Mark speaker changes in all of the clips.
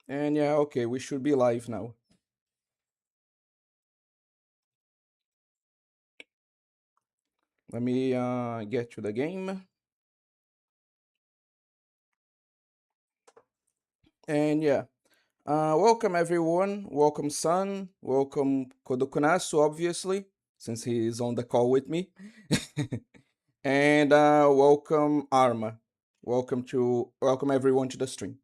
Speaker 1: And yeah, okay, we should be live now. Let me get to the game. And yeah, welcome everyone. Welcome Sun. Welcome Kodokunasu, obviously, since he is on the call with me. And welcome Arma. Welcome everyone to the stream.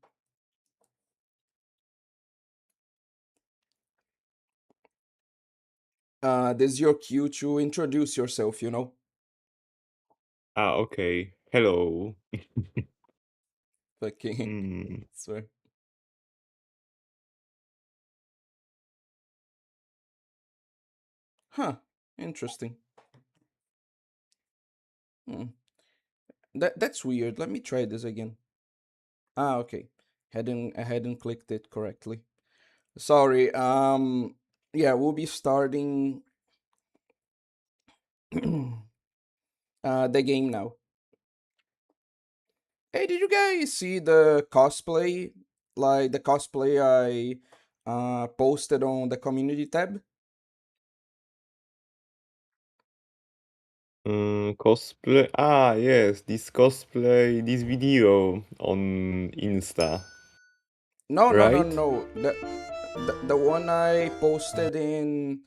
Speaker 1: This is your cue to introduce yourself, you know.
Speaker 2: Ah, okay. Hello.
Speaker 1: Fucking
Speaker 2: Mm,
Speaker 1: swear. Huh. Interesting. Hmm. That's weird. Let me try this again. Ah, okay. I hadn't clicked it correctly. Sorry. Yeah, we'll be starting the game now. Hey, did you guys see the cosplay? Like the cosplay I posted on the community tab?
Speaker 2: cosplay. Ah, yes, this video on Insta,
Speaker 1: No, no, no,
Speaker 2: right?
Speaker 1: no. The one I posted in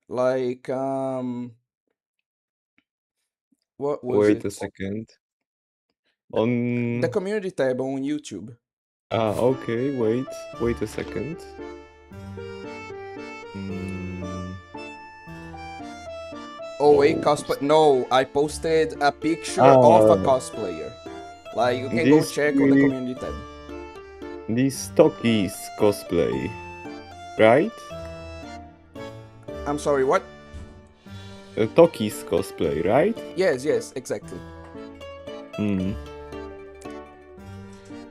Speaker 1: like what was
Speaker 2: Wait a
Speaker 1: it?
Speaker 2: second.
Speaker 1: The the
Speaker 2: On.
Speaker 1: community tab on YouTube.
Speaker 2: Ah, okay, wait a second. Mm,
Speaker 1: Oh wait,
Speaker 2: oh,
Speaker 1: cosplay. No, I posted a picture of a
Speaker 2: ah,
Speaker 1: cosplayer. Like you can go
Speaker 2: this
Speaker 1: check on the community tab.
Speaker 2: this Toki's cosplay, right?
Speaker 1: I'm sorry, what?
Speaker 2: Toki's cosplay, right?
Speaker 1: Yes, yes, exactly.
Speaker 2: Mm.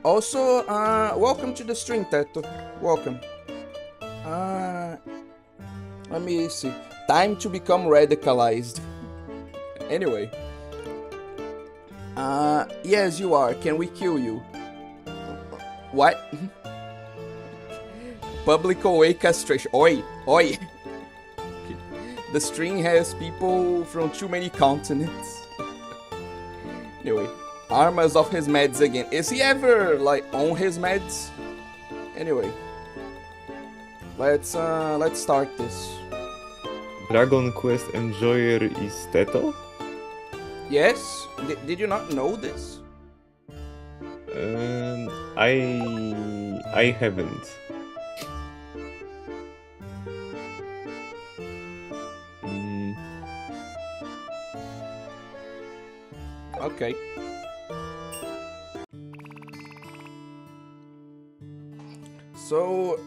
Speaker 1: Also, welcome to the stream, Teto. Welcome. Uh, let me see. Time to become radicalized. Anyway, yes, you are. Can we kill you? What? Public away castration. Oi, oi. The stream has people from too many continents. Anyway, Arma's off his meds again. Is he ever like on his meds? Anyway, let's start this.
Speaker 2: Dragon Quest enjoyer is Teto?
Speaker 1: Yes? Did you not know this?
Speaker 2: I haven't. Mm,
Speaker 1: Okay. So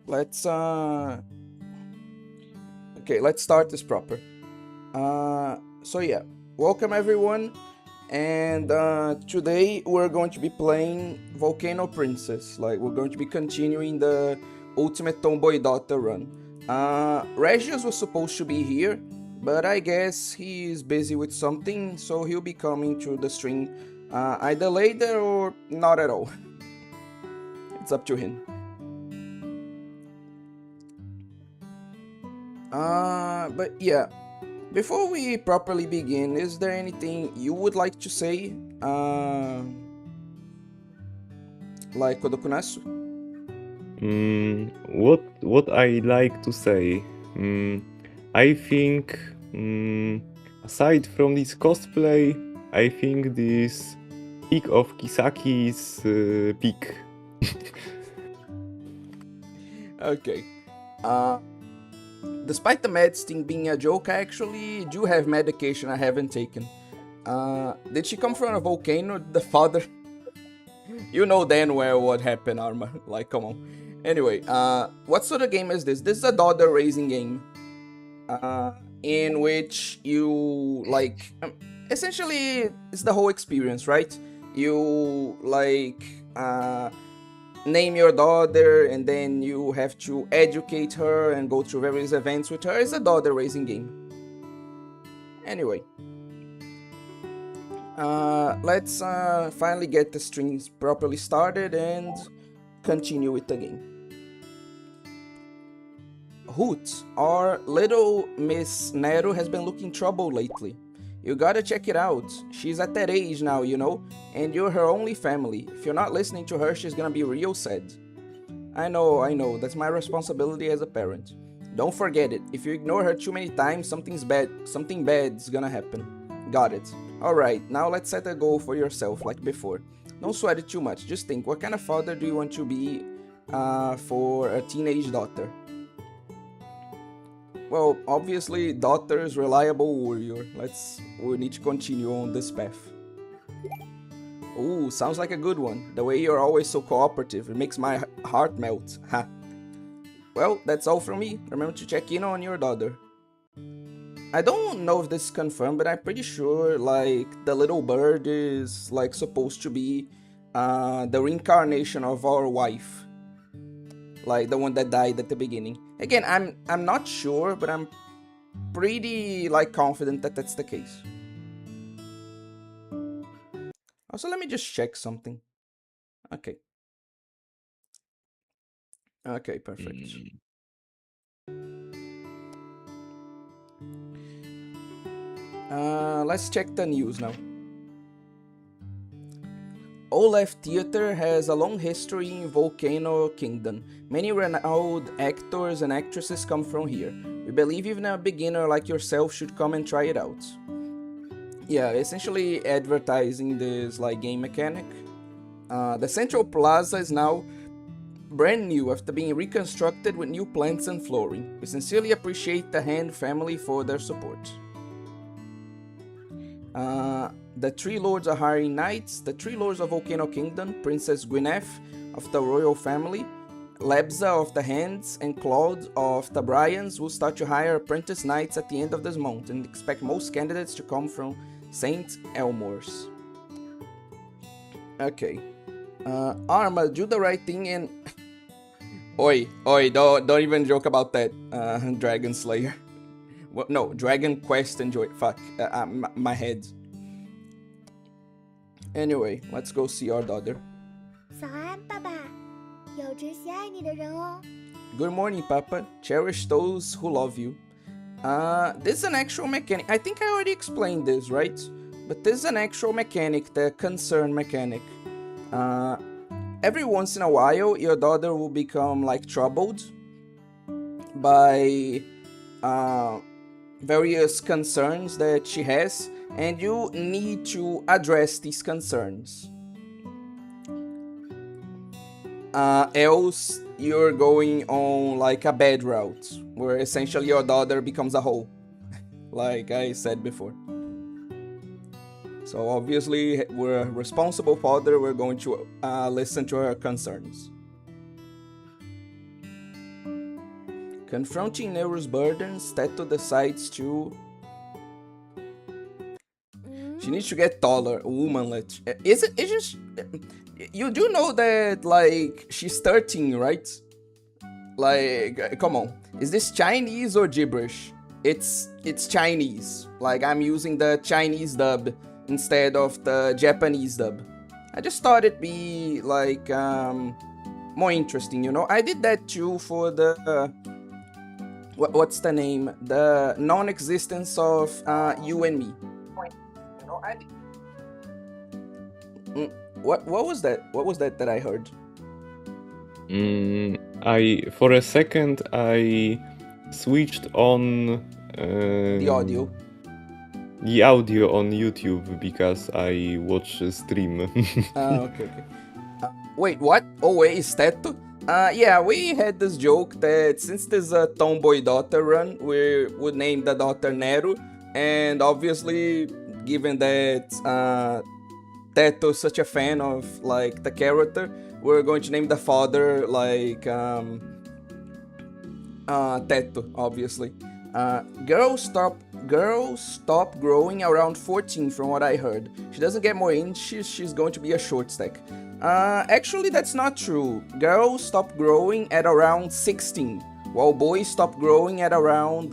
Speaker 1: let's okay, let's start this proper. So yeah, welcome everyone, and today we're going to be playing Volcano Princess. Like we're going to be continuing the Ultimate Tomboy Daughter run. Regius was supposed to be here, but I guess he's busy with something, so he'll be coming to the stream either later or not at all. It's up to him. But yeah, before we properly begin, is there anything you would like to say? Like Kodokunasu?
Speaker 2: what I like to say? Mm, I think aside from this cosplay, I think this pick of Kisaki is peak.
Speaker 1: Okay. Uh, Despite the meds thing being a joke, I actually do have medication I haven't taken. Did she come from a volcano? The father? You know damn well what happened, Arma. Like, come on. Anyway, what sort of game is this? This is a daughter raising game. Uh, in which you, like, essentially, it's the whole experience, right? You, like, name your daughter and then you have to educate her and go through various events with her. It's a daughter raising game. Anyway, Let's finally get the strings properly started and continue with the game. Hoot, our little Miss Nero has been looking trouble lately. You gotta check it out. She's at that age now, you know, and you're her only family. If you're not listening to her, she's gonna be real sad. I know, that's my responsibility as a parent. Don't forget it. If you ignore her too many times, something bad's gonna happen. Got it. Alright, now let's set a goal for yourself, like before. Don't sweat it too much. Just think, what kind of father do you want to be for a teenage daughter? Well, obviously, daughter's reliable warrior. We need to continue on this path. Ooh, sounds like a good one. The way you're always so cooperative, it makes my heart melt. Ha. Well, that's all from me. Remember to check in on your daughter. I don't know if this is confirmed, but I'm pretty sure, like, the little bird is, like, supposed to be the reincarnation of our wife. Like, the one that died at the beginning. Again, I'm not sure, but I'm pretty, like, confident that that's the case. Also, let me just check something. Okay. Okay, perfect. Let's check the news now. Olaf Theater has a long history in Volcano Kingdom. Many renowned actors and actresses come from here. We believe even a beginner like yourself should come and try it out. Yeah, essentially advertising this like game mechanic. The central plaza is now brand new after being reconstructed with new plants and flooring. We sincerely appreciate the Hand family for their support. The Three Lords are hiring knights. The Three Lords of Volcano Kingdom, Princess Gwyneth of the royal family, Lebza of the Hands, and Claude of the Bryans will start to hire apprentice knights at the end of this month and expect most candidates to come from St. Elmore's. Okay. Arma, do the right thing and... Oi, don't even joke about that, Dragon Slayer. Well, no, Dragon Quest and Joy. Fuck, my head. Anyway, let's go see our daughter.
Speaker 3: 早安，爸爸，有只喜爱你的人哦。
Speaker 1: Good morning, Papa. Cherish those who love you. This is an actual mechanic. I think I already explained this, right? But this is an actual mechanic, the concern mechanic. Every once in a while, your daughter will become like troubled by various concerns that she has, and you need to address these concerns. Else, you're going on like a bad route, where essentially your daughter becomes a hoe, like I said before. So obviously, we're a responsible father, we're going to listen to her concerns. Confronting Nero's burdens, Teto decides to... She needs to get taller, womanlet. Is it just... You do know that, like, she's 13, right? Like, come on. Is this Chinese or gibberish? It's Chinese. Like, I'm using the Chinese dub instead of the Japanese dub. I just thought it'd be, like, more interesting, you know? I did that too for the... what's the name? The non-existence of you and me. You know, What was that? What was that I heard?
Speaker 2: For a second I switched on
Speaker 1: The audio.
Speaker 2: the audio on YouTube because I watch a stream.
Speaker 1: Okay. Wait, what? Oh, wait, is Teto? Yeah, we had this joke that since this is a Tomboy daughter run, we would name the daughter Nero, and obviously, given that Teto is such a fan of like the character, we're going to name the father like Teto, obviously. Girls stop growing around 14 from what I heard. She doesn't get more inches, she's going to be a short stack. Actually that's not true. Girls stop growing at around 16, while boys stop growing at around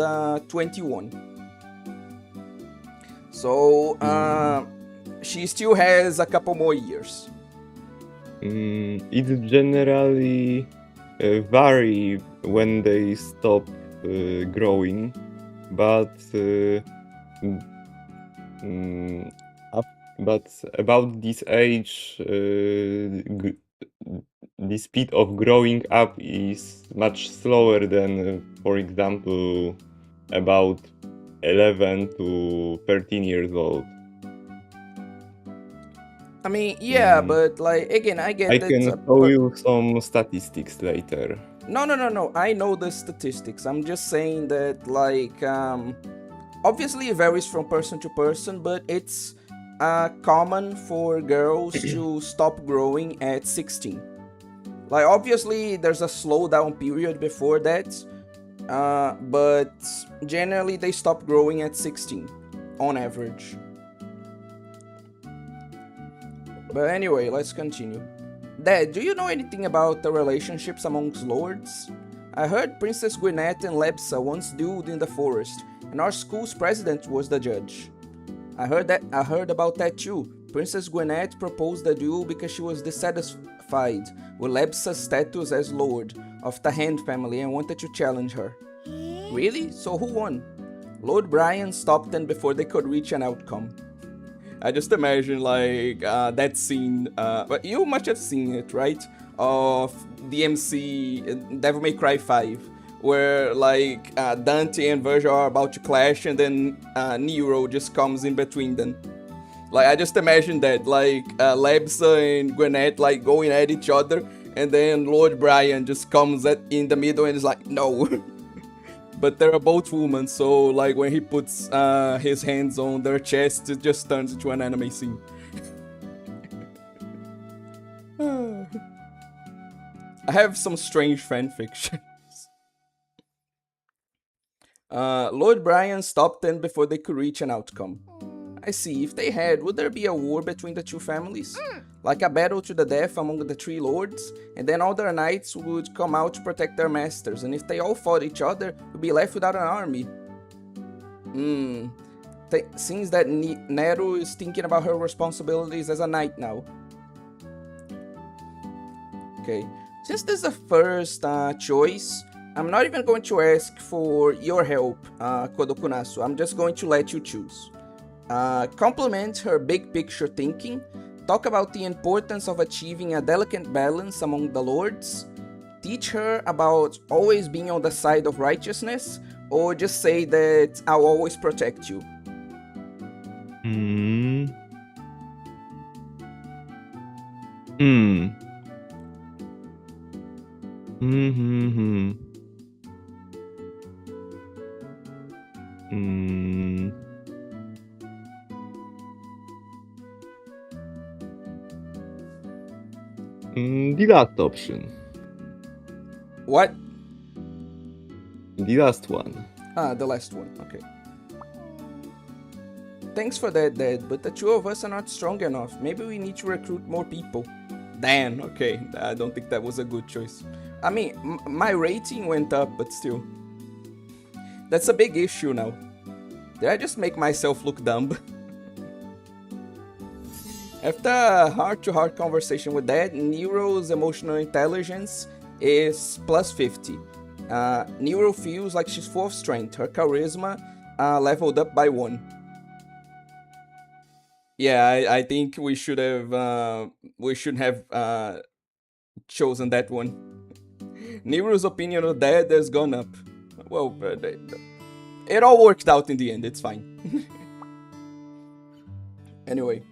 Speaker 1: 21. So, she still has a couple more years.
Speaker 2: It generally vary when they stop growing, but but about this age, the speed of growing up is much slower than, for example, about 11 to 13 years old.
Speaker 1: I mean, yeah, but like again, I get
Speaker 2: I
Speaker 1: that.
Speaker 2: can show you some statistics later.
Speaker 1: No. I know the statistics. I'm just saying that, like, obviously it varies from person to person, but it's common for girls to stop growing at 16. Like, obviously, there's a slowdown period before that, but generally they stop growing at 16 on average. But anyway, let's continue. Dad, do you know anything about the relationships amongst lords? I heard Princess Gwyneth and Lebsa once dueled in the forest, and our school's president was the judge. I heard about that too. Princess Gwyneth proposed a duel because she was dissatisfied with Lebsa's status as lord of the Hand family and wanted to challenge her. Really? So who won? Lord Brian stopped them before they could reach an outcome. I just imagine like that scene, but you must have seen it, right? Of DMC Devil May Cry 5, where like Dante and Virgil are about to clash, and then Nero just comes in between them. Like, I just imagine that, like Lebsa and Gwyneth like going at each other, and then Lord Brian just comes in the middle and is like, no. But they're both women, so like when he puts his hands on their chest, it just turns into an anime scene. I have some strange fanfictions. Lord Brian stopped them before they could reach an outcome. I see. If they had, would there be a war between the two families? Like a battle to the death among the three lords, and then all their knights would come out to protect their masters, and if they all fought each other, we'd be left without an army. Seems that Nero is thinking about her responsibilities as a knight now. Okay. Since this is the first choice, I'm not even going to ask for your help, Kodokunasu. I'm just going to let you choose. Complement her big picture thinking, talk about the importance of achieving a delicate balance among the lords, teach her about always being on the side of righteousness, or just say that I'll always protect you.
Speaker 2: The last option.
Speaker 1: What?
Speaker 2: The last one.
Speaker 1: The last one, okay. Thanks for that, Dad, but the two of us are not strong enough. Maybe we need to recruit more people. Damn, okay, I don't think that was a good choice. I mean, my rating went up, but still. That's a big issue now. Did I just make myself look dumb? After a heart-to-heart conversation with Dad, Nero's emotional intelligence is plus 50. Nero feels like she's full of strength. Her charisma leveled up by 1. Yeah, I think we should have chosen that one. Nero's opinion of Dad has gone up. Well, it all worked out in the end. It's fine. Anyway.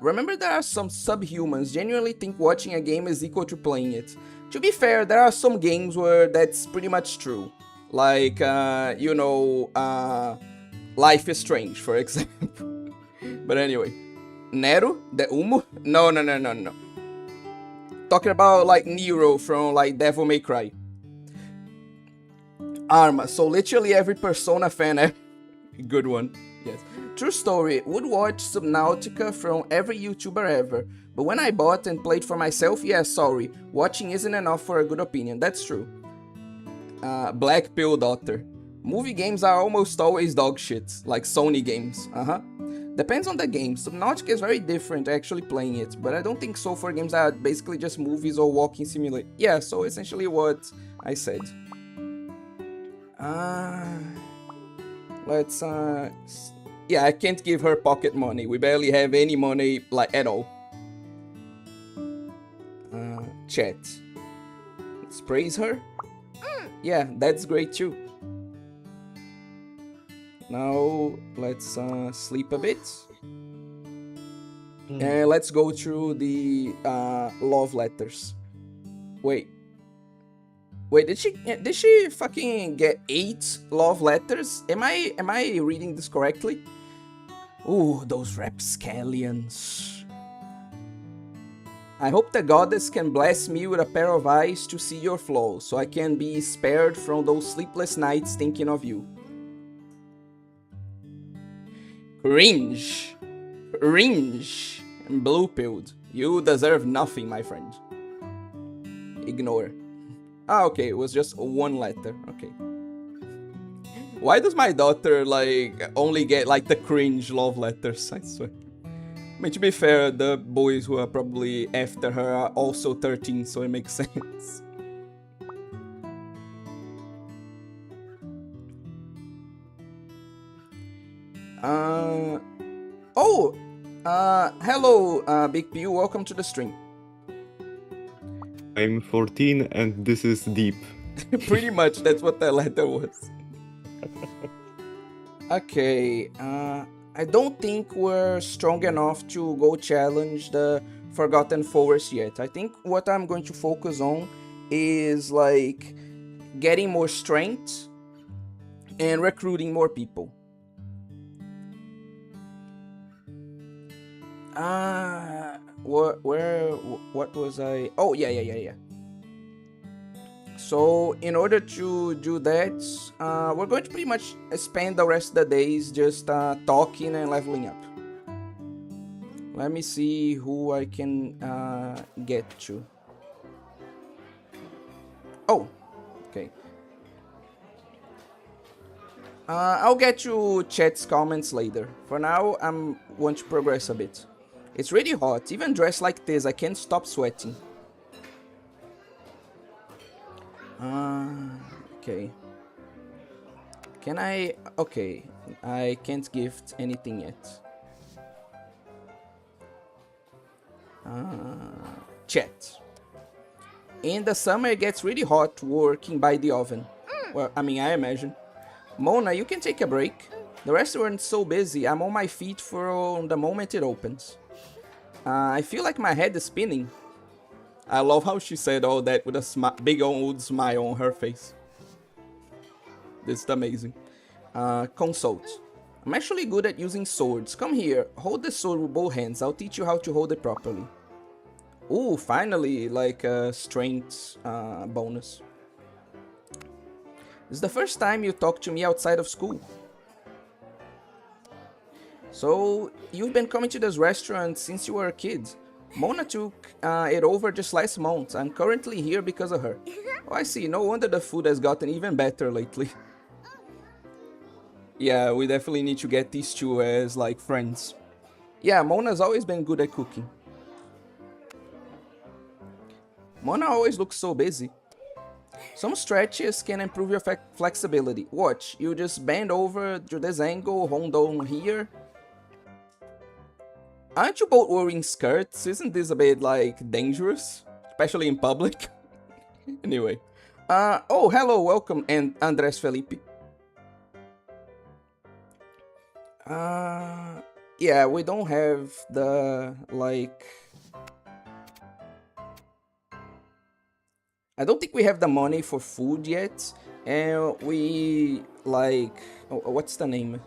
Speaker 1: Remember, there are some subhumans genuinely think watching a game is equal to playing it. To be fair, there are some games where that's pretty much true. Like, Life is Strange, for example. But anyway. Nero? The Umu? No. Talking about, like, Nero from, like, Devil May Cry. Arma. So literally every Persona fan Good one. Yes. True story, would watch Subnautica from every YouTuber ever, but when I bought and played for myself, yeah, sorry, watching isn't enough for a good opinion, that's true. Black Pill Daughter. Movie games are almost always dog shit, like Sony games, Depends on the game. Subnautica is very different actually playing it, but I don't think so for games that are basically just movies or walking simulator. Yeah, so essentially what I said. Let's yeah, I can't give her pocket money. We barely have any money, like, at all. Chat. Let's praise her. Yeah, that's great too. Now, let's sleep a bit. And let's go through the love letters. Wait, did she fucking get 8 love letters? Am I reading this correctly? Ooh, those rapscallions. I hope the goddess can bless me with a pair of eyes to see your flaws, so I can be spared from those sleepless nights thinking of you. Cringe. Cringe. Blue-pilled. You deserve nothing, my friend. Ignore. Ah, okay, it was just one letter. Okay. Why does my daughter, like, only get, like, the cringe love letters? I swear. I mean, to be fair, the boys who are probably after her are also 13, so it makes sense. Hello, Big P, welcome to the stream.
Speaker 2: I'm 14 and this is deep.
Speaker 1: Pretty much, that's what that letter was. Okay, I don't think we're strong enough to go challenge the Forgotten Forest yet. I think what I'm going to focus on is, like, getting more strength and recruiting more people. What was I? Oh, yeah. So, in order to do that, we're going to pretty much spend the rest of the days just talking and leveling up. Let me see who I can get to. Oh, okay. I'll get to chat's comments later. For now, I want to progress a bit. It's really hot. Even dressed like this, I can't stop sweating. Okay. Can I... Okay, I can't gift anything yet. Chat. In the summer, it gets really hot working by the oven. Well, I mean, I imagine. Mona, you can take a break. The restaurant's so busy, I'm on my feet from the moment it opens. I feel like my head is spinning. I love how she said all that with a big old smile on her face. This is amazing. Consult. I'm actually good at using swords. Come here, hold the sword with both hands. I'll teach you how to hold it properly. Ooh, finally, like a strength bonus. This is the first time you talk to me outside of school. So, you've been coming to this restaurant since you were a kid. Mona took it over just last month. I'm currently here because of her. Oh, I see. No wonder the food has gotten even better lately. Yeah, we definitely need to get these two as, like, friends. Yeah, Mona's always been good at cooking. Mona always looks so busy. Some stretches can improve your flexibility. Watch, you just bend over to this angle, hold on here. Aren't you both wearing skirts? Isn't this a bit, like, dangerous? Especially in public? Anyway. Oh, hello, welcome, and Andres Felipe. Yeah, we don't have the, like... I don't think we have the money for food yet, and we, like... Oh, what's the name?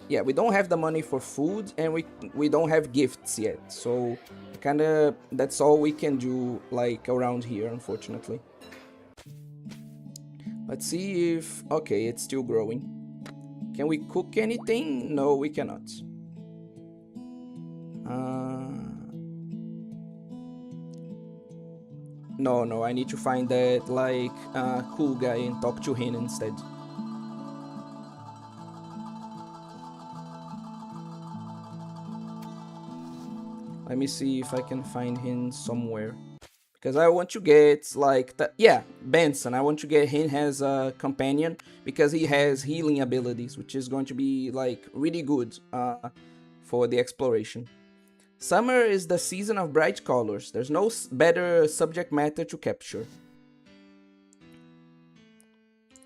Speaker 1: Yeah, we don't have the money for food, and we don't have gifts yet, so kinda that's all we can do, like, around here, unfortunately. Let's see if... Okay, it's still growing. Can we cook anything? No, we cannot. No, I need to find that, like, cool guy and talk to him instead. Let me see if I can find him somewhere. Because I want to get, like, yeah, Benson. I want to get him as a companion because he has healing abilities, which is going to be, like, really good for the exploration. Summer is the season of bright colors. There's no better subject matter to capture.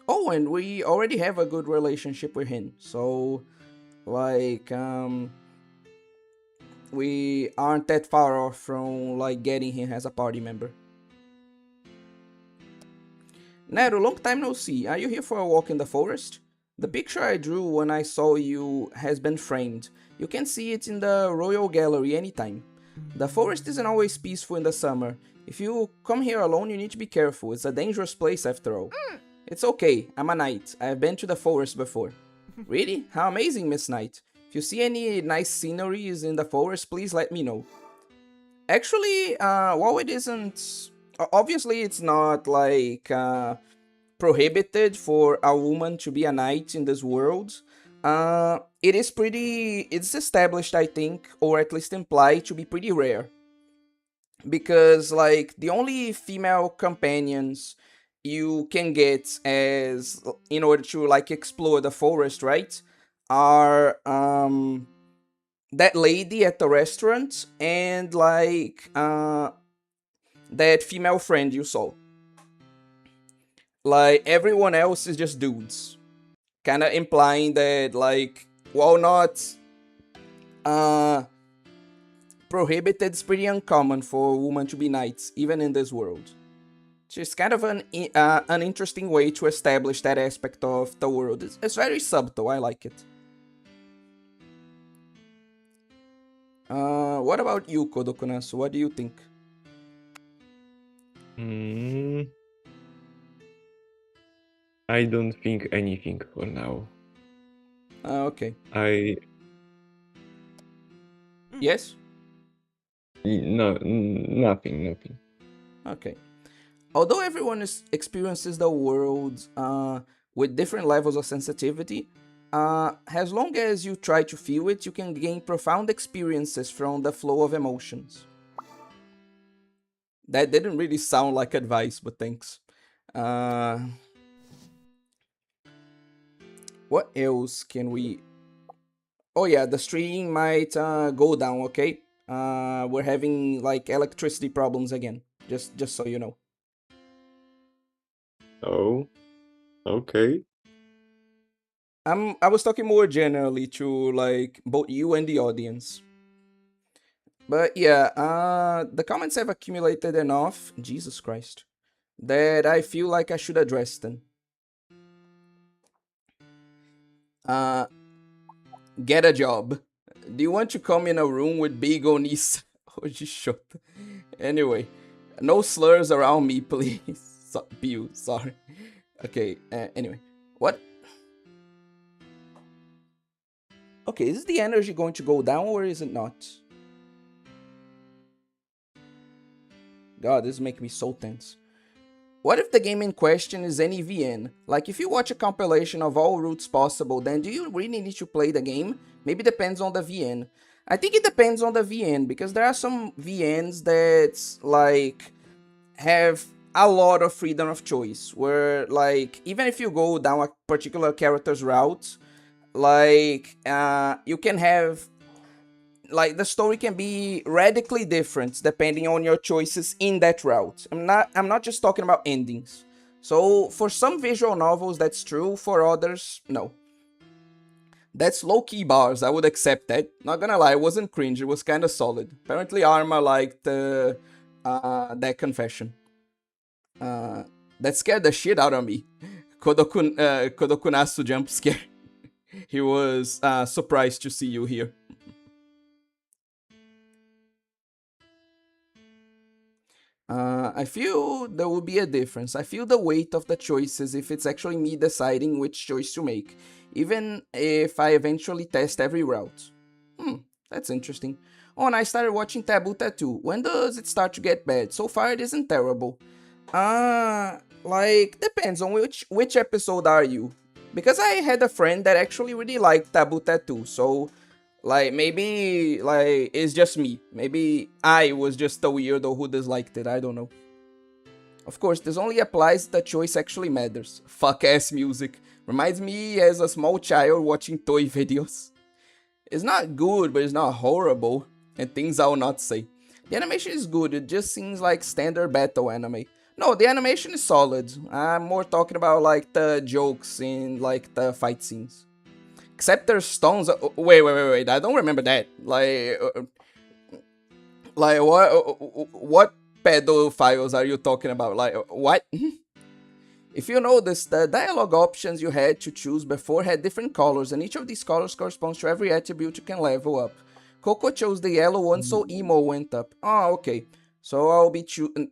Speaker 1: Oh, and we already have a good relationship with him. So, like, we aren't that far off from, like, getting him as a party member. Nero, long time no see. Are you here for a walk in the forest? The picture I drew when I saw you has been framed. You can see it in the Royal Gallery anytime. The forest isn't always peaceful in the summer. If you come here alone, you need to be careful. It's a dangerous place after all. It's okay, I'm a knight. I have been to the forest before. Really? How amazing, Miss Knight. If you see any nice sceneries in the forest, please let me know. Actually, while it isn't... Obviously, it's not, like, prohibited for a woman to be a knight in this world. It is pretty... It's established, I think, or at least implied to be pretty rare. Because, like, the only female companions you can get as... in order to, like, explore the forest, right? Are, that lady at the restaurant and, like, that female friend you saw. Like, everyone else is just dudes. Kinda implying that, like, while not prohibited, it's pretty uncommon for a woman to be knights, even in this world. It's kind of an interesting way to establish that aspect of the world. It's very subtle, I like it. What about you, Kodokunasu? What do you think?
Speaker 2: I don't think anything for now.
Speaker 1: Okay. Yes?
Speaker 2: No, nothing.
Speaker 1: Okay. Although everyone experiences the world with different levels of sensitivity, as long as you try to feel it, you can gain profound experiences from the flow of emotions. That didn't really sound like advice, but thanks. What else can we... Oh yeah, the stream might go down, okay? We're having, like, electricity problems again. Just so you know.
Speaker 2: Oh, okay.
Speaker 1: I was talking more generally to, like, both you and the audience. But yeah, the comments have accumulated enough, Jesus Christ, that I feel like I should address them. Get a job. Do you want to come in a room with big Onis? Oh, just shut. Anyway, no slurs around me, please. Pew, sorry. Okay, anyway. What? Okay, is the energy going to go down or is it not? God, this is making me so tense. What if the game in question is any VN? Like, if you watch a compilation of all routes possible, then do you really need to play the game? Maybe depends on the VN. I think it depends on the VN, because there are some VNs that, like, have a lot of freedom of choice, where, like, even if you go down a particular character's route, like, you can have... Like, the story can be radically different depending on your choices in that route. I'm not just talking about endings. So, for some visual novels, that's true. For others, no. That's low-key bars. I would accept that. Not gonna lie, it wasn't cringe. It was kind of solid. Apparently, Arma liked that confession. That scared the shit out of me. Kodokunasu jump scare. He was surprised to see you here. I feel there will be a difference. I feel the weight of the choices if it's actually me deciding which choice to make, even if I eventually test every route. That's interesting. Oh, and I started watching Taboo Tattoo. When does it start to get bad? So far it isn't terrible. Like, depends on which episode are you. Because I had a friend that actually really liked Taboo Tattoo, so Like, maybe, like, it's just me. Maybe I was just a weirdo who disliked it, I don't know. Of course, this only applies if the choice actually matters. Fuck ass music. Reminds me as a small child watching toy videos. It's not good, but it's not horrible. And things I will not say. The animation is good, it just seems like standard battle anime. No, the animation is solid. I'm more talking about like the jokes in like the fight scenes. Except there's stones. Wait. I don't remember that. Like what pedophiles are you talking about? Like, what? If you notice, the dialogue options you had to choose before had different colors, and each of these colors corresponds to every attribute you can level up. Coco chose the yellow one, so emo went up. Oh, okay. So I'll be choosing.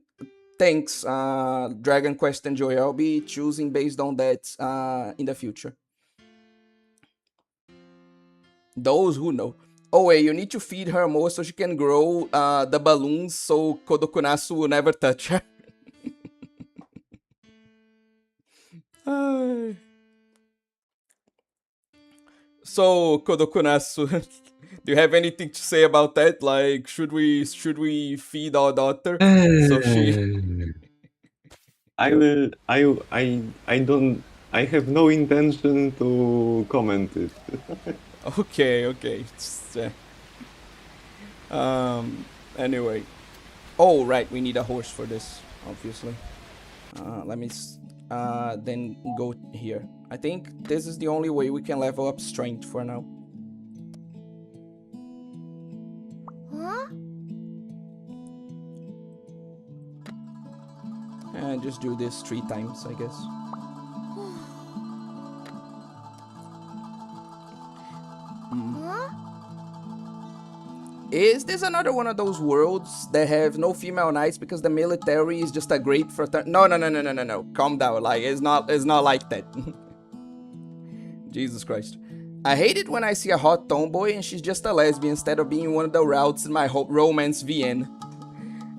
Speaker 1: Thanks, Dragon Quest and Joy. I'll be choosing based on that in the future. Those who know. Oh wait, you need to feed her more so she can grow the balloons so Kodokunasu will never touch her. So, Kodokunasu, do you have anything to say about that? Like, should we feed our daughter so she?
Speaker 2: I will. I don't. I have no intention to comment it.
Speaker 1: Okay. Anyway. Oh, right. We need a horse for this, obviously. Let me then go here. I think this is the only way we can level up strength for now.
Speaker 3: Huh?
Speaker 1: And just do this 3 times, I guess.
Speaker 3: Huh?
Speaker 1: Is this another one of those worlds that have no female knights because the military is just a great fraternity? No. Calm down. Like, it's not like that. Jesus Christ. I hate it when I see a hot tomboy and she's just a lesbian instead of being one of the routes in my romance VN.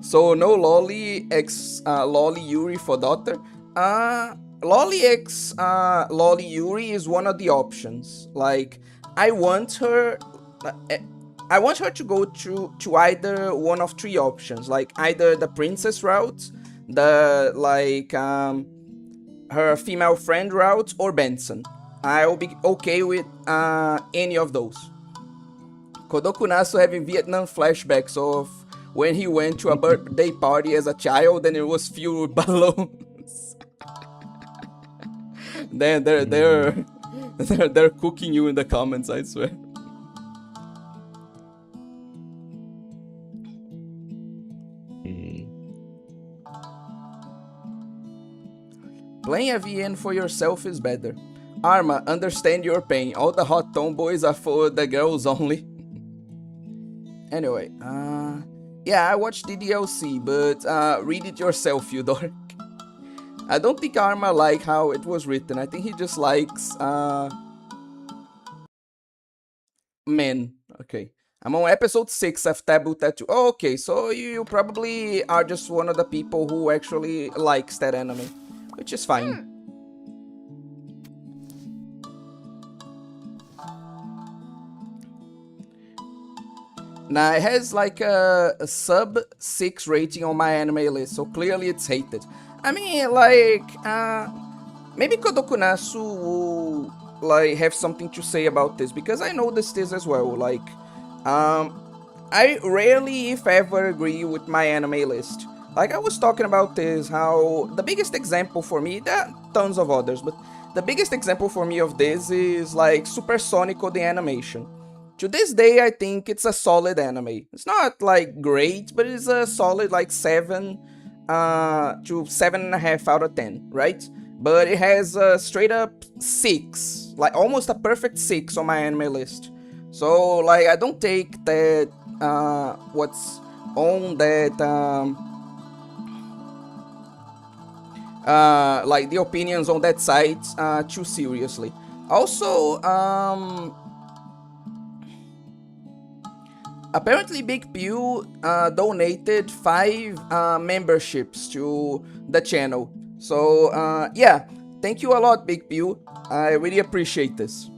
Speaker 1: So no lolly x lolly Yuri for daughter. Lolly x lolly Yuri is one of the options. Like, I want her to go to either one of 3 options, like either the princess route, the like her female friend route, or Benson. I'll be okay with any of those. Kodokunasu having Vietnam flashbacks of when he went to a birthday party as a child and it was filled with balloons. Then they're cooking you in the comments, I swear. Playing a VN for yourself is better. Arma, understand your pain. All the hot tomboys are for the girls only. Anyway, yeah, I watched the DLC, but read it yourself, you dork. I don't think Arma like how it was written. I think he just likes men. Okay. I'm on episode 6 of Taboo Tattoo. Oh, okay, so you probably are just one of the people who actually likes that anime, which is fine. Now, it has like a sub 6 rating on my anime list, so clearly it's hated. I mean, like, maybe Kodokunasu will like have something to say about this, because I noticed this as well. Like, I rarely, if ever, agree with my anime list. Like, I was talking about this, how the biggest example for me, there are tons of others, but the biggest example for me of this is like Supersonico the animation. To this day, I think it's a solid anime. It's not like great, but it's a solid like 7 to 7.5 out of 10, right? But it has a straight up 6, like almost a perfect 6 on my anime list. So like, I don't take that what's on that like the opinions on that site too seriously. Also, apparently Big Pew donated 5 memberships to the channel. So yeah, thank you a lot, Big Pew. I really appreciate this.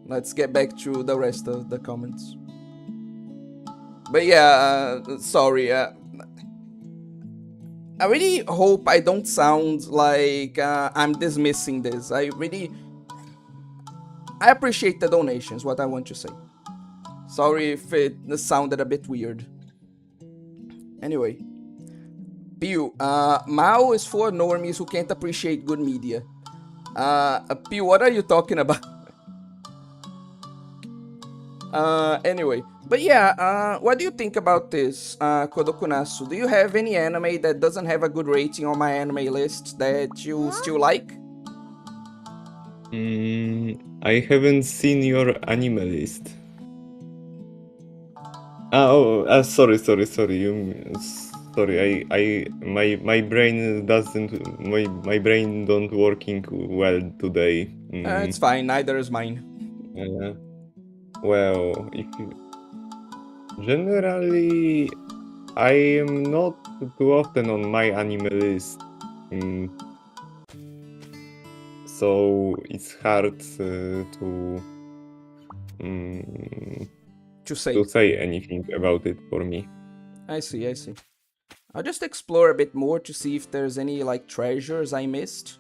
Speaker 1: let's get back to the rest of the comments. But yeah, sorry. I really hope I don't sound like I'm dismissing this. I appreciate the donations, what I want to say. Sorry if it sounded a bit weird. Anyway. Pew, Mao is for normies who can't appreciate good media. Pew, what are you talking about? Anyway. But yeah, what do you think about this, Kodokunasu? Do you have any anime that doesn't have a good rating on my anime list that you still like?
Speaker 2: I haven't seen your anime list. Sorry. Sorry, my brain my brain don't working well today.
Speaker 1: It's fine, neither is mine.
Speaker 2: Well, if you... Generally, I am not too often on my anime list. So it's hard to say anything about it for me.
Speaker 1: I see. I'll just explore a bit more to see if there's any like treasures I missed.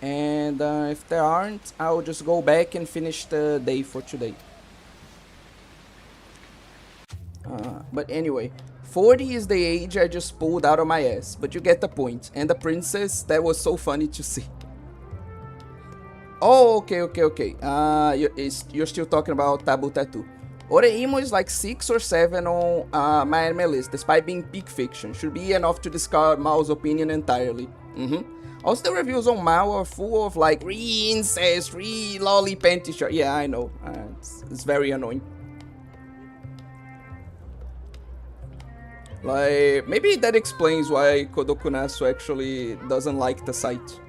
Speaker 1: And if there aren't, I'll just go back and finish the day for today. But anyway, 40 is the age I just pulled out of my ass, but you get the point. And the princess, that was so funny to see. Oh, okay. You're still talking about Tabu Tattoo. Oreimo is like 6 or 7 on my anime list, despite being peak fiction. Should be enough to discard Mao's opinion entirely. Also, the reviews on Mao are full of like re-incest, re-lolly panty shot. Yeah, I know. It's very annoying. Like, maybe that explains why Kodokunasu actually doesn't like the site.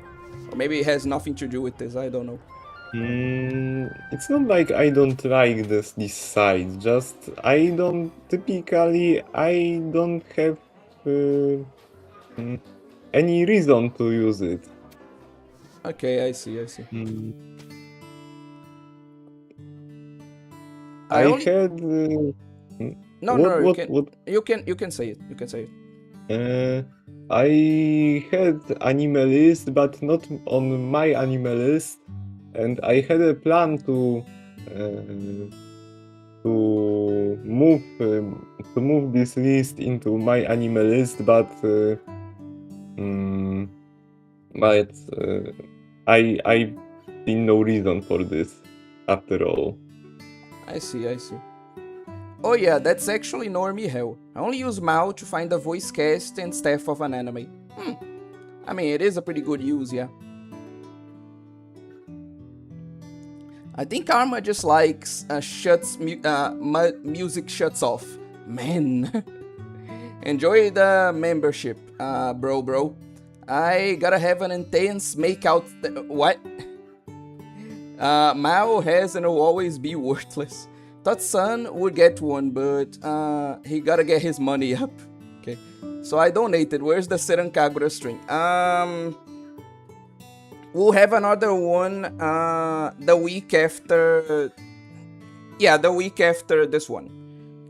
Speaker 1: Or maybe it has nothing to do with this, I don't know.
Speaker 2: It's not like I don't like this site, just I don't have any reason to use it.
Speaker 1: Okay, I see. You can say it.
Speaker 2: I had anime list, but not on my anime list, and I had a plan to move this list into my anime list, but I see no reason for this after all.
Speaker 1: I see. Oh yeah, that's actually normie hell. I only use Mao to find the voice cast and staff of an anime. I mean, it is a pretty good use, yeah. I think Karma just likes music shuts off. Man. Enjoy the membership, bro. I gotta have an intense makeout. What? Mao has and will always be worthless. Thought Son would get one, but he gotta get his money up. Okay, so I donated. Where's the Seran Kagura string? We'll have another one the week after. Yeah, the week after this one.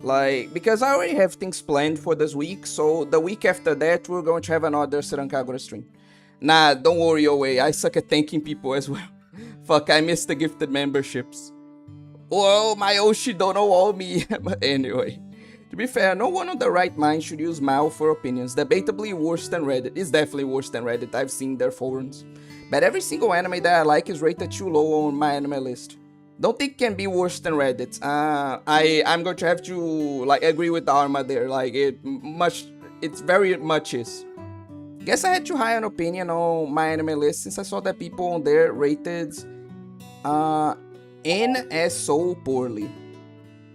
Speaker 1: Like, because I already have things planned for this week, so the week after that, we're going to have another Seran Kagura stream. Nah, don't worry away. I suck at thanking people as well. Fuck, I missed the gifted memberships. Well, my Oshi don't know all me. But anyway, to be fair, no one on the right mind should use Mao for opinions. Debatably worse than Reddit. It's definitely worse than Reddit. I've seen their forums. But every single anime that I like is rated too low on my anime list. Don't think it can be worse than Reddit. I'm going to have to like agree with Arma there. Like it very much is. Guess I had too high an opinion on my anime list since I saw that people on there rated N as so poorly.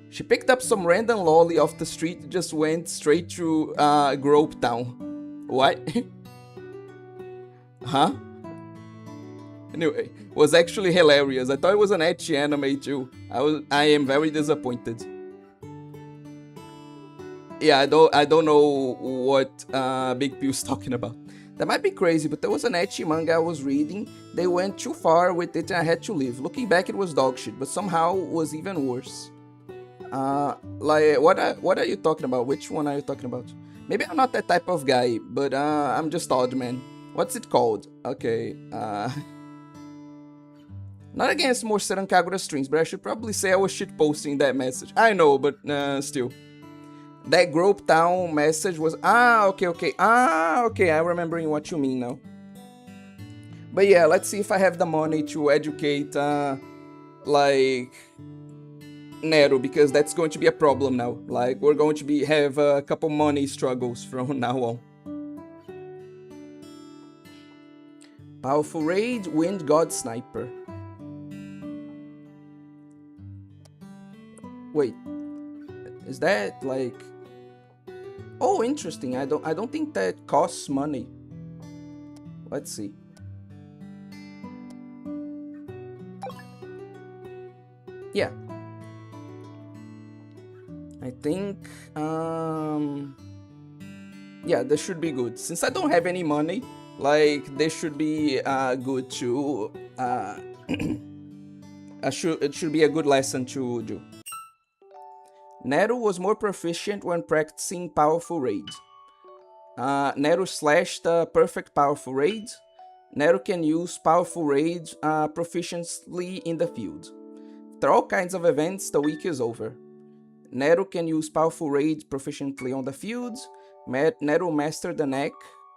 Speaker 1: She picked up some random lolly off the street and just went straight to Grope Town. What? Huh? Anyway, it was actually hilarious. I thought it was an ecchi anime too. I am very disappointed. Yeah, I don't know what Big Pew's talking about. That might be crazy, but there was an ecchi manga I was reading. They went too far with it and I had to leave. Looking back, it was dog shit, but somehow it was even worse. Like, what are you talking about? Which one are you talking about? Maybe I'm not that type of guy, but I'm just odd, man. What's it called? Okay, not against more Seran Kagura streams, but I should probably say I was shitposting that message. I know, but still. That Grope Town message was... okay. I'm remembering what you mean now. But yeah, let's see if I have the money to educate, like... Nero, because that's going to be a problem now. Like, we're going to have a couple money struggles from now on. Powerful Raid, Wind God Sniper. Wait, is that like... Oh, interesting. I don't think that costs money. Let's see. Yeah. I think yeah, this should be good. Since I don't have any money, like this should be good to it should be a good lesson to do. Nero was more proficient when practicing powerful raids. Nero slashed the perfect powerful raids. Nero can use powerful raids proficiently in the field. After all kinds of events, the week is over. Nero can use powerful raids proficiently on the field. Nero mastered the neck.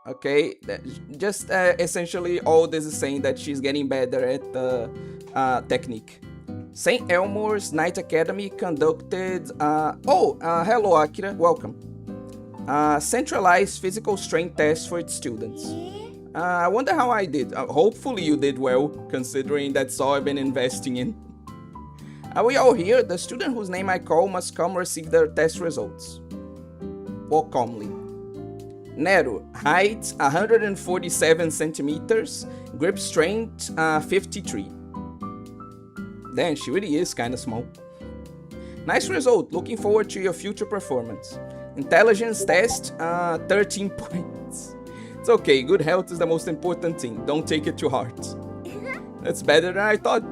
Speaker 1: Okay, just essentially all this is saying that she's getting better at the technique. St. Elmore's Knight Academy conducted... hello Akira, welcome. Centralized physical strength tests for its students. I wonder how I did. Hopefully you did well, considering that's all I've been investing in. Are we all here? The student whose name I call must come receive their test results. Walk calmly. Nero, height 147 centimeters, grip strength 53. Damn, she really is kinda small. Nice result, looking forward to your future performance. Intelligence test, 13 points. It's okay, good health is the most important thing, don't take it to heart. That's better than I thought.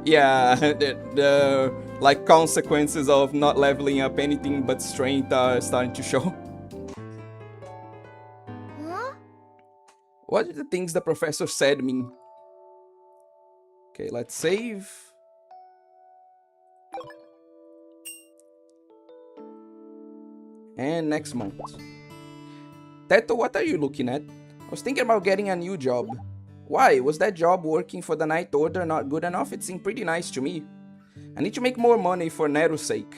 Speaker 1: Yeah, the like consequences of not leveling up anything but strength are starting to show.
Speaker 3: Huh?
Speaker 1: What do the things the professor said mean? Okay, let's save. And next month. Teto, what are you looking at? I was thinking about getting a new job. Why? Was that job working for the Night Order not good enough? It seemed pretty nice to me. I need to make more money for Nero's sake.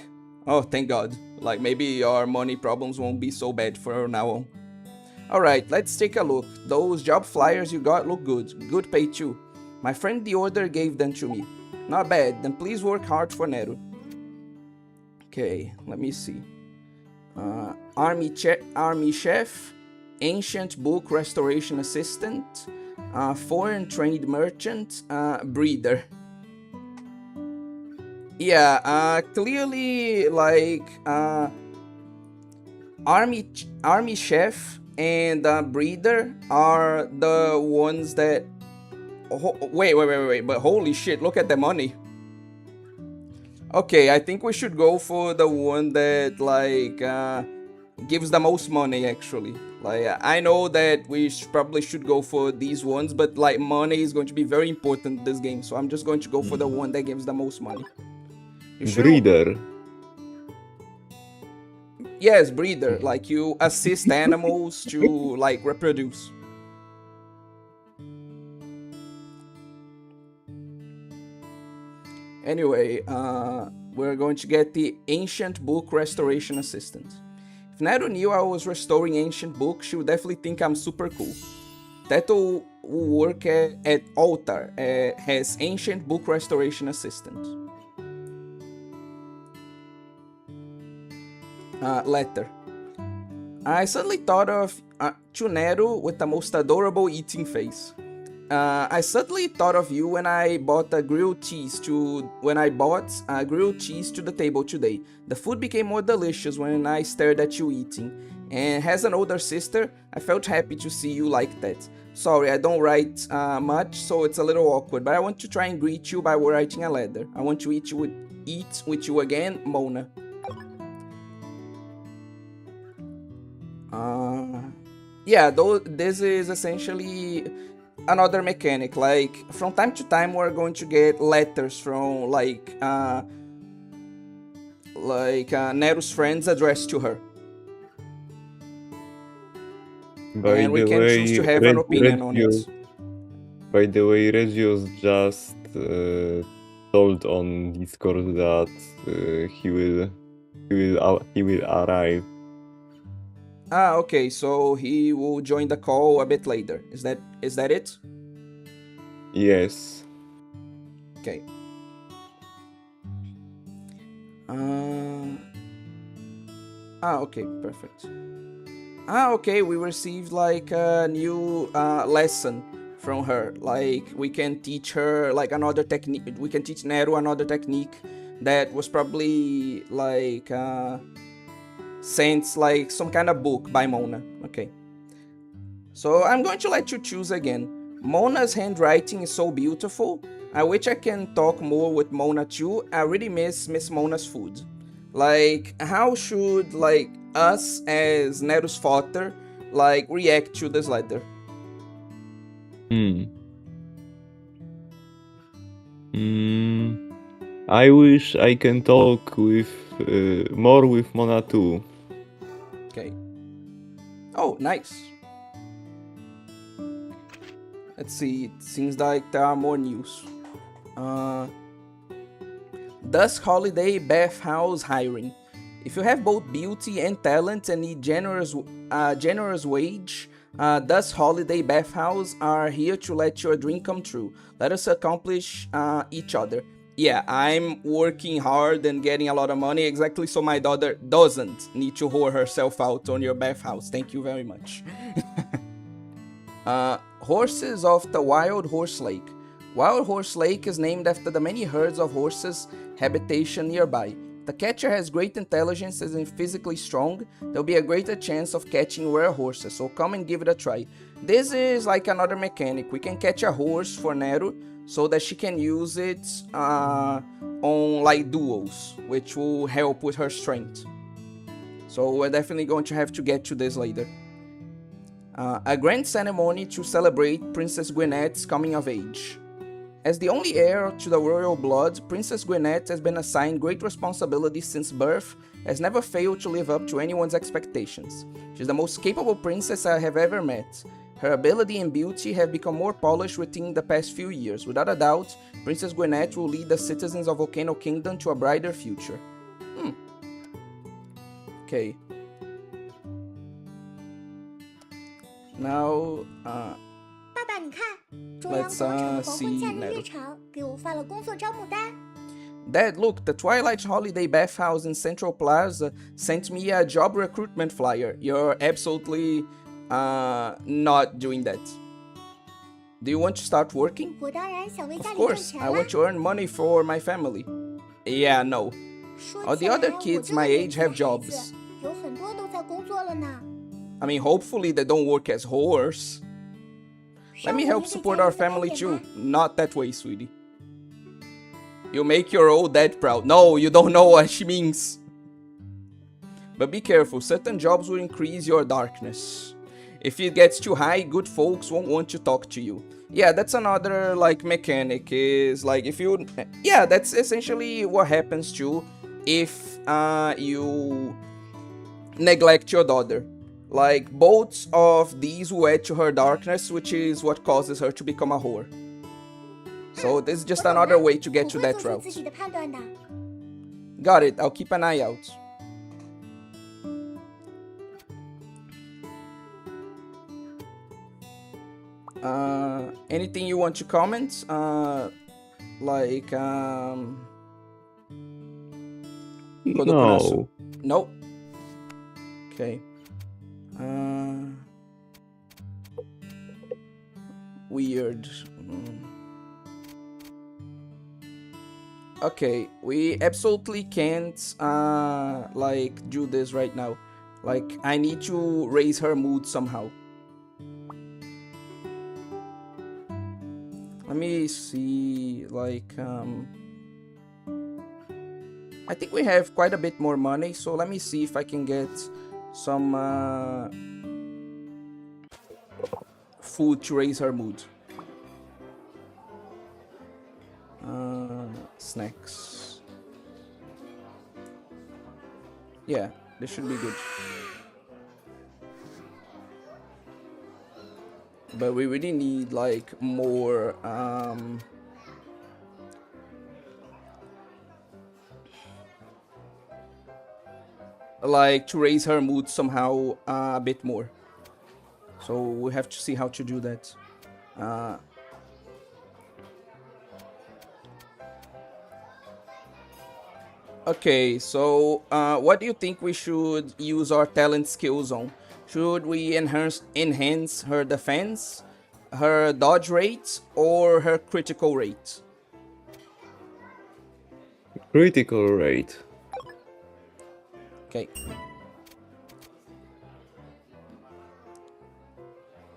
Speaker 1: Oh, thank God. Like, maybe our money problems won't be so bad from now on. Alright, let's take a look. Those job flyers you got look good. Good pay too. My friend the Order gave them to me. Not bad. Then please work hard for Nero. Okay, let me see. Army Chef, Ancient Book Restoration Assistant, Foreign Trained Merchant, Breeder. Yeah, clearly, like, Army Chef and Breeder are the ones that... Wait, but holy shit, look at the money. Okay, I think we should go for the one that, like, gives the most money, actually. Like, I know that we probably should go for these ones, but, like, money is going to be very important in this game, so I'm just going to go for the one that gives the most money.
Speaker 2: Breeder.
Speaker 1: Yes, breeder. Like, you assist animals to, like, reproduce. Anyway, we're going to get the Ancient Book Restoration Assistant. If Nero knew I was restoring ancient books, she would definitely think I'm super cool. Teto will work at Altar as Ancient Book Restoration Assistant. Letter. I suddenly thought of Nero with the most adorable eating face. I suddenly thought of you when I bought grilled cheese to the table today. The food became more delicious when I stared at you eating. and has an older sister. I felt happy to see you like that. Sorry, I don't write much, so it's a little awkward, but I want to try and greet you by writing a letter. I want to eat with you again, Mona. Yeah, though this is essentially another mechanic. Like from time to time, we're going to get letters from Neru's friends addressed to her,
Speaker 2: By
Speaker 1: and we
Speaker 2: the
Speaker 1: can choose
Speaker 2: way,
Speaker 1: to have an opinion on it.
Speaker 2: Regios just told on Discord that he will arrive.
Speaker 1: Ah, okay, so he will join the call a bit later. Is that it?
Speaker 2: Yes.
Speaker 1: Okay. Okay, perfect. Okay, we received like a new lesson from her. Like we can teach her like another technique. We can teach Neru another technique that was probably like sent like some kind of book by Mona. Okay. So I'm going to let you choose again. Mona's handwriting is so beautiful. I wish I can talk more with Mona too. I really miss Mona's food. Like, how should like us as Neru's father like react to this letter?
Speaker 2: I wish I can talk with more with Mona too.
Speaker 1: Okay. Oh, nice. Let's see. It seems like there are more news. Dusk Holiday Bathhouse hiring. If you have both beauty and talent and need generous wage, Dusk Holiday Bathhouse are here to let your dream come true. Let us accomplish each other. Yeah, I'm working hard and getting a lot of money exactly so my daughter doesn't need to whore herself out on your bathhouse. Thank you very much. Horses of the Wild Horse Lake. Wild Horse Lake is named after the many herds of horses habitation nearby. The catcher has great intelligence and is physically strong. There'll be a greater chance of catching rare horses, so come and give it a try. This is like another mechanic. We can catch a horse for Neru so that she can use it on like duels, which will help with her strength. So we're definitely going to have to get to this later. A grand ceremony to celebrate Princess Gwynette's coming of age. As the only heir to the royal blood, Princess Gwynette has been assigned great responsibility since birth, has never failed to live up to anyone's expectations. She's the most capable princess I have ever met. Her ability and beauty have become more polished within the past few years. Without a doubt, Princess Gwynette will lead the citizens of Volcano Kingdom to a brighter future. Okay. Now,
Speaker 3: 爸爸，你看，中央
Speaker 1: let's
Speaker 3: 广场的黄
Speaker 1: see
Speaker 3: 昏假日
Speaker 1: Neru.
Speaker 3: 日常给我发了工作招募单。
Speaker 1: Dad, look, the Twilight Holiday Bathhouse in Central Plaza sent me a job recruitment flyer. You're absolutely not doing that. Do you want to start working?
Speaker 3: 我当然想为家
Speaker 1: Of
Speaker 3: 里赚
Speaker 1: course,
Speaker 3: 钱
Speaker 1: I
Speaker 3: 啦
Speaker 1: want。to earn money for my family. Yeah, no.
Speaker 3: 说
Speaker 1: All
Speaker 3: 起
Speaker 1: the
Speaker 3: 来，
Speaker 1: other
Speaker 3: 我
Speaker 1: kids
Speaker 3: 这个
Speaker 1: my
Speaker 3: 年
Speaker 1: age
Speaker 3: 纪的
Speaker 1: have
Speaker 3: 孩
Speaker 1: jobs.
Speaker 3: 子有很多都在工作了呢。
Speaker 1: I mean, hopefully they don't work as whores. Let
Speaker 3: 上
Speaker 1: me
Speaker 3: 午
Speaker 1: help
Speaker 3: 也给
Speaker 1: support
Speaker 3: 家
Speaker 1: our
Speaker 3: 里分担
Speaker 1: family
Speaker 3: 点
Speaker 1: too.
Speaker 3: 吧。
Speaker 1: Not that way, sweetie. You make your old dad proud. No, you don't know what she means. But be careful, certain jobs will increase your darkness. If it gets too high, good folks won't want to talk to you. Yeah, that's another like mechanic is like if you yeah, that's essentially what happens too if you neglect your daughter. Like both of these will add to her darkness, which is what causes her to become a whore. So this is just
Speaker 3: 我懂
Speaker 1: another
Speaker 3: 了
Speaker 1: way to get
Speaker 3: 我
Speaker 1: to
Speaker 3: 会
Speaker 1: that
Speaker 3: 做出
Speaker 1: route.
Speaker 3: 自己的判断的。
Speaker 1: Got it, I'll keep an eye out. Anything you want to comment? Like,
Speaker 2: No.
Speaker 1: Nope. Okay. Weird. Okay, we absolutely can't like do this right now. Like, I need to raise her mood somehow. Let me see, like, I think we have quite a bit more money, so let me see if I can get some food to raise her mood. Snacks. Yeah, this should be good. But we really need like more like to raise her mood somehow a bit more. So we have to see how to do that. Okay, so what do you think we should use our talent skills on? Should we enhance her defense, her dodge rate, or her critical rate?
Speaker 2: Critical rate.
Speaker 1: Okay.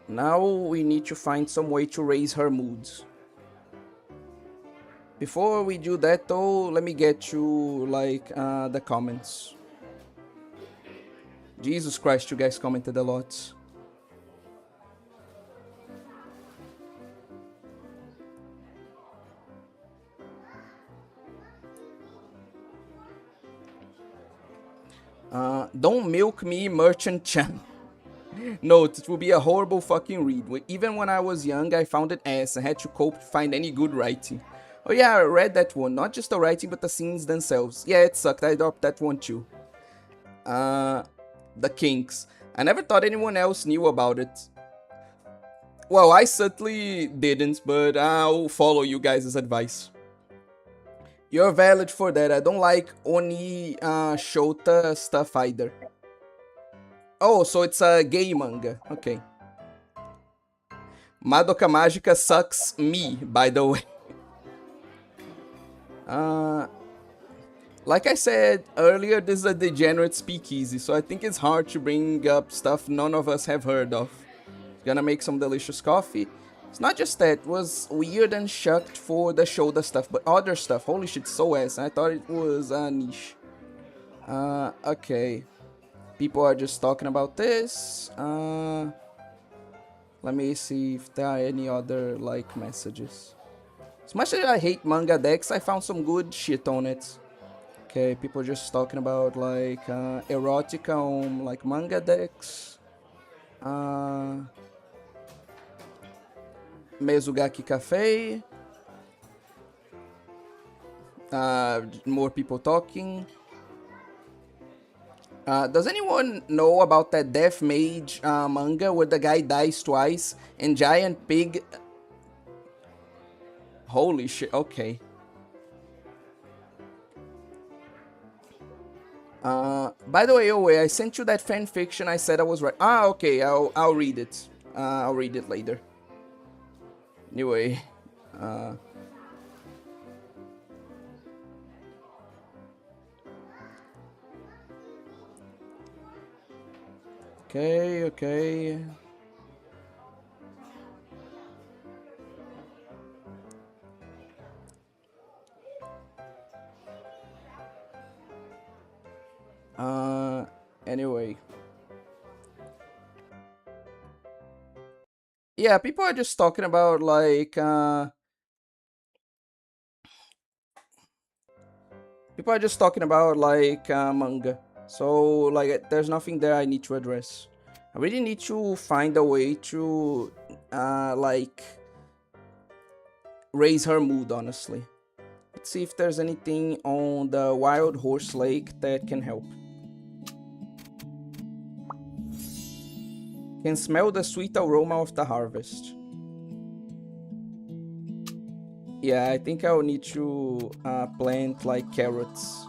Speaker 1: Now we need to find some way to raise her moods. Before we do that though, let me get you like the comments. Jesus Christ, you guys commented a lot. Don't milk me, Merchant Chan. Note, it will be a horrible fucking read. Even when I was young, I found it ass. I had to cope to find any good writing. Oh yeah, I read that one. Not just the writing, but the scenes themselves. Yeah, it sucked. I dropped that one too. The kinks. I never thought anyone else knew about it. Well, I certainly didn't, but I'll follow you guys' advice. You're valid for that. I don't like Oni Shota stuff either. Oh, so it's a gay manga. Okay. Madoka Mágica sucks me, by the way. Like I said earlier, this is a degenerate speakeasy, so I think it's hard to bring up stuff none of us have heard of. Gonna make some delicious coffee. It's not just that, it was weird and shucked for the shoulder stuff, but other stuff, holy shit, so ass. I thought it was a niche. Okay. People are just talking about this. Let me see if there are any other, like, messages. As much as I hate manga decks, I found some good shit on it. Okay, people just talking about, like, erotica on, like, manga decks. Mezugaki Cafe. More people talking. Does anyone know about that Death Mage manga where the guy dies twice and Giant Pig... Holy shit, okay. By the way, I sent you that fanfiction. I said I was right. Okay, I'll read it. I'll read it later. Anyway, okay. Anyway. Yeah, people are just talking about, like, manga. So, like, there's nothing there I need to address. I really need to find a way to, like, raise her mood, honestly. Let's see if there's anything on the Wild Horse Lake that can help. Can smell the sweet aroma of the harvest. Yeah, I think I'll need to plant like carrots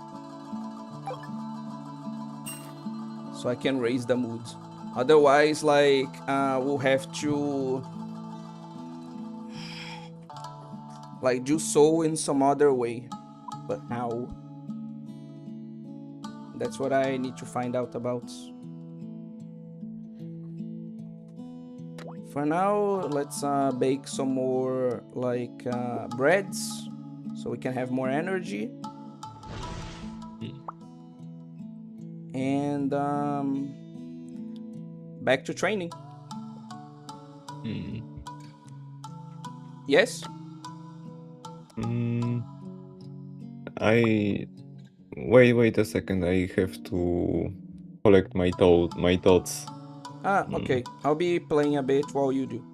Speaker 1: so I can raise the mood. Otherwise, like, we'll have to like do so in some other way. But how? That's what I need to find out about. for now, let's bake some more like breads so we can have more energy. And back to training. Yes?
Speaker 2: I wait a second. I have to collect my thoughts.
Speaker 1: Okay. I'll be playing a bit while you do.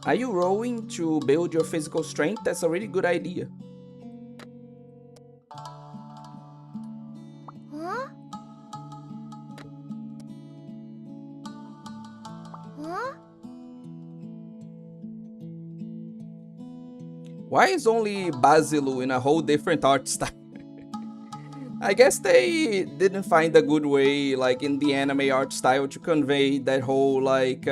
Speaker 1: Are you rowing to build your physical strength? That's a really good idea.
Speaker 3: Huh? Huh?
Speaker 1: Why is only Basilu in a whole different art style? I guess they didn't find a good way, like in the anime art style, to convey that whole like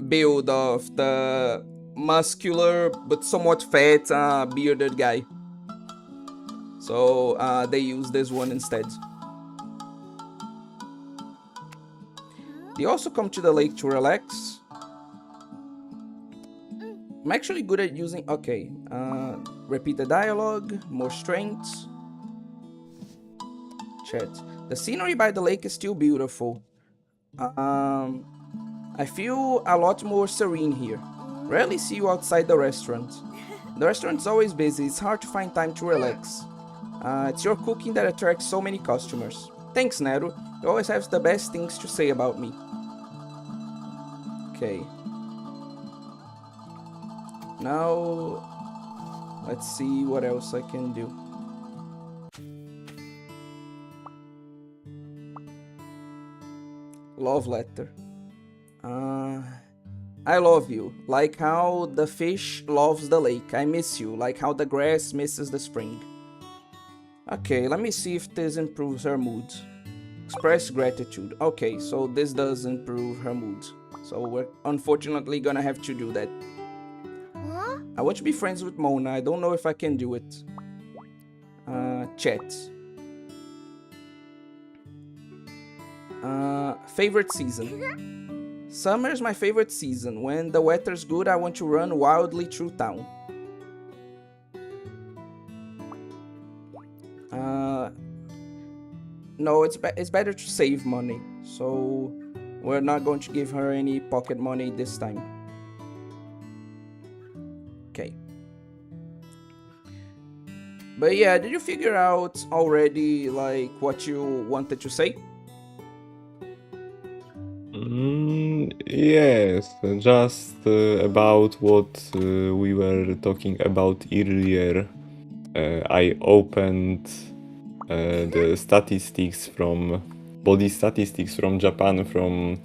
Speaker 1: build of the muscular but somewhat fat bearded guy. So they used this one instead. They also come to the lake to relax. I'm actually good at using... Okay. Repeat the dialogue. More strength. Chat. The scenery by the lake is still beautiful. I feel a lot more serene here. Rarely see you outside the restaurant. The restaurant's always busy. It's hard to find time to relax. It's your cooking that attracts so many customers. Thanks, Nero. You always have the best things to say about me. Okay. Now, let's see what else I can do. Love letter. I love you, like how the fish loves the lake. I miss you, like how the grass misses the spring. Okay, let me see if this improves her mood. Express gratitude. Okay, so this does improve her mood. So we're unfortunately gonna have to do that.
Speaker 3: Huh?
Speaker 1: I want to be friends with Mona. I don't know if I can do it. Chat. Favorite season. Summer is my favorite season. When the weather's good, I want to run wildly through town. No, it's better to save money. So we're not going to give her any pocket money this time. Okay. But yeah, did you figure out already like what you wanted to say?
Speaker 2: Yes, just about what we were talking about earlier. I opened the statistics from body statistics from Japan from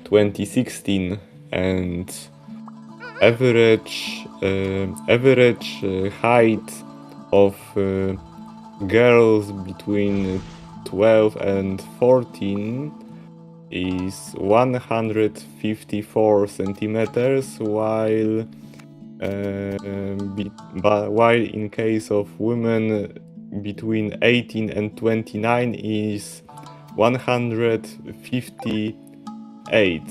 Speaker 2: 2016, and average height of girls between 12 and 14 is 154 centimeters, while in case of women between 18 and 29 is 158.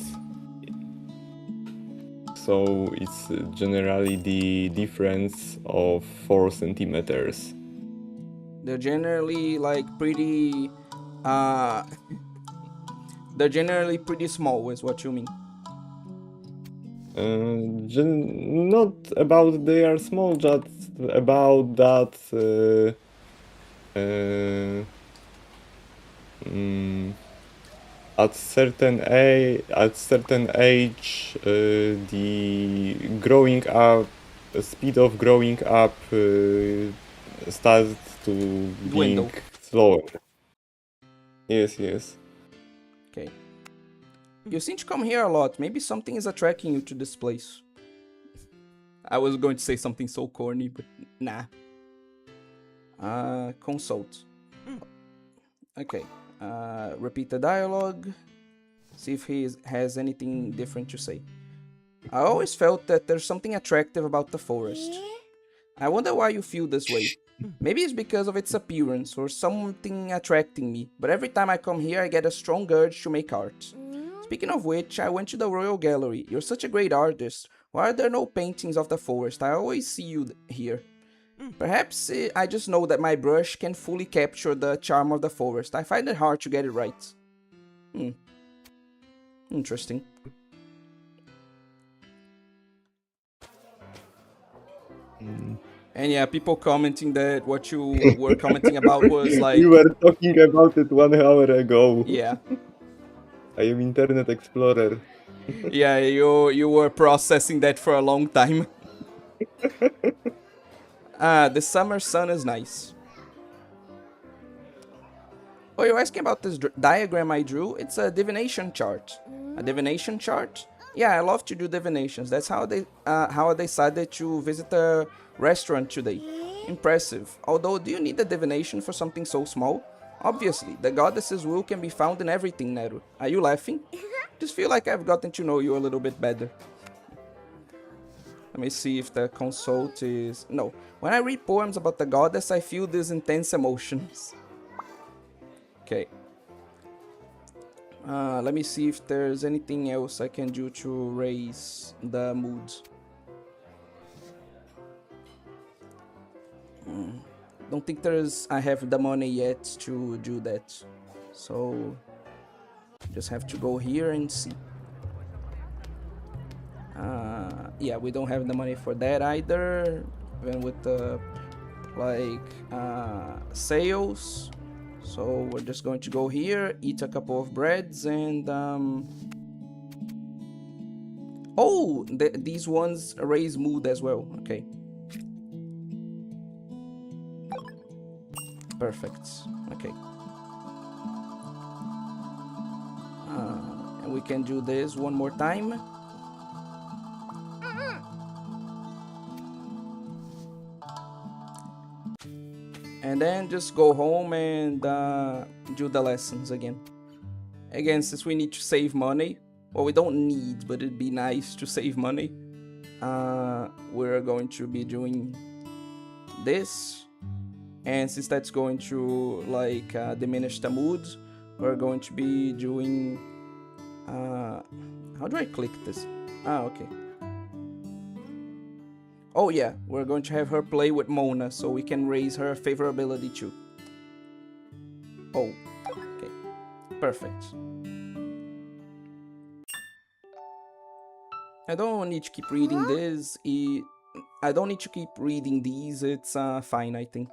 Speaker 2: So it's generally the difference of 4 centimeters.
Speaker 1: They're generally like pretty they're generally pretty small is what you mean.
Speaker 2: Not about they are small, just about that at certain age the growing up speed of growing up starts to
Speaker 1: Dwindle.
Speaker 2: being slower. Yes.
Speaker 1: Okay. You seem to come here a lot. Maybe something is attracting you to this place. I was going to say something so corny, but nah. Consult. Okay. Repeat the dialogue. See if he has anything different to say. I always felt that there's something attractive about the forest. I wonder why you feel this way. Maybe it's because of its appearance or something attracting me, but every time I come here I get a strong urge to make art. Speaking of which, I went to the Royal Gallery. You're such a great artist. Why are there no paintings of the forest? I always see you here. Perhaps I just know that my brush can fully capture the charm of the forest. I find it hard to get it right. Interesting. And yeah, people commenting that what you were commenting about was like...
Speaker 2: We were talking about it 1 hour ago.
Speaker 1: Yeah.
Speaker 2: I am Internet Explorer.
Speaker 1: Yeah, you were processing that for a long time. The summer sun is nice. Oh, you're asking about this diagram I drew? It's a divination chart. A divination chart? Yeah, I love to do divinations. That's how I decided to visit a restaurant today. Impressive. Although, do you need a divination for something so small? Obviously, the goddess's will can be found in everything, Neru. Are you laughing? Just feel like I've gotten to know you a little bit better. Let me see if the consult is... No. When I read poems about the goddess, I feel these intense emotions. Okay. Let me see if there's anything else I can do to raise the mood. Don't think I have the money yet to do that. So, just have to go here and see. Yeah, we don't have the money for that either. Even with the, sales. So we're just going to go here, eat a couple of breads, and oh, these ones raise mood as well. Okay. Perfect. Okay. And we can do this one more time. And then just go home and do the lessons again. Again, since we need to save money, well, we don't need, but it'd be nice to save money. We're going to be doing this. And since that's going to, diminish the mood, we're going to be doing... how do I click this? Okay. Oh yeah, we're going to have her play with Mona, so we can raise her favorability too. Oh, okay. Perfect. I don't need to keep reading this. I don't need to keep reading these. It's fine, I think.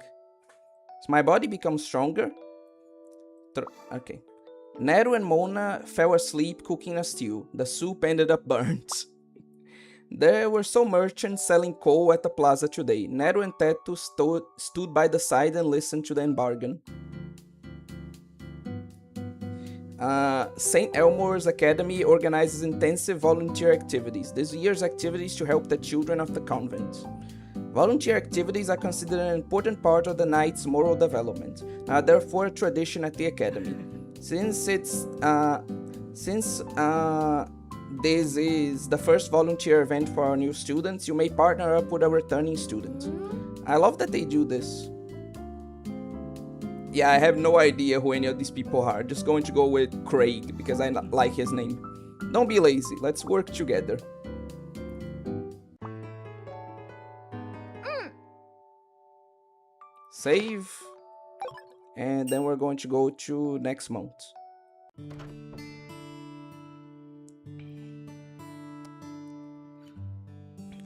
Speaker 1: So my body becomes stronger. Okay. Nero and Mona fell asleep cooking a stew. The soup ended up burnt. There were some merchants selling coal at the plaza today. Nero and Tetu stood by the side and listened to them bargain. St. Elmore's Academy organizes intensive volunteer activities. This year's activities to help the children of the convent. Volunteer activities are considered an important part of the knight's moral development. Therefore, a tradition at the academy. Since this is the first volunteer event for our new students, you may partner up with a returning student. I love that they do this. Yeah, I have no idea who any of these people are. Just going to go with Craig because I like his name. Don't be lazy. Let's work together. Save. And then we're going to go to next month.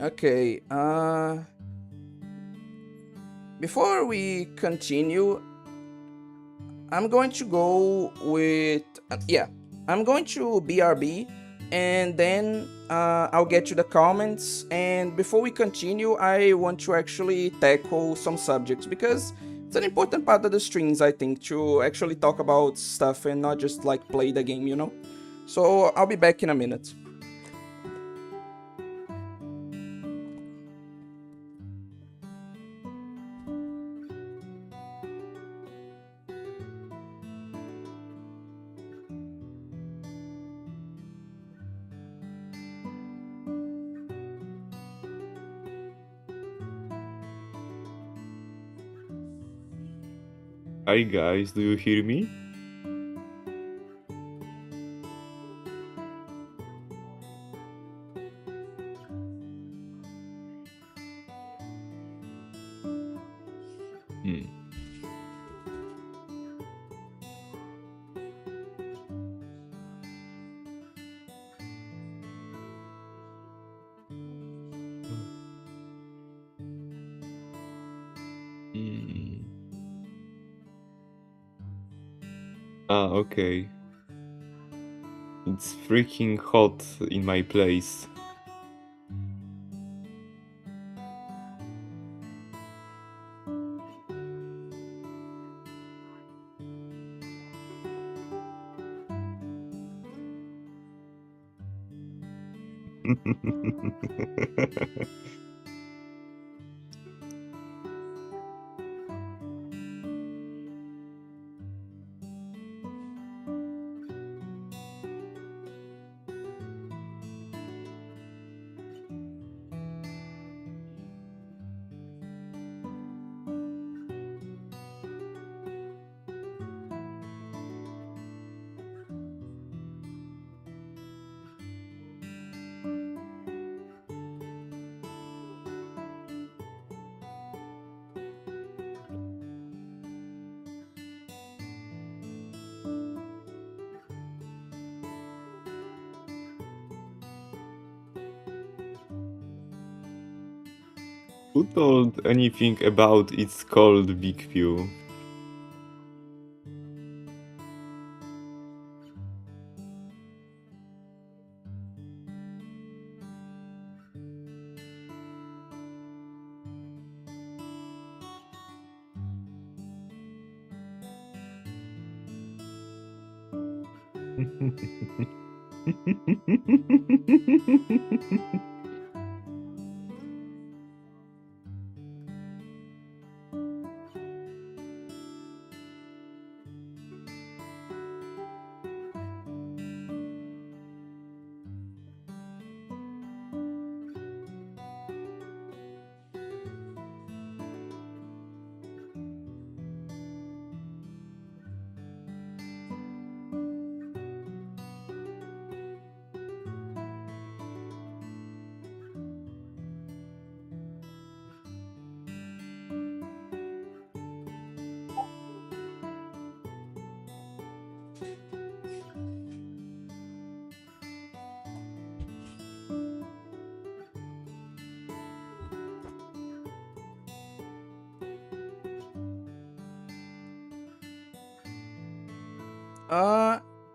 Speaker 1: Okay, before we continue, I'm going to go with, I'm going to BRB, and then I'll get to the comments, and before we continue, I want to actually tackle some subjects, because it's an important part of the streams, I think, to actually talk about stuff and not just, play the game, you know? So, I'll be back in a minute.
Speaker 2: Hi guys, do you hear me? Ah, okay. It's freaking hot in my place. Who told anything about it's called Big View?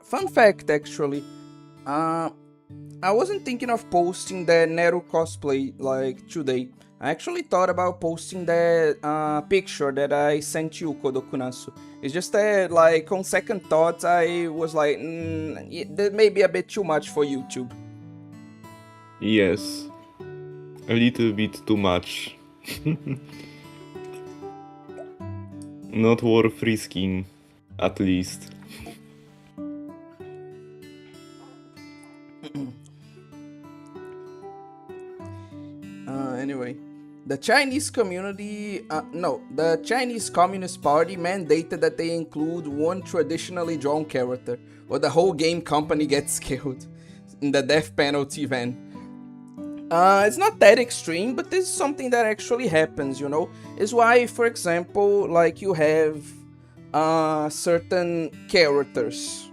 Speaker 1: Fun fact actually. Uh, I wasn't thinking of posting the Nero cosplay like today. I actually thought about posting that picture that I sent you, Kodokunasu. It's just that, like, on second thought, I was like, that may be a bit too much for YouTube.
Speaker 2: Yes, a little bit too much. Not worth risking, at least.
Speaker 1: Anyway, the Chinese the Chinese Communist Party mandated that they include one traditionally drawn character, or the whole game company gets killed in the death penalty van. It's not that extreme, but this is something that actually happens, you know? Is why, for example, like you have certain characters,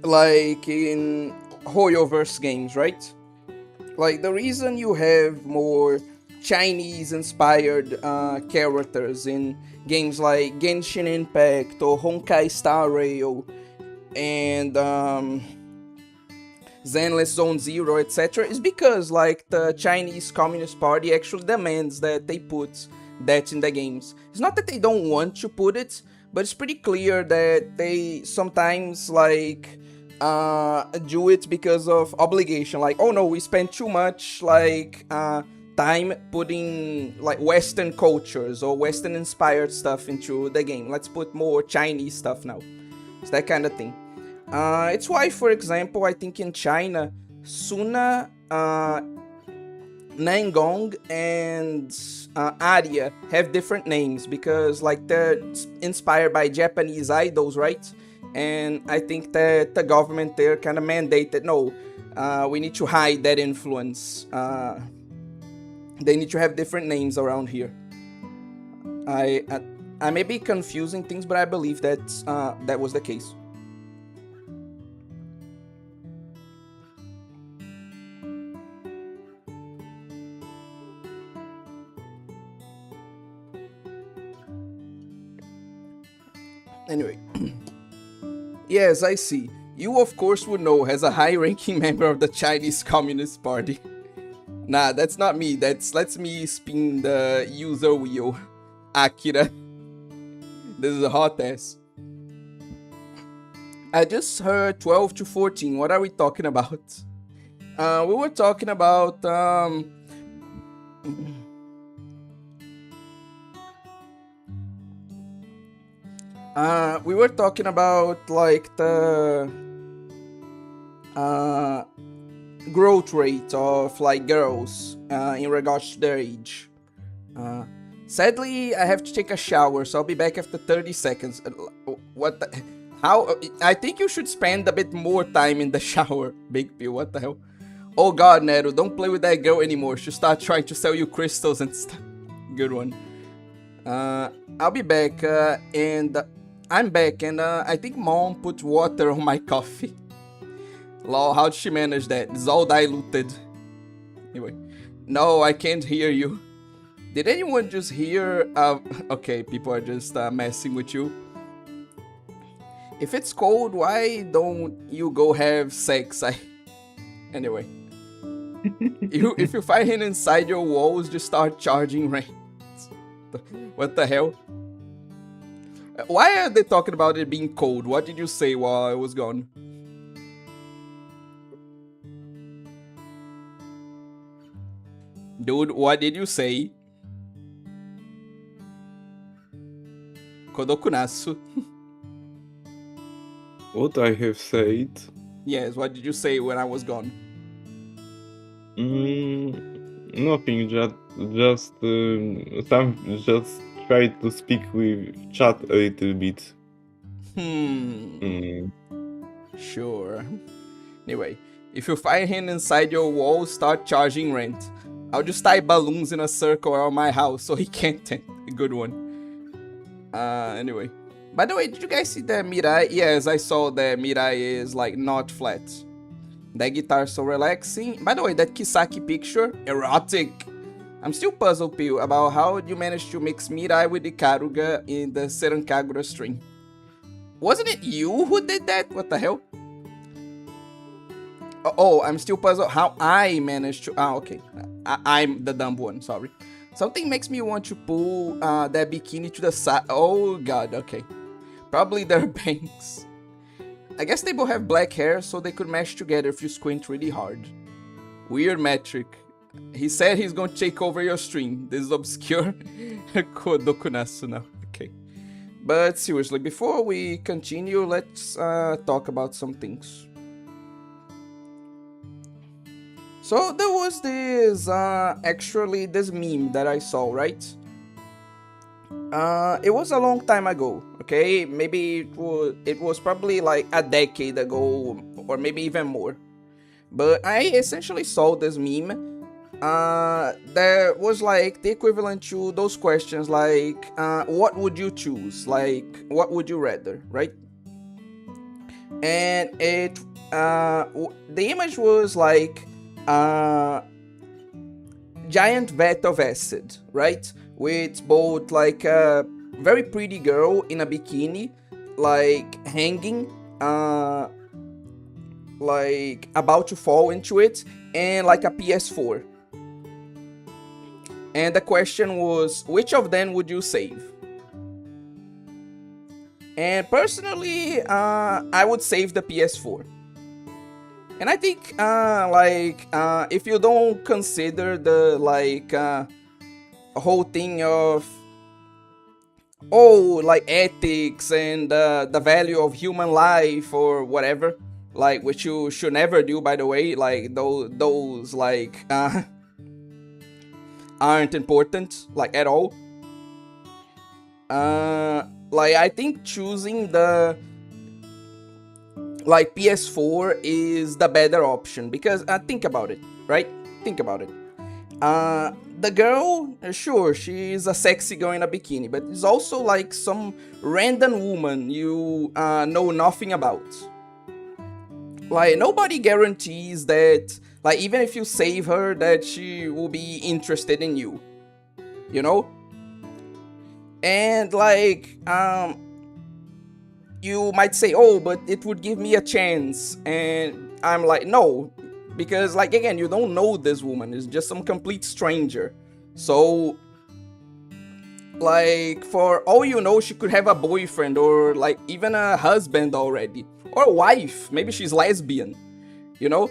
Speaker 1: like in Hoyoverse games, right? Like the reason you have more Chinese inspired characters in games like Genshin Impact or Honkai Star Rail and Zenless Zone Zero, etc., is because like the Chinese Communist Party actually demands that they put that in the games. It's not that they don't want to put it, but it's pretty clear that they sometimes like do it because of obligation. Like, oh no, we spent too much like time putting like Western cultures or Western inspired stuff into the game. Let's put more Chinese stuff now. It's that kind of thing. It's why, for example, I think in China, Suna, Nangong, and Arya have different names because, like, they're inspired by Japanese idols, right? And I think that the government there kind of mandated, no, we need to hide that influence. They need to have different names around here. I, I, I may be confusing things, but I believe that that was the case. Anyway, Yes, I see. You, of course, would know as a high-ranking member of the Chinese Communist Party. Nah, that's not me. Let's me spin the user wheel. Akira. This is a hot ass. I just heard 12 to 14. What are we talking about? We were talking about we were talking about like the growth rate of like girls in regards to their age. Sadly, I have to take a shower, so I'll be back after 30 seconds. What the? How? I think you should spend a bit more time in the shower, Big Pill. What the hell? Oh god, Nero, don't play with that girl anymore. She'll start trying to sell you crystals and stuff. Good one. I'll be back, and I'm back, and I think Mom put water on my coffee. Lol, how'd she manage that? It's all diluted. Anyway. No, I can't hear you. Did anyone just hear? Okay, people are just messing with you. If it's cold, why don't you go have sex? Anyway. If you find him inside your walls, just start charging rent. What the hell? Why are they talking about it being cold? What did you say while I was gone? Dude, what did you say? Kodokunasu.
Speaker 2: What I have said?
Speaker 1: Yes, what did you say when I was gone?
Speaker 2: Nothing. Just try to speak with chat a little bit.
Speaker 1: Sure. Anyway, if you find him inside your wall, start charging rent. I'll just tie balloons in a circle around my house so he can't enter. A good one. Anyway. By the way, did you guys see that Mirai? Yes, I saw that Mirai is like not flat. That guitar is so relaxing. By the way, that Kisaki picture, erotic. I'm still puzzled, Pio, about how you managed to mix Mirai with Ikaruga in the Serankagura string. Wasn't it you who did that? What the hell? Oh, I'm still puzzled how I managed to... okay. I'm the dumb one, sorry. Something makes me want to pull that bikini to the side. Oh, God, okay. Probably their bangs. I guess they both have black hair, so they could mesh together if you squint really hard. Weird metric. He said he's going to take over your stream. This is obscure. Kodokunasu now. Okay. But seriously, before we continue, let's talk about some things. So there was this, actually this meme that I saw, right? It was a long time ago, okay? Maybe it was probably like a decade ago, or maybe even more. But I essentially saw this meme, that was like the equivalent to those questions like, what would you choose? Like, what would you rather, right? And it, the image was like, giant vat of acid, right? With both like a very pretty girl in a bikini, like hanging, like about to fall into it, and like a PS4. And the question was, which of them would you save? And personally, I would save the PS4. And I think, if you don't consider the, whole thing of, ethics and the value of human life or whatever, like, which you should never do, by the way, like, those aren't important, like, at all. I think choosing the PS4 is the better option because think about it, right? Think about it. The girl, sure, she's a sexy girl in a bikini, but it's also like some random woman you know nothing about. Like, nobody guarantees that, like, even if you save her, that she will be interested in you. You know? And, you might say, oh, but it would give me a chance. And I'm like, no, because, like, again, you don't know this woman. It's just some complete stranger. So, like, for all you know, she could have a boyfriend or, like, even a husband already. Or a wife. Maybe she's lesbian, you know?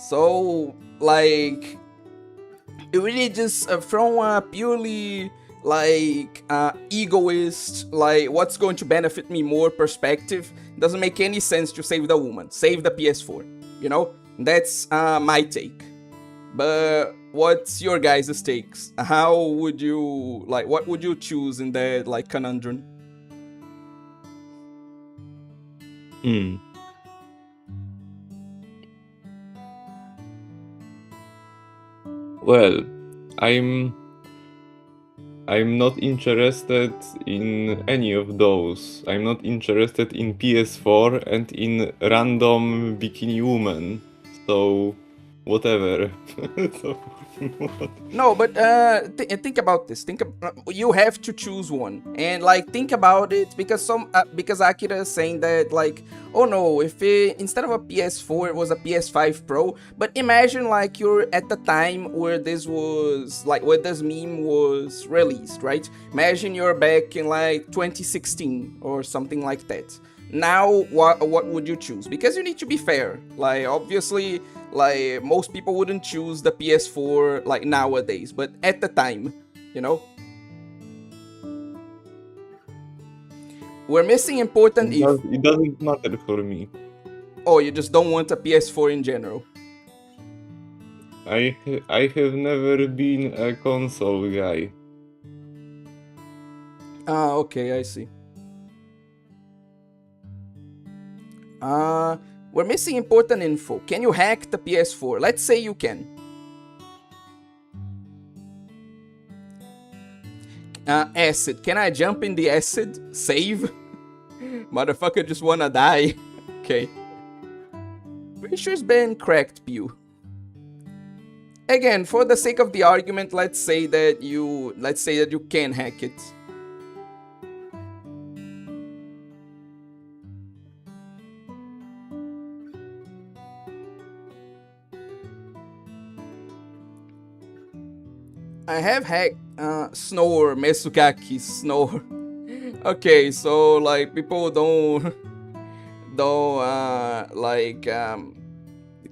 Speaker 1: So, like, it really just, from a purely, like, egoist, like, what's going to benefit me more perspective, doesn't make any sense to save the woman. Save the PS4, you know? That's my take. But what's your guys' takes? How would you, like, what would you choose in that, like, conundrum?
Speaker 2: Hmm. Well, I'm not interested in any of those. I'm not interested in PS4 and in random bikini woman. So, whatever. So,
Speaker 1: No, but think about this. You have to choose one, and like think about it because Akira is saying that like, oh no, if instead of a PS4 it was a PS5 Pro. But imagine like you're at the time where this was like where this meme was released, right? Imagine you're back in like 2016 or something like that. Now, what would you choose? Because you need to be fair. Like obviously, like most people wouldn't choose the PS4 like nowadays, but at the time, you know, we're missing important if.
Speaker 2: it doesn't matter for me.
Speaker 1: Oh, you just don't want a PS4 in general.
Speaker 2: I have never been a console guy.
Speaker 1: Ah, okay, I see. We're missing important info. Can you hack the PS4? Let's say you can. Acid. Can I jump in the acid? Save? Motherfucker just wanna die. Okay. Pretty sure it's been cracked, Pew. Again, for the sake of the argument, let's say that you can hack it. I have hacked Snore, Mesukaki, Snore. Okay, so like people don't like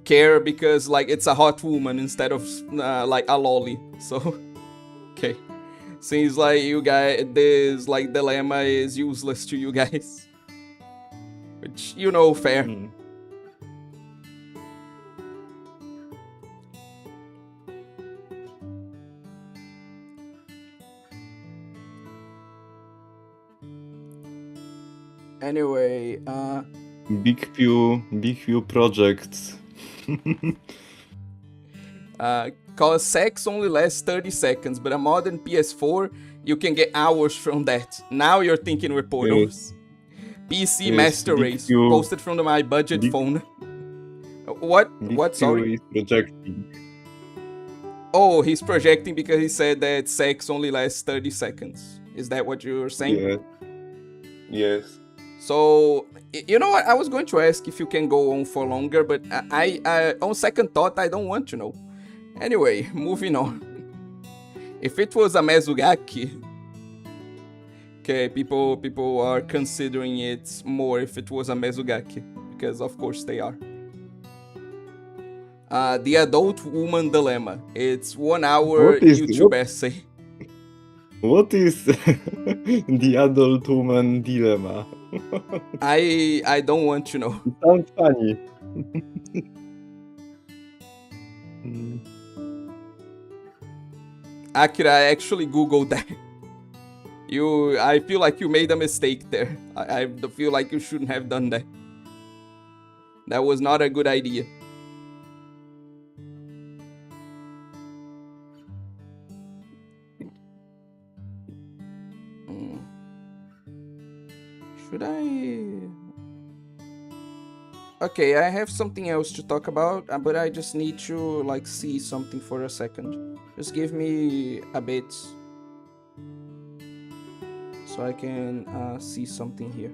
Speaker 1: care because like it's a hot woman instead of like a lolly. So okay, seems like you guys this like dilemma is useless to you guys, which you know fair.
Speaker 2: Hmm.
Speaker 1: Anyway,
Speaker 2: Big few projects.
Speaker 1: cause sex only lasts 30 seconds, but a modern PS4 you can get hours from that. Now you're thinking with portals. PC
Speaker 2: Yes,
Speaker 1: Master
Speaker 2: Big
Speaker 1: Race
Speaker 2: Few-
Speaker 1: posted from my budget
Speaker 2: Big-
Speaker 1: phone. What?
Speaker 2: Big
Speaker 1: What?
Speaker 2: few
Speaker 1: Sorry.
Speaker 2: is projecting.
Speaker 1: Oh, he's projecting because he said that sex only lasts 30 seconds. Is that what you're saying?
Speaker 2: Yeah. Yes.
Speaker 1: So, you know what? I was going to ask if you can go on for longer, but I on second thought, I don't want to know. Anyway, moving on. If it was a Mezugaki, okay, people are considering it more if it was a Mezugaki, because of course they are. The adult woman dilemma. It's 1 hour
Speaker 2: What is-
Speaker 1: YouTube
Speaker 2: what-
Speaker 1: essay.
Speaker 2: What is the adult woman dilemma?
Speaker 1: I don't want to know.
Speaker 2: It sounds funny. Hmm.
Speaker 1: Akira, I actually googled that. I feel like you made a mistake there. I feel like you shouldn't have done that. That was not a good idea. Should I? Okay, I have something else to talk about, but I just need to like see something for a second. Just give me a bit so I can see something here.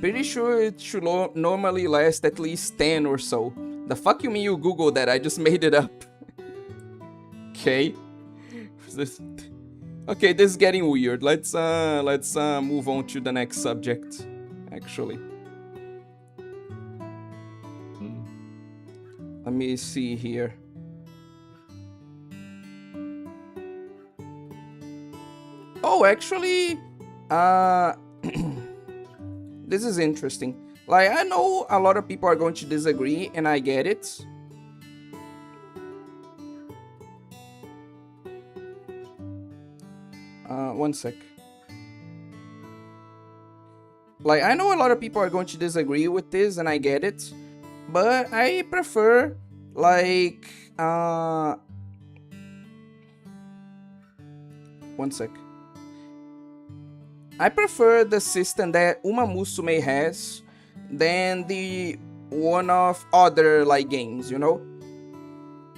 Speaker 1: pretty sure it should normally last at least 10 or so. The fuck you mean you Googled that? I just made it up. Okay. Okay, this is getting weird. Let's move on to the next subject, actually. Let me see here. Oh, actually, this is interesting. Like, I know a lot of people are going to disagree, and I get it. One sec. Like, I know a lot of people are going to disagree with this, and I get it. But I prefer, like, one sec. I prefer the system that Uma Musume has than the one of other, like, games, you know?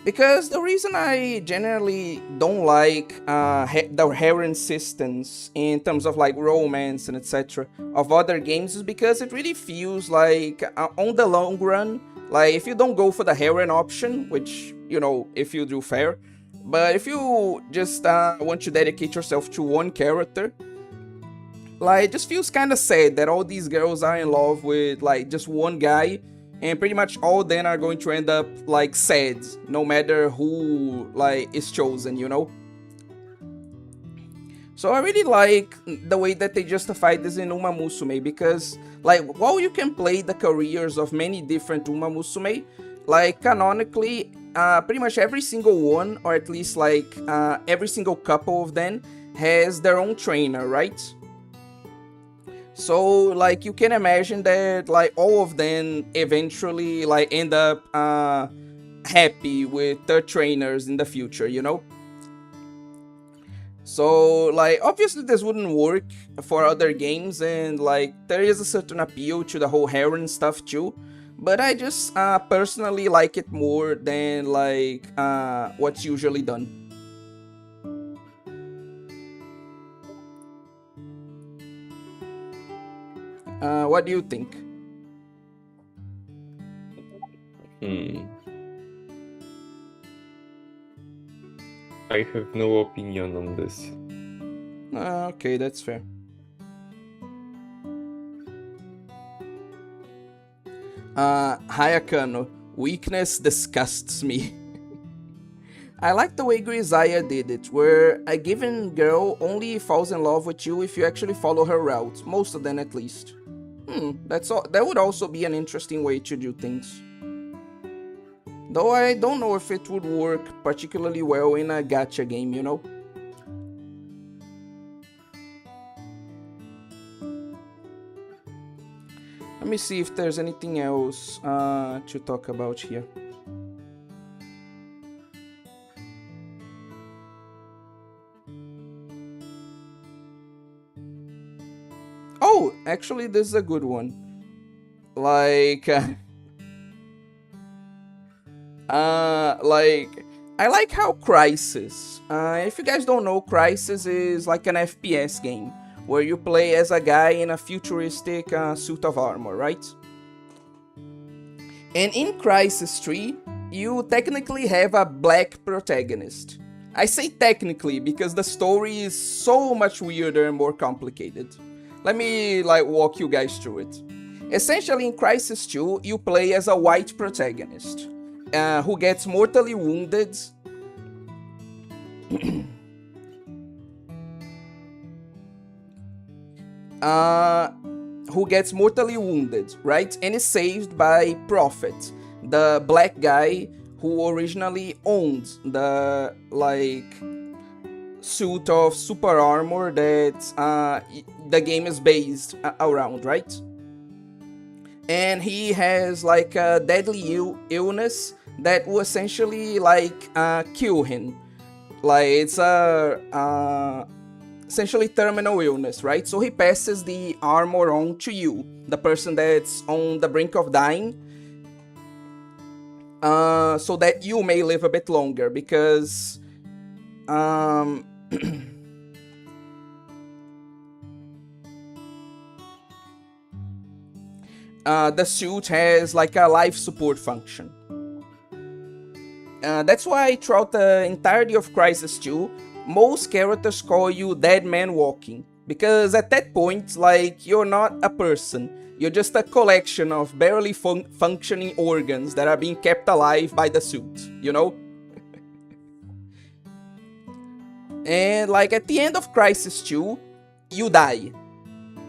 Speaker 1: Because the reason I generally don't like the harem systems in terms of like romance and etc. of other games is because it really feels like on the long run, like if you don't go for the harem option, which, you know, if you do fair, but if you just want to dedicate yourself to one character, like it just feels kind of sad that all these girls are in love with like just one guy. And pretty much all then are going to end up like sad, no matter who like is chosen, you know? So I really like the way that they justified this in Uma Musume, because like while you can play the careers of many different Uma Musume, like canonically, pretty much every single one, or at least like every single couple of them has their own trainer, right? So, like, you can imagine that, like, all of them eventually, like, end up happy with their trainers in the future, you know? So, like, obviously this wouldn't work for other games, and, like, there is a certain appeal to the whole harem stuff, too. But I just personally like it more than, like, what's usually done. What do you think?
Speaker 2: I have no opinion on this.
Speaker 1: Okay, that's fair. Hayakano, weakness disgusts me. I like the way Grisaya did it, where a given girl only falls in love with you if you actually follow her route, most of them at least. That would also be an interesting way to do things. Though I don't know if it would work particularly well in a gacha game, you know? Let me see if there's anything else to talk about here. Oh, actually, this is a good one. Like, like, I like how Crisis. If you guys don't know, Crisis is like an FPS game where you play as a guy in a futuristic suit of armor, right? And in Crisis 3, you technically have a black protagonist. I say technically because the story is so much weirder and more complicated. Let me like walk you guys through it. Essentially, in Crisis 2, you play as a white protagonist who gets mortally wounded. Who gets mortally wounded, right? And is saved by Prophet, the black guy who originally owned the like suit of super armor that the game is based around, right? And he has like a deadly illness that will essentially like kill him. Like it's a essentially terminal illness, right? So he passes the armor on to you, the person that's on the brink of dying, so that you may live a bit longer, because the suit has like a life support function. That's why throughout the entirety of Crisis 2, most characters call you Dead Man Walking. Because at that point, like, you're not a person. You're just a collection of barely functioning organs that are being kept alive by the suit, you know? And like at the end of Crisis 2, you die.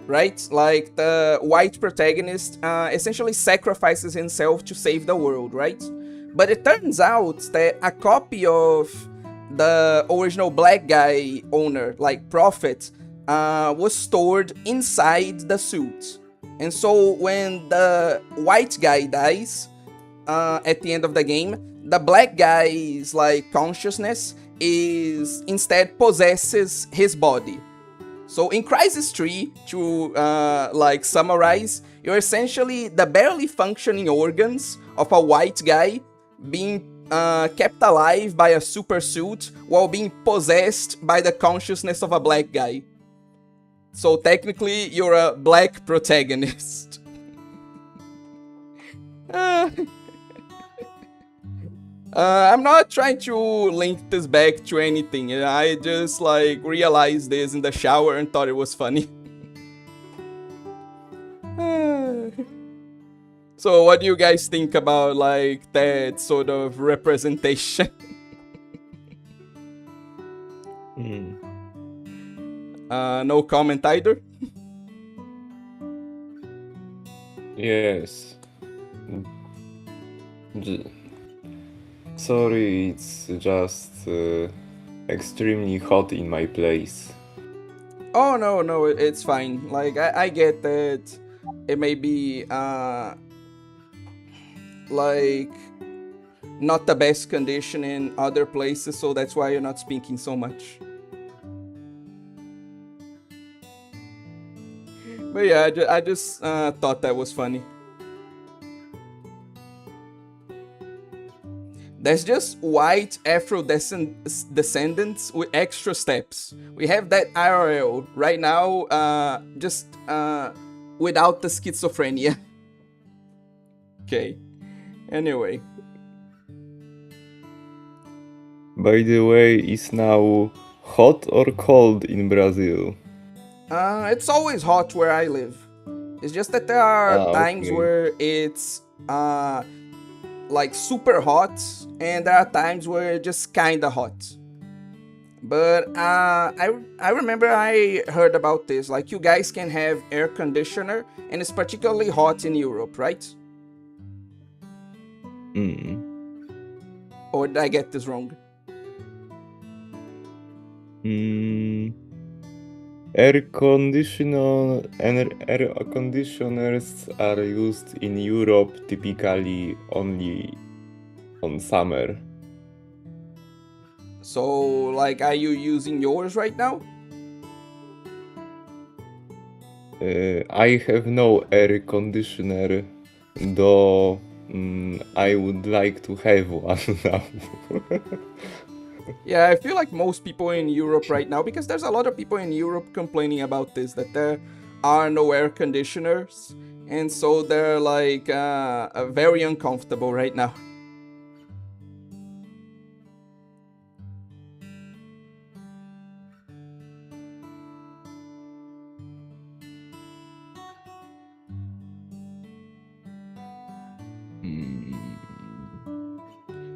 Speaker 1: Right? Like the white protagonist essentially sacrifices himself to save the world, right? But it turns out that a copy of the original black guy owner, like Prophet, was stored inside the suit. And so when the white guy dies at the end of the game, the black guy's like consciousness is instead possesses his body. So in Crisis 3, to like summarize, you're essentially the barely functioning organs of a white guy being kept alive by a super suit while being possessed by the consciousness of a black guy. So technically, you're a black protagonist. I'm not trying to link this back to anything. I just like realized this in the shower and thought it was funny. So what do you guys think about like that sort of representation? No comment either?
Speaker 2: Yes. Sorry, it's just extremely hot in my place.
Speaker 1: Oh no, it's fine. Like I get that it may be like not the best condition in other places, so that's why you're not speaking so much. But yeah, I just thought that was funny. There's just white Afro descendants with extra steps. We have that IRL right now, just without the schizophrenia. Okay. Anyway.
Speaker 2: By the way, is now hot or cold in Brazil?
Speaker 1: It's always hot where I live. It's just that there are times
Speaker 2: okay.
Speaker 1: where it's like super hot, and there are times where it's just kinda hot. But I remember I heard about this. Like, you guys can have air conditioner, and it's particularly hot in Europe, right? Or did I get this wrong?
Speaker 2: Air conditioners are used in Europe typically only on summer.
Speaker 1: So, like, are you using yours right now?
Speaker 2: I have no air conditioner, though I would like to have one now.
Speaker 1: Yeah, I feel like most people in Europe right now, because there's a lot of people in Europe complaining about this, that there are no air conditioners, and so they're like very uncomfortable right now.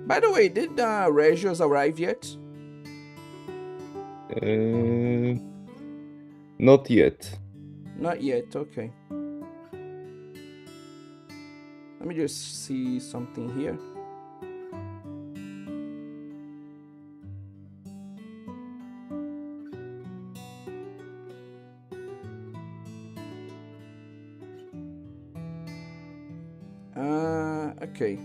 Speaker 1: By the way, did Regios arrive yet?
Speaker 2: Not yet.
Speaker 1: Not yet, okay. Let me just see something here. Okay.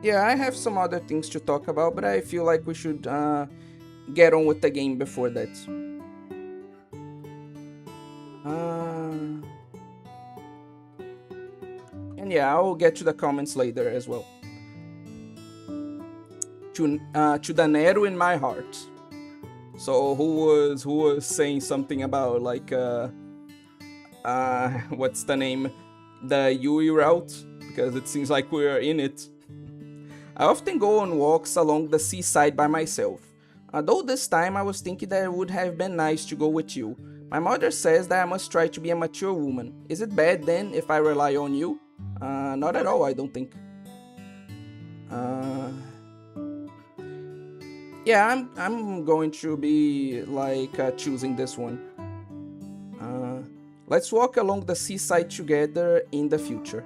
Speaker 1: Yeah, I have some other things to talk about, but I feel like we should get on with the game before that. And yeah, I'll get to the comments later as well. To the Nero in my heart. So who was saying something about like what's the name? The Yui route? Because it seems like we're in it. I often go on walks along the seaside by myself. Though this time I was thinking that it would have been nice to go with you. My mother says that I must try to be a mature woman. Is it bad then if I rely on you? Not at all, I don't think. Yeah, I'm going to be like choosing this one. Let's walk along the seaside together in the future.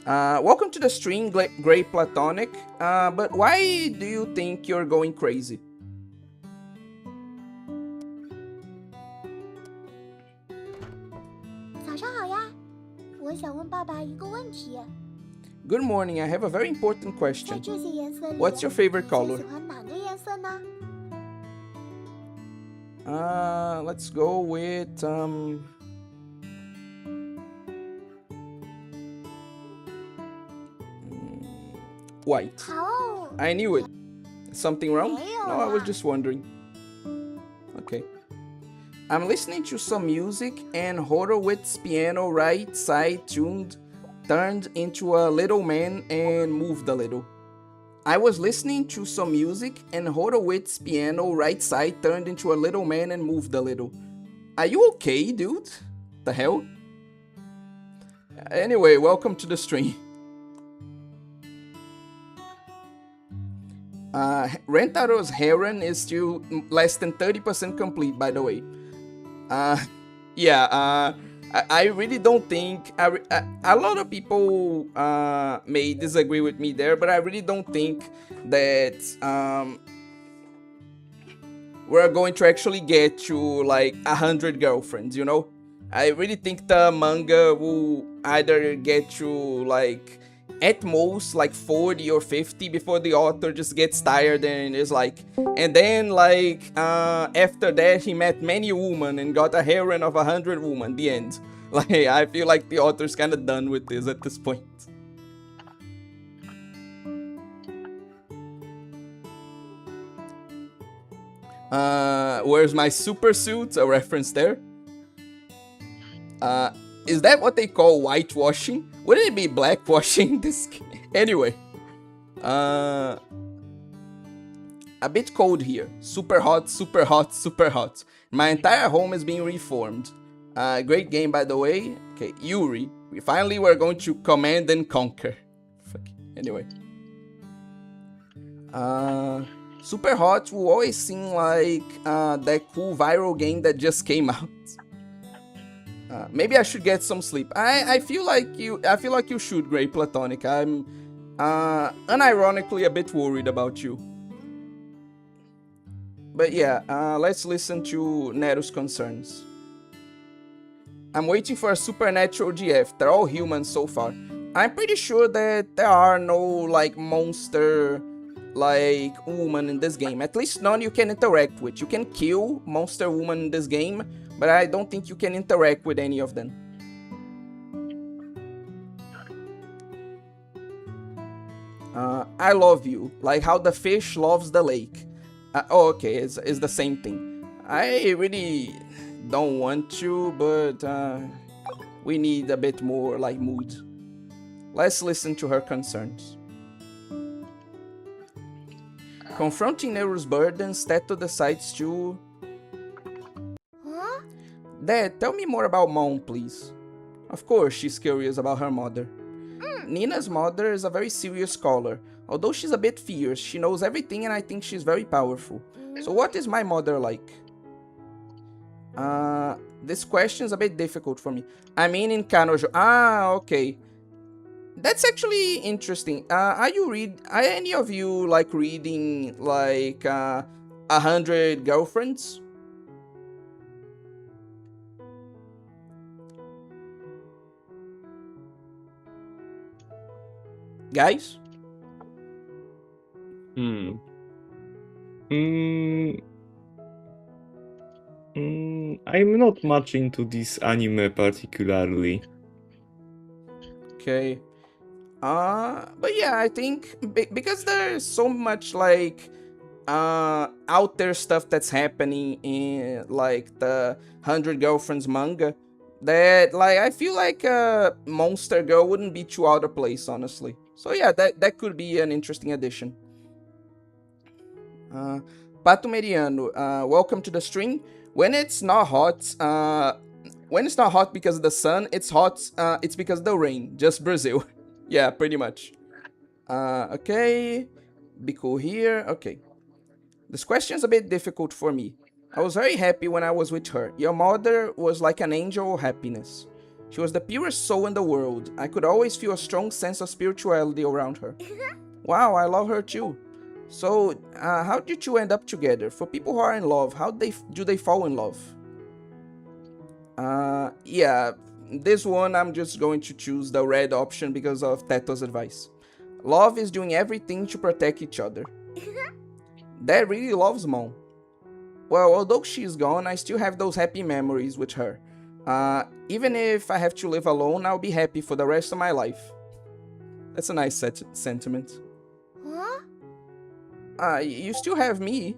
Speaker 1: Welcome to the stream, Grey Platonic. But why do you think you're going crazy?
Speaker 3: 早上好呀，我想问爸爸一个问题，
Speaker 1: Good morning, I have a very important
Speaker 3: 在
Speaker 1: question.
Speaker 3: 这些颜色里，
Speaker 1: What's your favorite
Speaker 3: 你最
Speaker 1: color?
Speaker 3: 喜欢哪个颜色呢？
Speaker 1: Let's go with white.
Speaker 3: 好，
Speaker 1: I knew it. Something wrong?
Speaker 3: Ew.
Speaker 1: No, I was just wondering. Okay. I'm listening to some music and Horowitz piano right side tuned turned into a little man and moved a little. I was listening to some music and Horowitz piano right side turned into a little man and moved a little. Are you okay, dude? The hell? Anyway, welcome to the stream. Rentaro's Heron is still less than 30% complete, by the way. I really don't think... a lot of people may disagree with me there, but I really don't think that we're going to actually get to like 100 girlfriends, you know? I really think the manga will either get to like at most like 40 or 50 before the author just gets tired and is like, and then like after that he met many women and got a harem of 100 women. The end. Like I feel like the author's kind of done with this at this point. Where's my super suit? A reference there. Is that what they call whitewashing? Wouldn't it be blackwashing? This anyway. A bit cold here. Super hot, super hot, super hot. My entire home is being reformed. Great game, by the way. Okay, Yuri. We finally were going to command and conquer. Fuck. Anyway. Super hot will always seem like that cool viral game that just came out. Maybe I should get some sleep. I feel like you should, Grey Platonic. I'm unironically a bit worried about you. But yeah, let's listen to Nero's concerns. I'm waiting for a supernatural GF. They're all humans so far. I'm pretty sure that there are no like monster like woman in this game. At least none you can interact with. You can kill monster woman in this game, but I don't think you can interact with any of them. I love you, like how the fish loves the lake. Oh, okay, it's the same thing. I really don't want to, but we need a bit more like mood. Let's listen to her concerns. Confronting Nero's burdens, Teto decides to...
Speaker 3: Huh?
Speaker 1: Dad, tell me more about Mom, please. Of course, she's curious about her mother. Nina's mother is a very serious scholar. Although she's a bit fierce, she knows everything and I think she's very powerful. So what is my mother like? This question's a bit difficult for me. I mean in Kanojo. Okay. That's actually interesting. Are any of you like reading like 100 Girlfriends? Guys?
Speaker 2: I'm not much into this anime particularly.
Speaker 1: Okay. But yeah, I think because there's so much like out there stuff that's happening in like the 100 Girlfriends manga that like I feel like Monster Girl wouldn't be too out of place, honestly. So yeah, that could be an interesting addition. Pato Meriano, welcome to the stream. When it's not hot because of the sun, it's hot, it's because of the rain. Just Brazil. Yeah, pretty much. Okay. Be cool here. Okay. This question's a bit difficult for me. I was very happy when I was with her. Your mother was like an angel of happiness. She was the purest soul in the world. I could always feel a strong sense of spirituality around her. Wow, I love her too. So, how did you two end up together? For people who are in love, how do they fall in love? Yeah, this one I'm just going to choose the red option because of Teto's advice. Love is doing everything to protect each other. Dad really loves Mom. Well, although she's gone, I still have those happy memories with her. Even if I have to live alone, I'll be happy for the rest of my life. That's a nice sentiment.
Speaker 3: Huh?
Speaker 1: You still have me.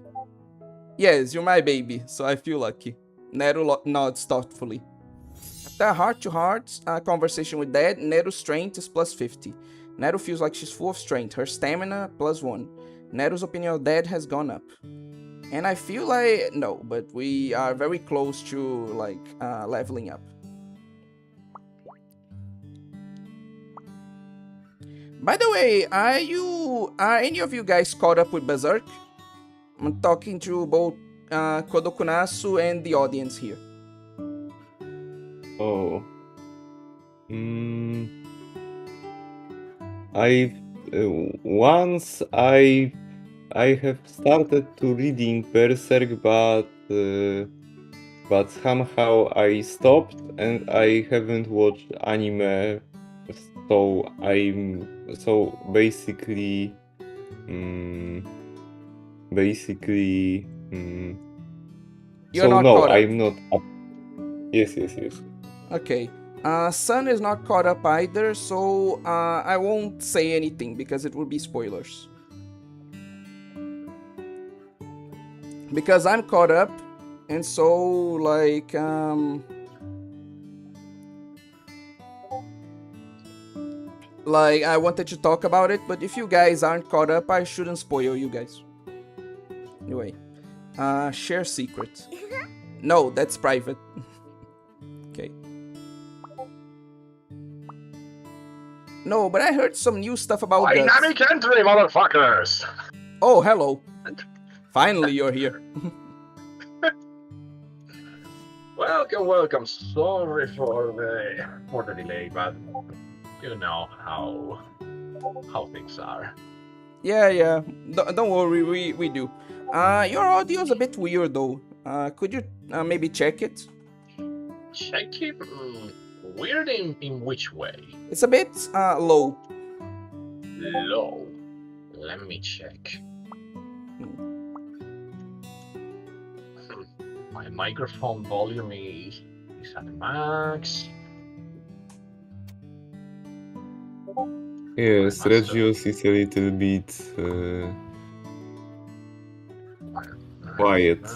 Speaker 1: Yes, you're my baby, so I feel lucky. Nero nods thoughtfully. After a heart-to-heart conversation with Dad, Nero's strength is plus 50. Nero feels like she's full of strength. Her stamina plus 1. Nero's opinion of Dad has gone up. And I feel like, no, but we are very close to, like, leveling up. By the way, are any of you guys caught up with Berserk? I'm talking to both Kodokunasu and the audience here.
Speaker 2: Oh. Once I have started to reading Berserk, but somehow I stopped and I haven't watched anime, so basically.
Speaker 1: You're not caught up.
Speaker 2: I'm not up. Yes.
Speaker 1: Okay. Sun is not caught up either, so I won't say anything because it would be spoilers. Because I'm caught up, and so like I wanted to talk about it, but if you guys aren't caught up, I shouldn't spoil you guys. Anyway, share secret. No, that's private. Okay. No, but I heard some new stuff about guts.
Speaker 4: Dynamic entry, motherfuckers!
Speaker 1: Oh, hello. Finally, you're here.
Speaker 4: Welcome. Sorry for the delay, but you know how things are.
Speaker 1: Yeah. Don't worry, we do. Your audio's a bit weird though. Could you maybe check it?
Speaker 4: Check it? Weird in which way?
Speaker 1: It's a bit low.
Speaker 4: Low. Let me check. My microphone volume is at the max.
Speaker 2: Yes, Regios is a little bit quiet.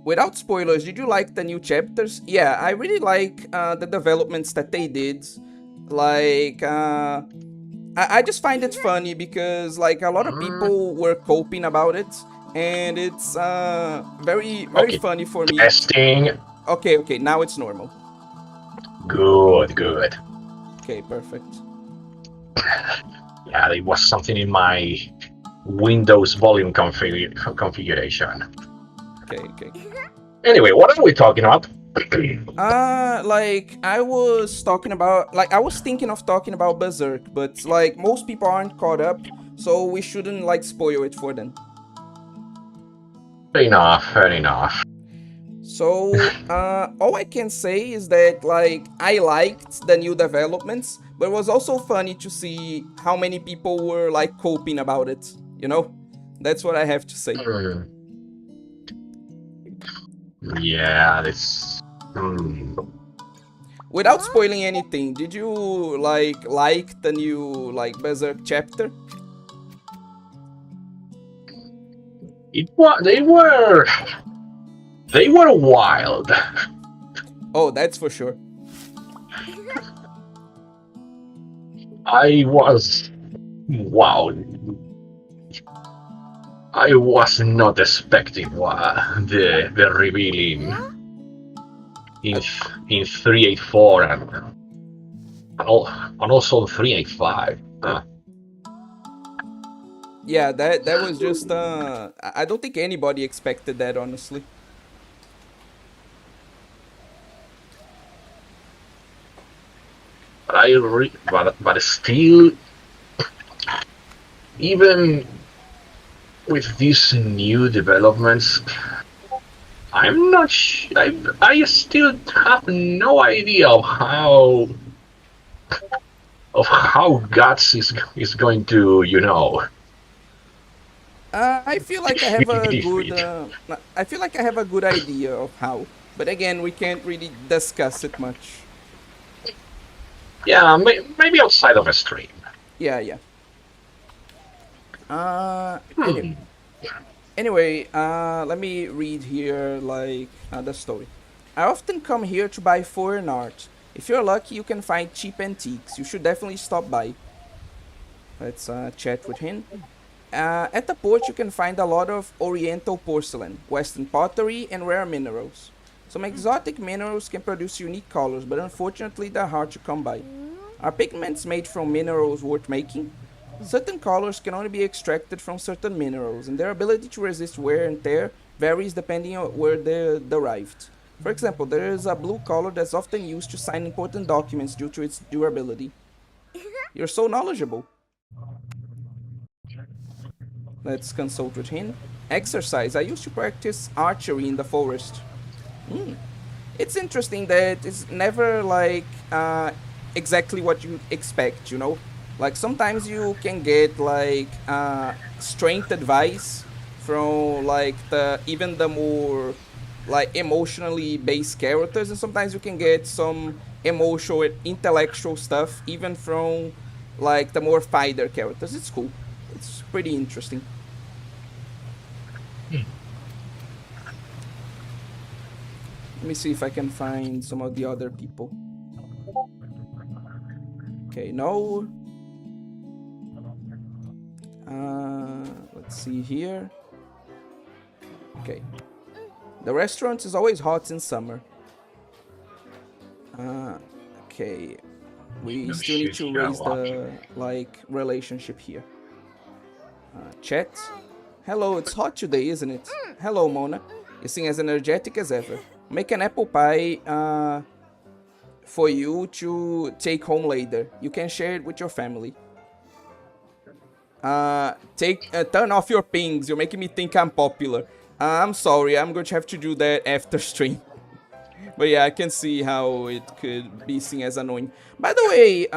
Speaker 1: Without spoilers, did you like the new chapters? Yeah, I really like the developments that they did. Like, I just find it funny because like a lot of people were coping about it, and it's very funny for me.
Speaker 4: Testing.
Speaker 1: Okay, now it's normal.
Speaker 4: Good.
Speaker 1: Okay, perfect.
Speaker 4: Yeah, it was something in my Windows volume configuration.
Speaker 1: Okay.
Speaker 4: Anyway, what are we talking about?
Speaker 1: Like I was thinking of talking about Berserk, but like most people aren't caught up, so we shouldn't like spoil it for them.
Speaker 4: Fair enough.
Speaker 1: So, all I can say is that like I liked the new developments, but it was also funny to see how many people were like coping about it, you know? That's what I have to say.
Speaker 4: Yeah, this.
Speaker 1: Without spoiling anything, did you like the new Berserk chapter?
Speaker 4: They were wild.
Speaker 1: Oh, that's for sure.
Speaker 4: I was wow. I was not expecting the reveal in 384 and also 385.
Speaker 1: Yeah, that was just I don't think anybody expected that, honestly.
Speaker 4: But still, even with these new developments, I'm not. I still have no idea of how Guts is going to,
Speaker 1: I feel like I have a good
Speaker 4: defeat.
Speaker 1: I feel like I have a good idea of how, but again, we can't really discuss it much.
Speaker 4: Yeah, maybe outside of a stream.
Speaker 1: Yeah, yeah.
Speaker 4: Hmm.
Speaker 1: Anyway, let me read here the story. I often come here to buy foreign art. If you're lucky, you can find cheap antiques. You should definitely stop by. Let's chat with him. At the port, you can find a lot of Oriental porcelain, Western pottery, and rare minerals. Some exotic minerals can produce unique colors, but unfortunately, they're hard to come by. Are pigments made from minerals worth making? Certain colors can only be extracted from certain minerals, and their ability to resist wear and tear varies depending on where they're derived. For example, there is a blue color that's often used to sign important documents due to its durability. You're so knowledgeable. Let's consult with him. Exercise. I used to practice archery in the forest. Hmm. It's interesting that it's never exactly what you expect, you know? Like sometimes you can get strength advice from the even the more emotionally based characters, and sometimes you can get some emotional and intellectual stuff even from the more fighter characters. It's cool. It's pretty interesting. Let me see if I can find some of the other people. Okay, no. Let's see here. Okay. The restaurant is always hot in summer. Okay. We still need to raise the relationship here. Chat. Hello, it's hot today, isn't it? Hello, Mona. You seem as energetic as ever. Make an apple pie for you to take home later. You can share it with your family. Turn off your pings. You're making me think I'm popular. I'm sorry. I'm going to have to do that after stream. But yeah, I can see how it could be seen as annoying. By the way,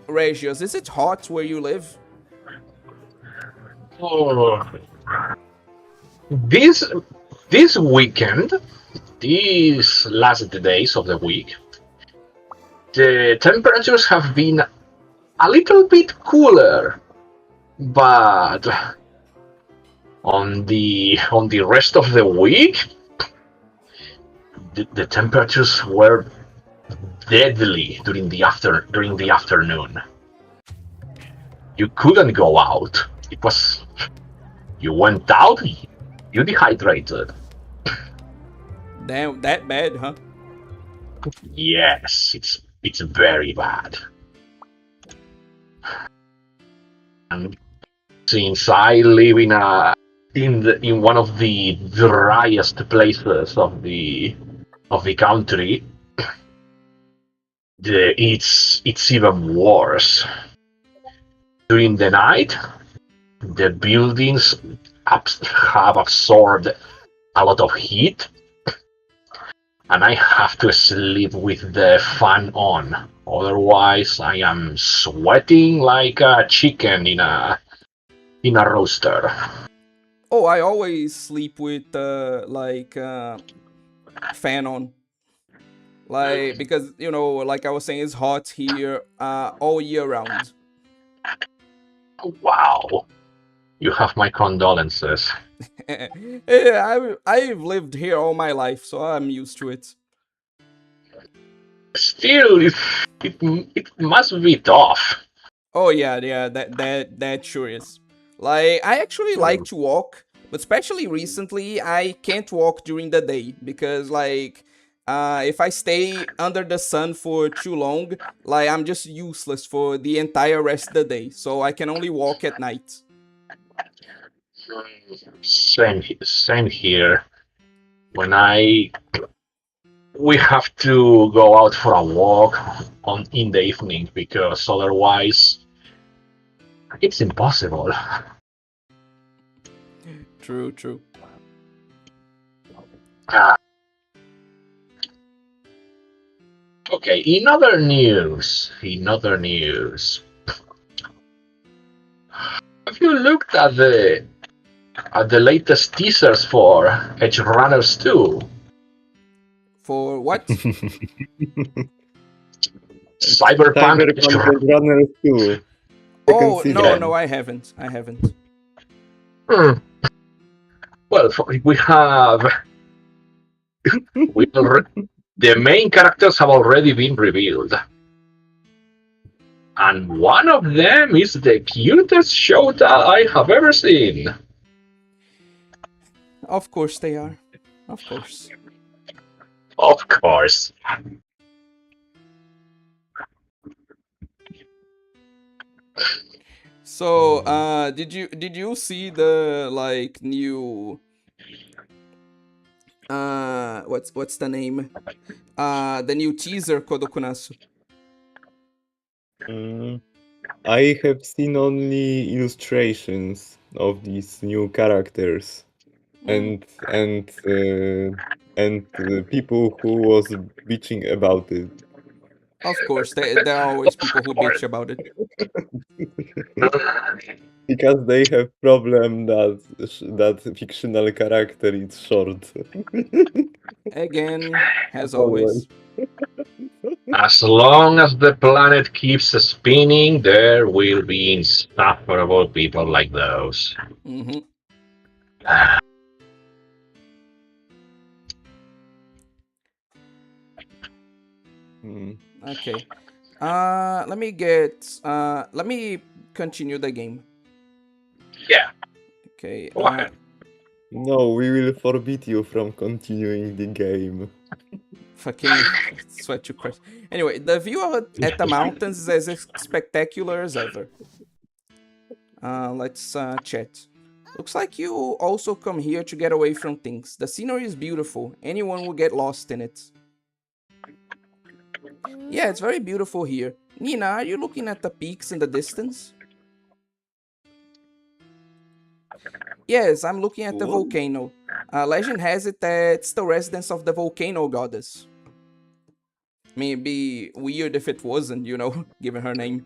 Speaker 1: Regios, is it hot where you live?
Speaker 4: Oh, this this weekend, these last days of the week, the temperatures have been a little bit cooler, but on the rest of the week, the temperatures were deadly during the afternoon. You couldn't go out. You went out, you dehydrated.
Speaker 1: Damn, that bad, huh?
Speaker 4: Yes, it's very bad. And since I live in one of the driest places of the country, it's even worse. During the night, the buildings have absorbed a lot of heat, and I have to sleep with the fan on. Otherwise, I am sweating like a chicken in a roaster.
Speaker 1: Oh, I always sleep with fan on. Like, because, you know, like I was saying, it's hot here all year round.
Speaker 4: Wow. You have my condolences.
Speaker 1: Yeah, I've lived here all my life, so I'm used to it.
Speaker 4: Still, it must be tough.
Speaker 1: Oh yeah, that sure is. Like, I actually like to walk, but especially recently, I can't walk during the day because, like, if I stay under the sun for too long, like, I'm just useless for the entire rest of the day. So I can only walk at night.
Speaker 4: Same here. When we have to go out for a walk in the evening because otherwise it's impossible.
Speaker 1: True.
Speaker 4: Okay, in other news, have you looked at the latest teasers for Edge Runners 2?
Speaker 1: For what?
Speaker 4: Cyberpunk Edge
Speaker 2: Cyberpunk Runners 2.
Speaker 1: Oh,
Speaker 2: see
Speaker 1: no,
Speaker 2: that.
Speaker 1: no, I haven't.
Speaker 4: Hmm. Well, we have the main characters have already been revealed. And one of them is the cutest Shota I have ever seen.
Speaker 1: Of course they are. Of course.
Speaker 4: Of course.
Speaker 1: So, did you see the, like, new what's the name? The new teaser Kodokunasu.
Speaker 2: I have seen only illustrations of these new characters and people who was bitching about it.
Speaker 1: Of course, there are always people who bitch about it.
Speaker 2: Because they have problem that fictional character is short.
Speaker 1: Again, as always.
Speaker 4: As long as the planet keeps spinning, there will be insufferable people like those.
Speaker 1: Mm-hmm. Okay. Let me continue the game.
Speaker 4: Yeah.
Speaker 1: Okay.
Speaker 4: Go ahead.
Speaker 2: No, we will forbid you from continuing the game.
Speaker 1: Fucking sweat to Christ. Anyway, the view at the mountains is as spectacular as ever. Let's chat. Looks like you also come here to get away from things. The scenery is beautiful. Anyone will get lost in it. Yeah, it's very beautiful here. Nina, are you looking at the peaks in the distance? Yes, I'm looking at the volcano. Legend has it that it's the residence of the volcano goddess. I mean, it'd be weird if it wasn't, you know, given her name.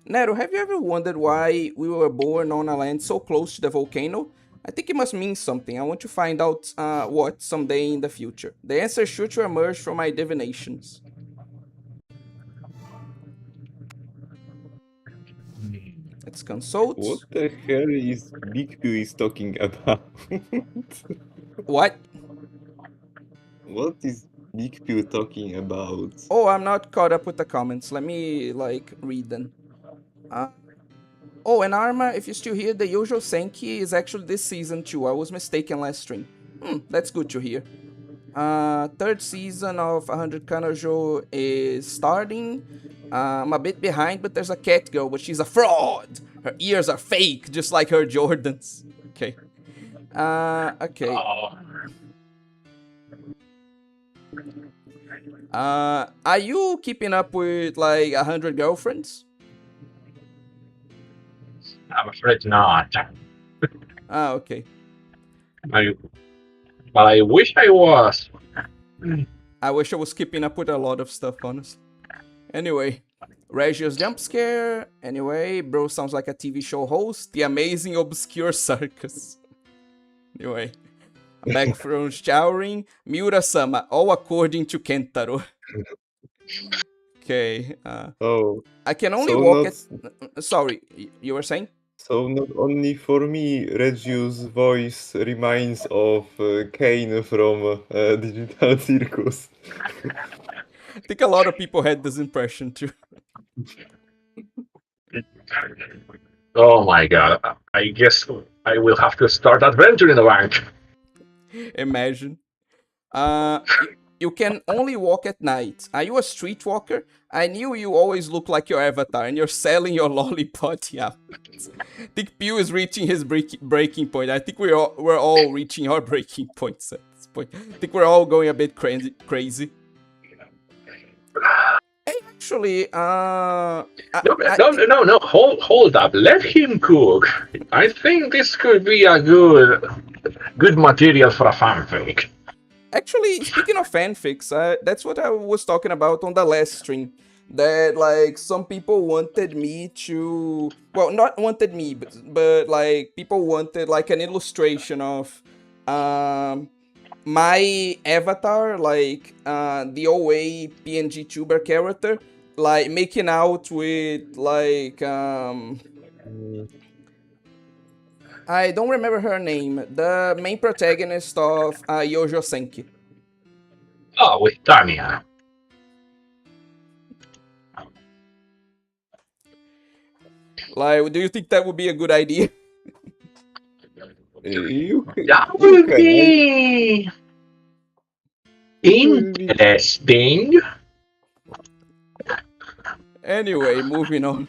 Speaker 1: Nero, have you ever wondered why we were born on a land so close to the volcano? I think it must mean something. I want to find out what someday in the future. The answer is sure to emerge from my divinations. Let's consult.
Speaker 2: What the hell is Big Q is talking about?
Speaker 1: What?
Speaker 2: What is Big Q talking about?
Speaker 1: Oh, I'm not caught up with the comments. Let me, like, read them. Oh, and Arma, if you're still here, the usual Senki is actually this season too. I was mistaken last stream. That's good to hear. Third season of 100 Kanojo is starting. I'm a bit behind, but there's a cat girl, but she's a fraud. Her ears are fake, just like her Jordans. Okay. Okay. Are you keeping up with, like, 100 girlfriends?
Speaker 4: I'm afraid not.
Speaker 1: Okay.
Speaker 4: But I wish I was.
Speaker 1: I wish I was keeping up with a lot of stuff, honestly. Anyway, Reggio's jump scare. Anyway, bro sounds like a TV show host. The amazing obscure circus. Anyway. Back from showering, Miura-sama, all according to Kentaro. Okay.
Speaker 2: Oh,
Speaker 1: I can only
Speaker 2: so
Speaker 1: walk
Speaker 2: not
Speaker 1: at. Sorry, you were saying?
Speaker 2: so not only for me, Regiu's voice reminds of Kane from Digital Circus.
Speaker 1: I think a lot of people had this impression too.
Speaker 4: Oh my god. I guess I will have to start adventuring the bank.
Speaker 1: Imagine. You can only walk at night. Are you a streetwalker? I knew you always look like your avatar and you're selling your lollipop. Yeah. I think Pew is reaching his breaking point. I think we're all reaching our breaking points at this point. I think we're all going a bit crazy. Hey, actually,
Speaker 4: No. Hold up. Let him cook. I think this could be a good material for a fanfic.
Speaker 1: Actually, speaking of fanfics, that's what I was talking about on the last stream. That like some people wanted me to, well, not wanted me, but like people wanted like an illustration of my avatar, like the OA PNG tuber character, like making out with like I don't remember her name, the main protagonist of Yojo Senki.
Speaker 4: Oh, with Tanya.
Speaker 1: Like, do you think that would be a good idea?
Speaker 4: That
Speaker 2: You
Speaker 4: would
Speaker 2: can.
Speaker 4: be
Speaker 2: It will be.
Speaker 4: interesting.
Speaker 1: Anyway, moving on.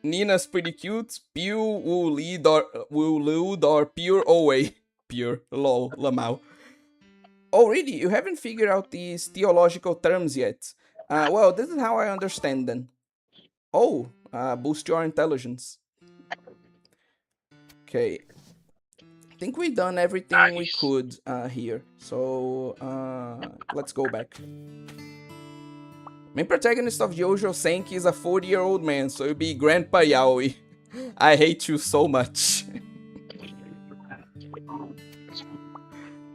Speaker 1: Nina's pretty cute. Pew will lead or pure away. Pure lol lamau. Oh really? You haven't figured out these theological terms yet. Well, this is how I understand them. Oh, boost your intelligence. Okay. I think we've done everything we
Speaker 4: Nice.
Speaker 1: could here. So let's go back. Main protagonist of Jojo Senki is a 40-year-old man, so it'll be Grandpa Yaoi. I hate you so much.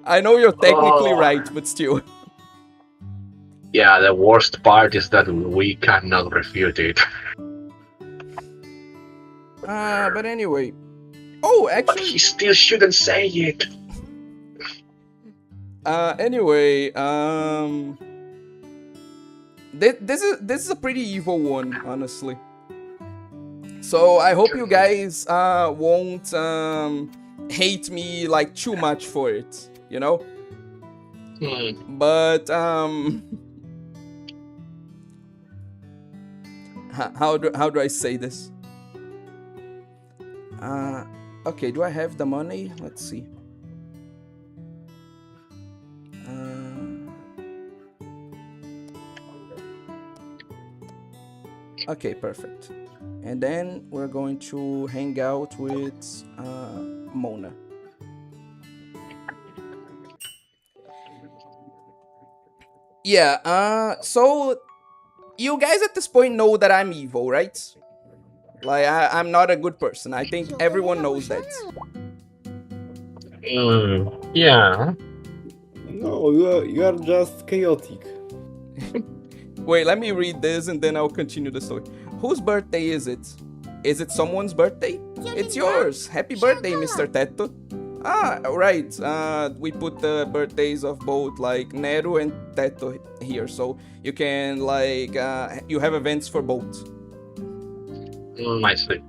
Speaker 1: I know you're technically right, but still.
Speaker 4: Yeah, the worst part is that we cannot refute it.
Speaker 1: But anyway. Oh,
Speaker 4: But
Speaker 1: actually.
Speaker 4: he still shouldn't say it.
Speaker 1: Anyway, this is a pretty evil one, honestly. So I hope you guys won't hate me like too much for it, you know? But how do I say this? Okay, do I have the money? Let's see. Okay, perfect. And then we're going to hang out with Mona. Yeah, so you guys at this point know that I'm evil, right? Like, I'm not a good person. I think everyone knows that.
Speaker 4: Yeah.
Speaker 2: No, you are just chaotic.
Speaker 1: Wait, let me read this and then I'll continue the story. Whose birthday is it? Is it someone's birthday? It's yours! Happy birthday, Mr. Teto! Ah, right. We put the birthdays of both, like, Neru and Teto here, so you can, like, you have events for both.
Speaker 4: I see.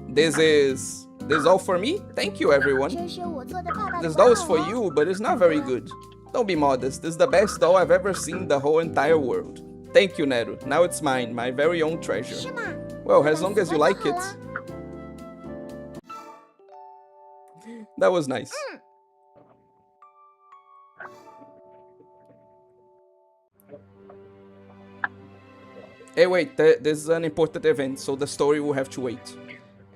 Speaker 1: This is all for me? Thank you, everyone.
Speaker 3: 这是我做的泡泡
Speaker 1: This
Speaker 3: 糖
Speaker 1: doll is for
Speaker 3: 哦
Speaker 1: you, but it's not very good. Don't be modest. This is the best doll I've ever seen in the whole entire world. Thank you, Neru. Now it's mine, my very own treasure.
Speaker 3: 是吗？
Speaker 1: Well, as long as you like it. That was nice. Hey, wait, this is an important event, so the story will have to wait.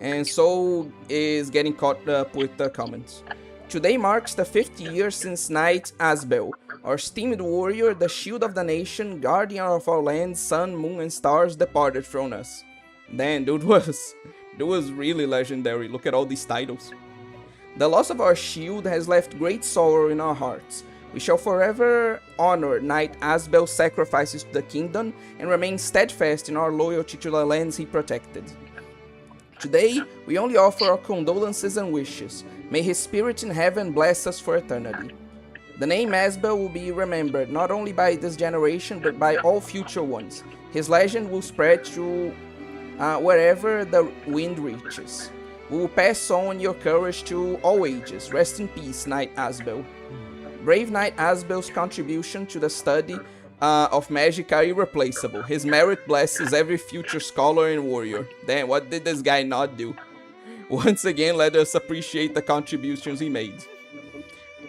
Speaker 1: And so is getting caught up with the comments. Today marks the 5th year since Knight Asbel, our esteemed warrior, the shield of the nation, guardian of our land, sun, moon, and stars, departed from us. Damn, dude was It was really legendary. Look at all these titles. The loss of our shield has left great sorrow in our hearts. We shall forever honor Knight Asbel's sacrifices to the kingdom and remain steadfast in our loyalty to the lands he protected. Today, we only offer our condolences and wishes. May his spirit in heaven bless us for eternity. The name Asbel will be remembered not only by this generation but by all future ones. His legend will spread to wherever the wind reaches. We will pass on your courage to all ages. Rest in peace, Knight Asbel. Brave Knight Asbel's contribution to the study of magic are irreplaceable. His merit blesses every future scholar and warrior. Damn, what did this guy not do? Once again, let us appreciate the contributions he made.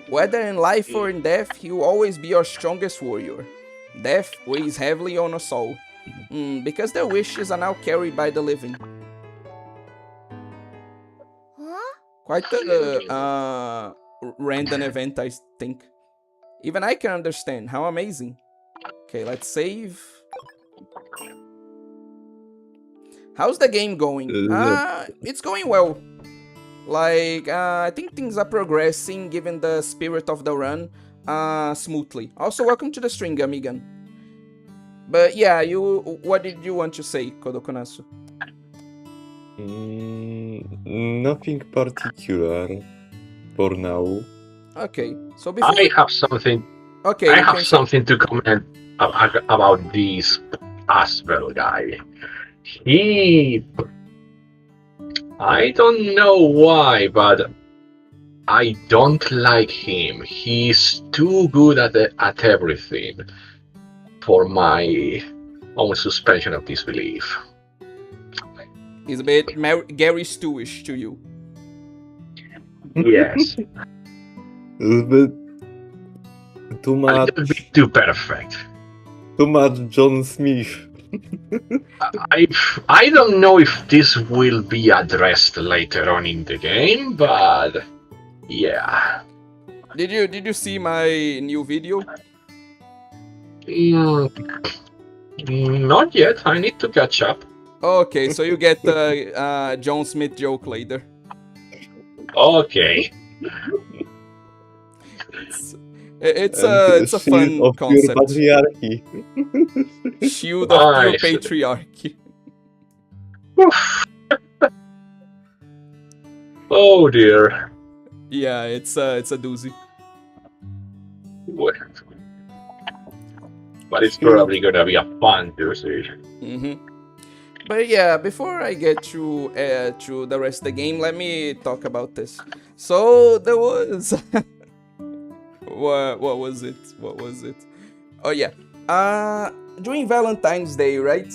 Speaker 1: Whether in life or in death, he will always be our strongest warrior. Death weighs heavily on us all, because their wishes are now carried by the living.
Speaker 3: Huh?
Speaker 1: Quite a random event, I think. Even I can understand. How amazing. Okay, let's save. How's the game going? It's going well. Like, I think things are progressing given the spirit of the run smoothly. Also, welcome to the stream, Gamigan. But yeah, what did you want to say, Kodokonasu?
Speaker 2: Nothing particular for now.
Speaker 1: Okay, so before
Speaker 4: I have something.
Speaker 1: okay,
Speaker 4: I
Speaker 1: you
Speaker 4: have
Speaker 1: can
Speaker 4: something to comment about this Asbel guy. I don't know why, but I don't like him. He's too good at everything for my own suspension of disbelief.
Speaker 1: He's a bit Gary Stewish to you.
Speaker 4: Yes,
Speaker 2: But too
Speaker 4: a
Speaker 2: much,
Speaker 4: little bit too perfect.
Speaker 2: too much John Smith.
Speaker 4: I don't know if this will be addressed later on in the game, but yeah.
Speaker 1: Did you see my new video?
Speaker 4: Not yet. I need to catch up.
Speaker 1: Okay, so you get the John Smith joke later.
Speaker 4: Okay.
Speaker 1: It's
Speaker 2: And
Speaker 1: a
Speaker 2: shield
Speaker 1: fun
Speaker 2: of pure
Speaker 1: concept.
Speaker 2: patriarchy.
Speaker 1: Shield of pure
Speaker 4: Nice.
Speaker 1: patriarchy.
Speaker 4: Oh dear.
Speaker 1: Yeah, it's a doozy.
Speaker 4: But it's probably gonna be a fun doozy.
Speaker 1: But yeah, before I get through the rest of the game, let me talk about this. So there was what was it? What was it? Oh yeah. During Valentine's Day, right?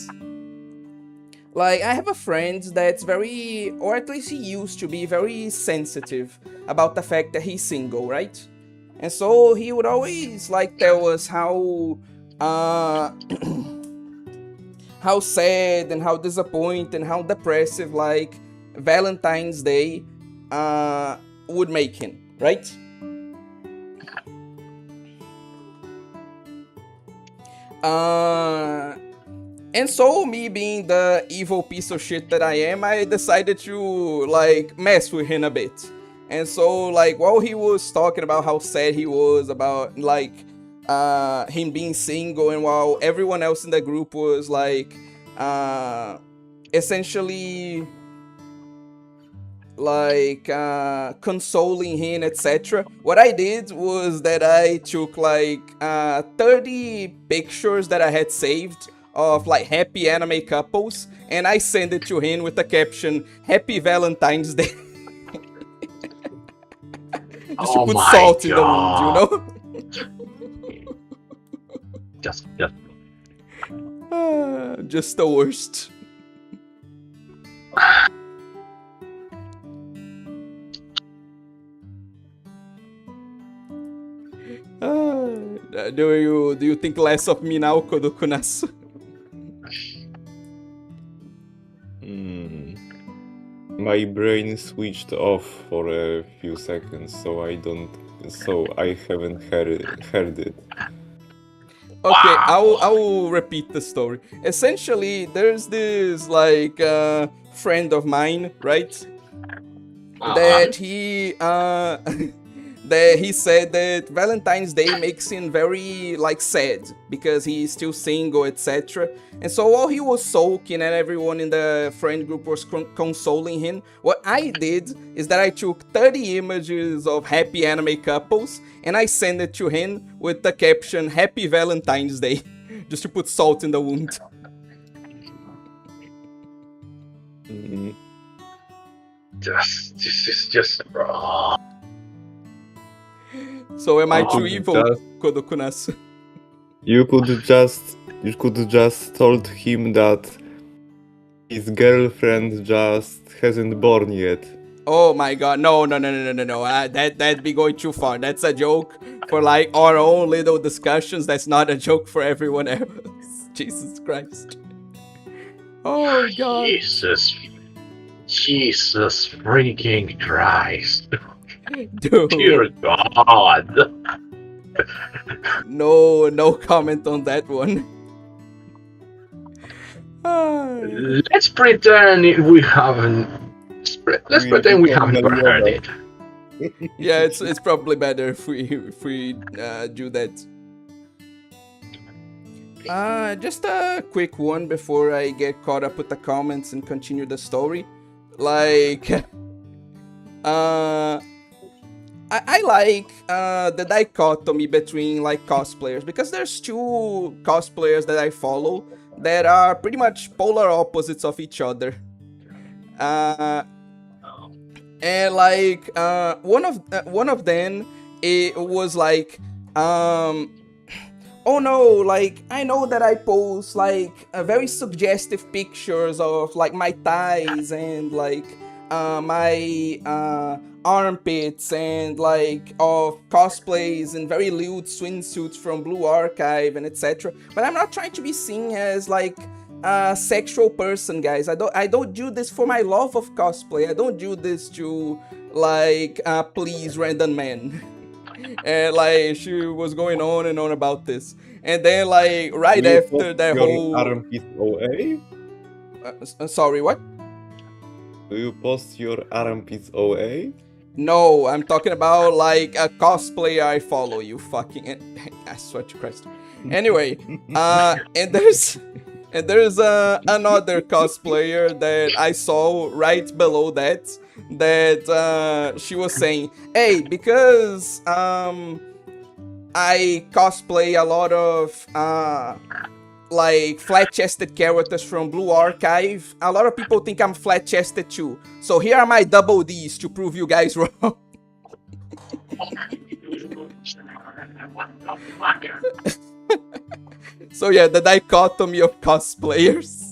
Speaker 1: Like, I have a friend that's very, or at least he used to be very sensitive about the fact that he's single, right? And so he would always like tell us how how sad and how disappointed and how depressive like Valentine's Day would make him, right? And so, me being the evil piece of shit that I am, I decided to, like, mess with him a bit. And so, like, while he was talking about how sad he was about, like, him being single, and while everyone else in the group was, like, essentially, like, consoling him, etc. What I did was that I took, like, 30 pictures that I had saved of like happy anime couples, and I sent it to him with the caption "Happy Valentine's Day." Just to put salt in the wound, you know. Just the worst. Do you think less of me now, Kodokunasu?
Speaker 2: My brain switched off for a few seconds, so I haven't heard it.
Speaker 1: Okay,
Speaker 4: Wow.
Speaker 1: I'll repeat the story. Essentially, there's this like friend of mine, right?
Speaker 4: Uh-huh.
Speaker 1: That he that he said that Valentine's Day makes him very like sad because he's still single, etc. And so while he was sulking and everyone in the friend group was consoling him, what I did is that I took 30 images of happy anime couples and I sent it to him with the caption "Happy Valentine's Day," just to put salt in the wound.
Speaker 2: Mm,
Speaker 4: This is just.
Speaker 1: So am I
Speaker 2: you
Speaker 1: too
Speaker 2: could
Speaker 1: evil,
Speaker 2: just
Speaker 1: Kodokunasu?
Speaker 2: you could just told him that his girlfriend just hasn't born yet.
Speaker 1: Oh my god, no. That'd be going too far. That's a joke for like our own little discussions. That's not a joke for everyone else. Jesus Christ. Oh god.
Speaker 4: Jesus freaking Christ.
Speaker 1: Dude.
Speaker 4: Dear God.
Speaker 1: No comment on that one. Ah.
Speaker 4: Let's pretend we haven't. Let's pretend we haven't ever heard it.
Speaker 1: Yeah, it's probably better if we do that. Just a quick one before I get caught up with the comments and continue the story. Like, I like the dichotomy between like cosplayers because there's two cosplayers that I follow that are pretty much polar opposites of each other. And like one of them, it was like oh no, like I know that I post like very suggestive pictures of like my thighs and like my armpits and like of cosplays and very lewd swimsuits from Blue Archive and etc. But I'm not trying to be seen as like a sexual person, guys. I don't do this for my love of cosplay. I don't do this to like please random men. And like she was going on and on about this, and then like right
Speaker 2: Do you
Speaker 1: after
Speaker 2: post
Speaker 1: that
Speaker 2: your
Speaker 1: whole
Speaker 2: armpit OA?
Speaker 1: sorry, what?
Speaker 2: Do you post your armpits OA?
Speaker 1: No, I'm talking about like a cosplayer I follow. You fucking I swear to Christ. Anyway, and there's another cosplayer that I saw right below that she was saying, hey, because I cosplay a lot of like flat-chested characters from Blue Archive, a lot of people think I'm flat-chested too. So here are my double Ds to prove you guys wrong. So yeah, the dichotomy of cosplayers.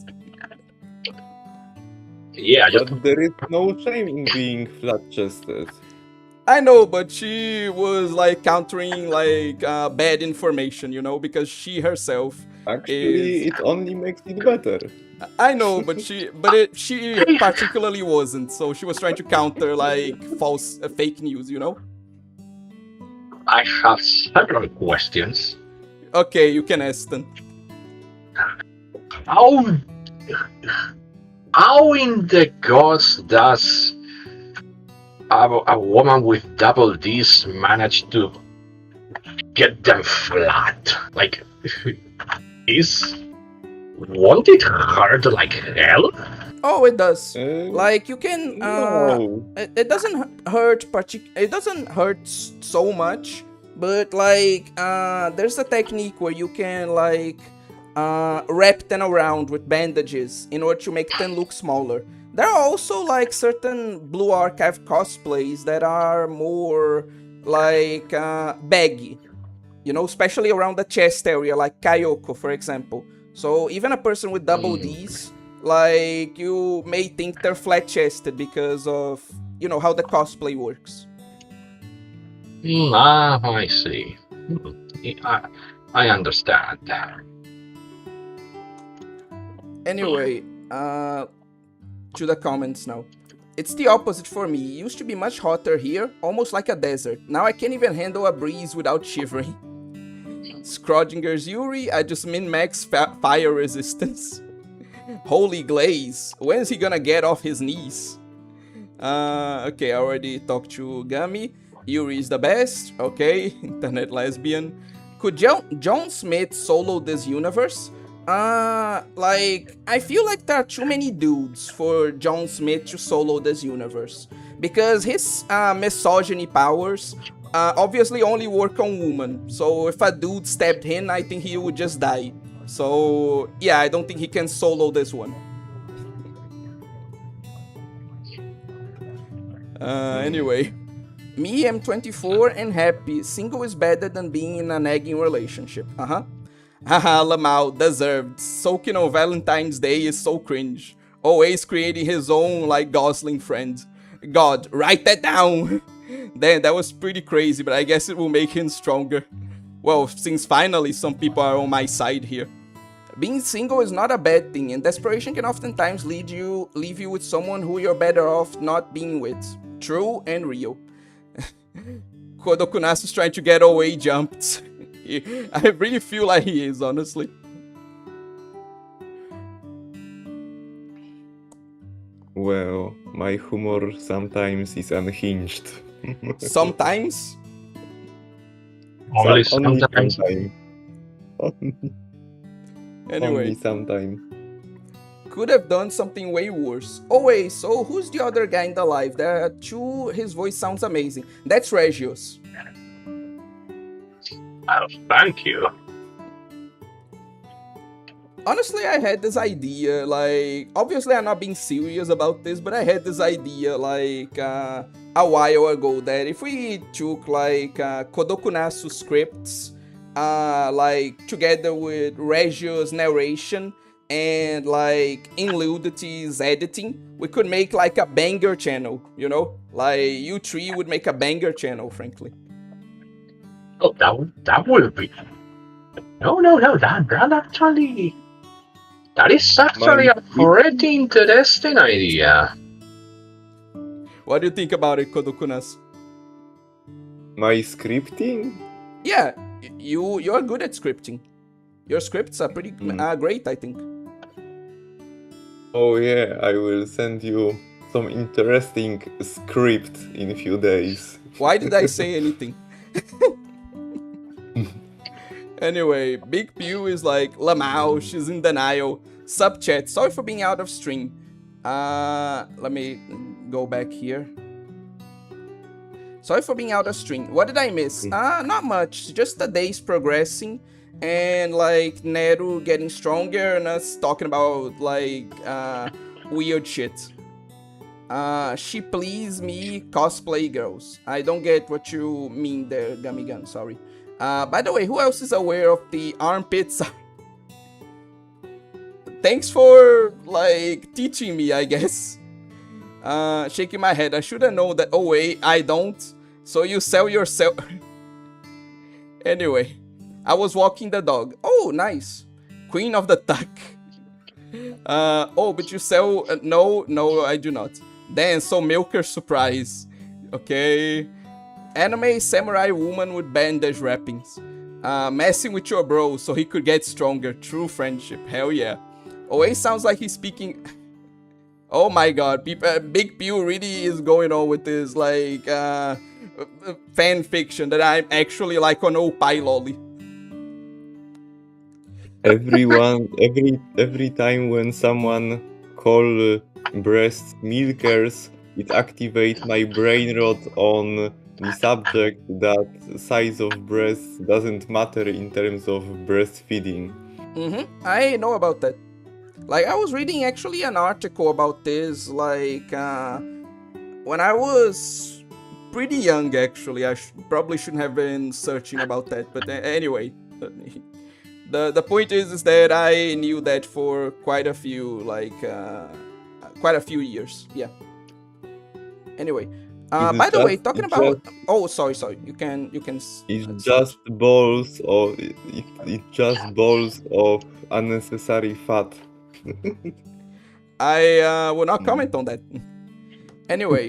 Speaker 4: Yeah, just
Speaker 2: But there is no shame in being flat-chested.
Speaker 1: I know, but she was like countering like bad information, you know, because she herself
Speaker 2: Actually,
Speaker 1: is.
Speaker 2: it only makes it better.
Speaker 1: I know, but she particularly wasn't. So she was trying to counter like false, fake news, you know.
Speaker 4: I have several questions.
Speaker 1: Okay, you can ask them.
Speaker 4: How in the gods does a woman with double D's manage to get them flat? Like, won't it hurt like hell?
Speaker 1: Oh, it does.
Speaker 2: Uh,
Speaker 1: Like you can.
Speaker 2: no.
Speaker 1: It doesn't hurt. It doesn't hurt so much. But like, there's a technique where you can like wrap them around with bandages in order to make them look smaller. There are also like certain Blue Archive cosplays that are more like baggy, you know, especially around the chest area, like Kayoko, for example. So even a person with double Ds, like you may think they're flat-chested because of, you know, how the cosplay works.
Speaker 4: I see. I understand.
Speaker 1: Anyway, to the comments now. It's the opposite for me. It used to be much hotter here, almost like a desert. Now I can't even handle a breeze without shivering. Schrodinger's Yuri, I just min-max fire resistance. Holy glaze. When is he gonna get off his knees? Okay, I already talked to Gummy. Yuri is the best. Okay, internet lesbian. Could John Smith solo this universe? Like, I feel like there are too many dudes for John Smith to solo this universe. Because his misogyny powers obviously only work on women. So if a dude stabbed him, I think he would just die. So yeah, I don't think he can solo this one. Anyway. Me, I'm 24 and happy. Single is better than being in a nagging relationship. Haha, Lamau, deserved. Soaking on Valentine's Day is so cringe. Always creating his own, like, Gosling friend. God, write that down! Damn, that was pretty crazy, but I guess it will make him stronger. Well, since finally some people are on my side here. Being single is not a bad thing, and desperation can oftentimes leave you with someone who you're better off not being with. True and real. Kodokunasu's trying to get away jumped. I really feel like he is, honestly.
Speaker 2: Well, my humor sometimes is unhinged.
Speaker 1: Sometimes?
Speaker 4: Only
Speaker 2: Only
Speaker 4: sometimes.
Speaker 2: sometime.
Speaker 1: Anyway.
Speaker 2: Only sometime.
Speaker 1: Could have done something way worse. Oh wait, so who's the other guy in the live? There are two, his voice sounds amazing. That's Regios.
Speaker 4: Oh, thank you.
Speaker 1: Honestly, I had this idea, like, obviously I'm not being serious about this, but I had this idea, like, a while ago that if we took, like, Kodokunasu scripts, like, together with Regios' narration, and, like, Inludity's editing, we could make, like, a banger channel, you know? Like, you three would make a banger channel, frankly.
Speaker 4: Oh, that would be. No, that is actually a pretty interesting idea.
Speaker 1: What do you think about it, Kodokunasu?
Speaker 2: My scripting?
Speaker 1: Yeah, you're good at scripting. Your scripts are pretty great, I think.
Speaker 2: Oh yeah, I will send you some interesting script in a few days.
Speaker 1: Why did I say anything? Anyway, Big Pew is like, Lamau, she's in denial. Sub chat, sorry for being out of stream. Let me go back here. Sorry for being out of stream. What did I miss? Not much. Just the days progressing. And, like, Neru getting stronger and us talking about, like, weird shit. She please me cosplay girls. I don't get what you mean there, Gummy sorry. By the way, who else is aware of the armpits? Thanks for, like, teaching me, I guess. Shaking my head. I should have known that. Oh, wait, I don't. So you sell yourself. Anyway, I was walking the dog. Oh, nice. Queen of the Tuck. Oh, but you sell... no, I do not. Then, so Milker surprise. Okay. Anime samurai woman with bandage wrappings. Messing with your bro so he could get stronger. True friendship. Hell yeah. Always sounds like he's speaking... Oh my god. Big Pew really is going on with this, like, fan fiction that I'm actually like on Opie Lolly.
Speaker 2: Every time when someone call breast milkers, it activates my brain rot on the subject that size of breast doesn't matter in terms of breastfeeding.
Speaker 1: I know about that. Like, I was reading actually an article about this, like, when I was pretty young, actually. I probably shouldn't have been searching about that, but anyway. The point is that I knew that for quite a few, like, quite a few years. Yeah. Anyway. By the way, talking about... Oh, sorry. You can...
Speaker 2: It's just balls of... It's just balls of unnecessary fat.
Speaker 1: I will not comment on that. Anyway.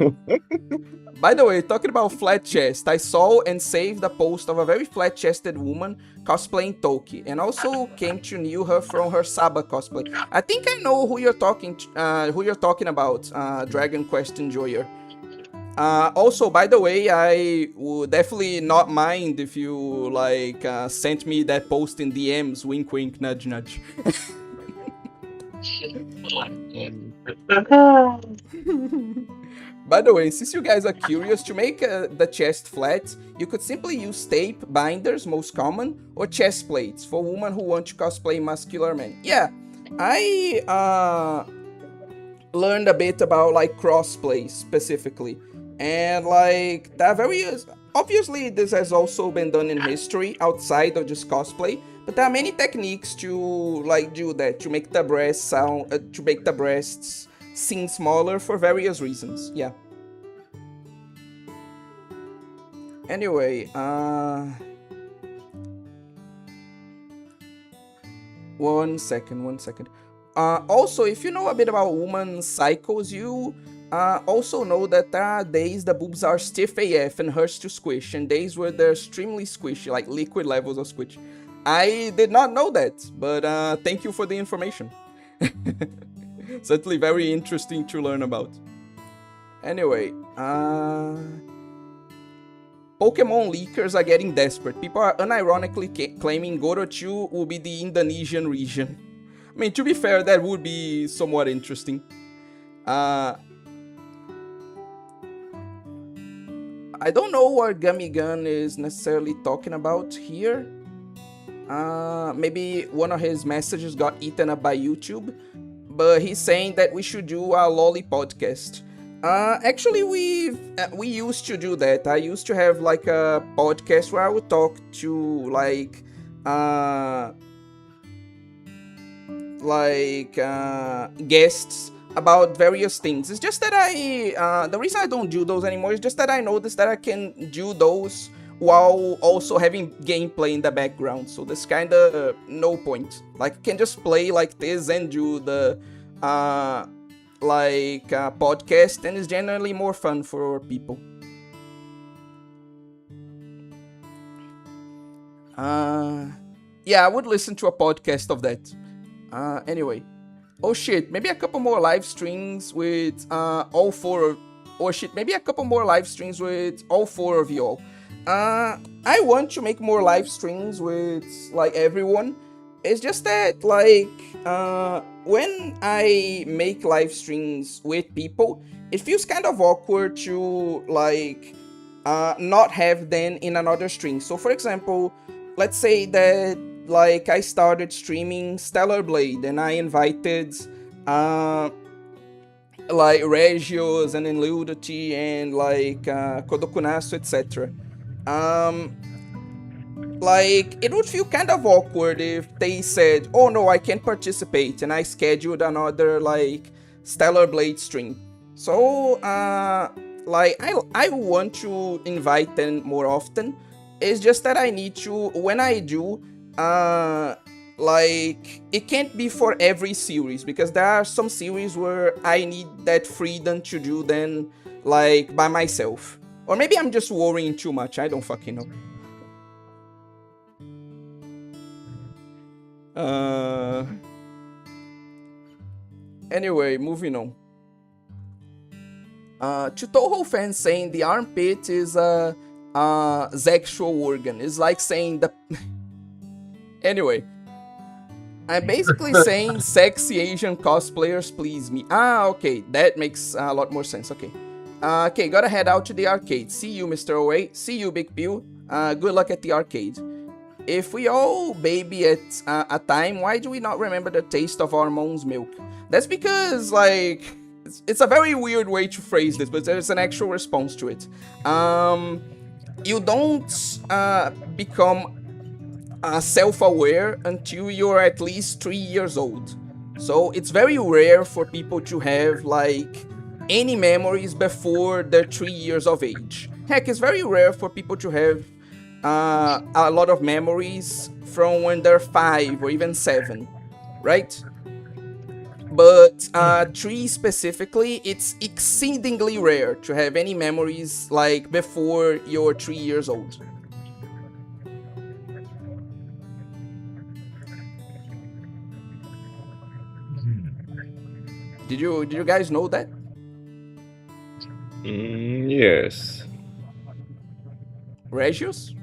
Speaker 1: By the way, talking about flat chest, I saw and saved a post of a very flat-chested woman cosplaying Toki, and also came to knew her from her Saba cosplay. I think I know who you're talking about, Dragon Quest Enjoyer. Also, by the way, I would definitely not mind if you like sent me that post in DMs. Wink, wink, nudge, nudge. By the way, since you guys are curious, to make the chest flat, you could simply use tape, binders, most common, or chest plates for women who want to cosplay muscular men. Yeah, I learned a bit about like crossplay specifically, and like there are various. Obviously, this has also been done in history outside of just cosplay, but there are many techniques to like do that to make the breasts seem smaller for various reasons. Yeah. Anyway, one second. Also, if you know a bit about women's cycles, you also know that there are days the boobs are stiff AF and hurts to squish, and days where they're extremely squishy, like liquid levels of squish. I did not know that, but thank you for the information. Certainly very interesting to learn about. Anyway, Pokemon leakers are getting desperate. People are unironically claiming Gorochu will be the Indonesian region. I mean, to be fair, that would be somewhat interesting. I don't know what Gummy Gun is necessarily talking about here. Maybe one of his messages got eaten up by YouTube. But he's saying that we should do a lolly podcast. Actually, we used to do that. I used to have like a podcast where I would talk to guests about various things. It's just that the reason I don't do those anymore is just that I noticed that I can do those while also having gameplay in the background, so there's kinda no point. Like, I can just play like this and do the podcast, and it's generally more fun for people. Yeah, I would listen to a podcast of that. Anyway. Oh shit, maybe a couple more live streams with all four of y'all. I want to make more live streams with like everyone. It's just that like when I make live streams with people, it feels kind of awkward to like not have them in another stream. So for example, let's say that like I started streaming Stellar Blade and I invited like Regios and Enludity and like Kodokunasu, etc. Like, it would feel kind of awkward if they said, oh no, I can't participate, and I scheduled another, like, Stellar Blade stream. So, like, I want to invite them more often. It's just that I need to, when I do, like, it can't be for every series, because there are some series where I need that freedom to do them, like, by myself. Or maybe I'm just worrying too much, I don't fucking know. Anyway, moving on. To Toho fans saying the armpit is a sexual organ. It's like saying the... Anyway. I'm basically saying sexy Asian cosplayers please me. Okay, that makes a lot more sense, okay. Okay, gotta head out to the arcade. See you, Mr. Oe. See you, Big Pew. Good luck at the arcade. If we all baby at a time, why do we not remember the taste of our mom's milk? That's because, like, it's a very weird way to phrase this, but there's an actual response to it. You don't become self-aware until you're at least 3 years old. So it's very rare for people to have, like, any memories before they're 3 years of age. Heck, it's very rare for people to have a lot of memories from when they're 5 or even 7, right? but tree specifically, it's exceedingly rare to have any memories like before you're 3 years old. Did you guys know that?
Speaker 2: Yes.
Speaker 1: Regius?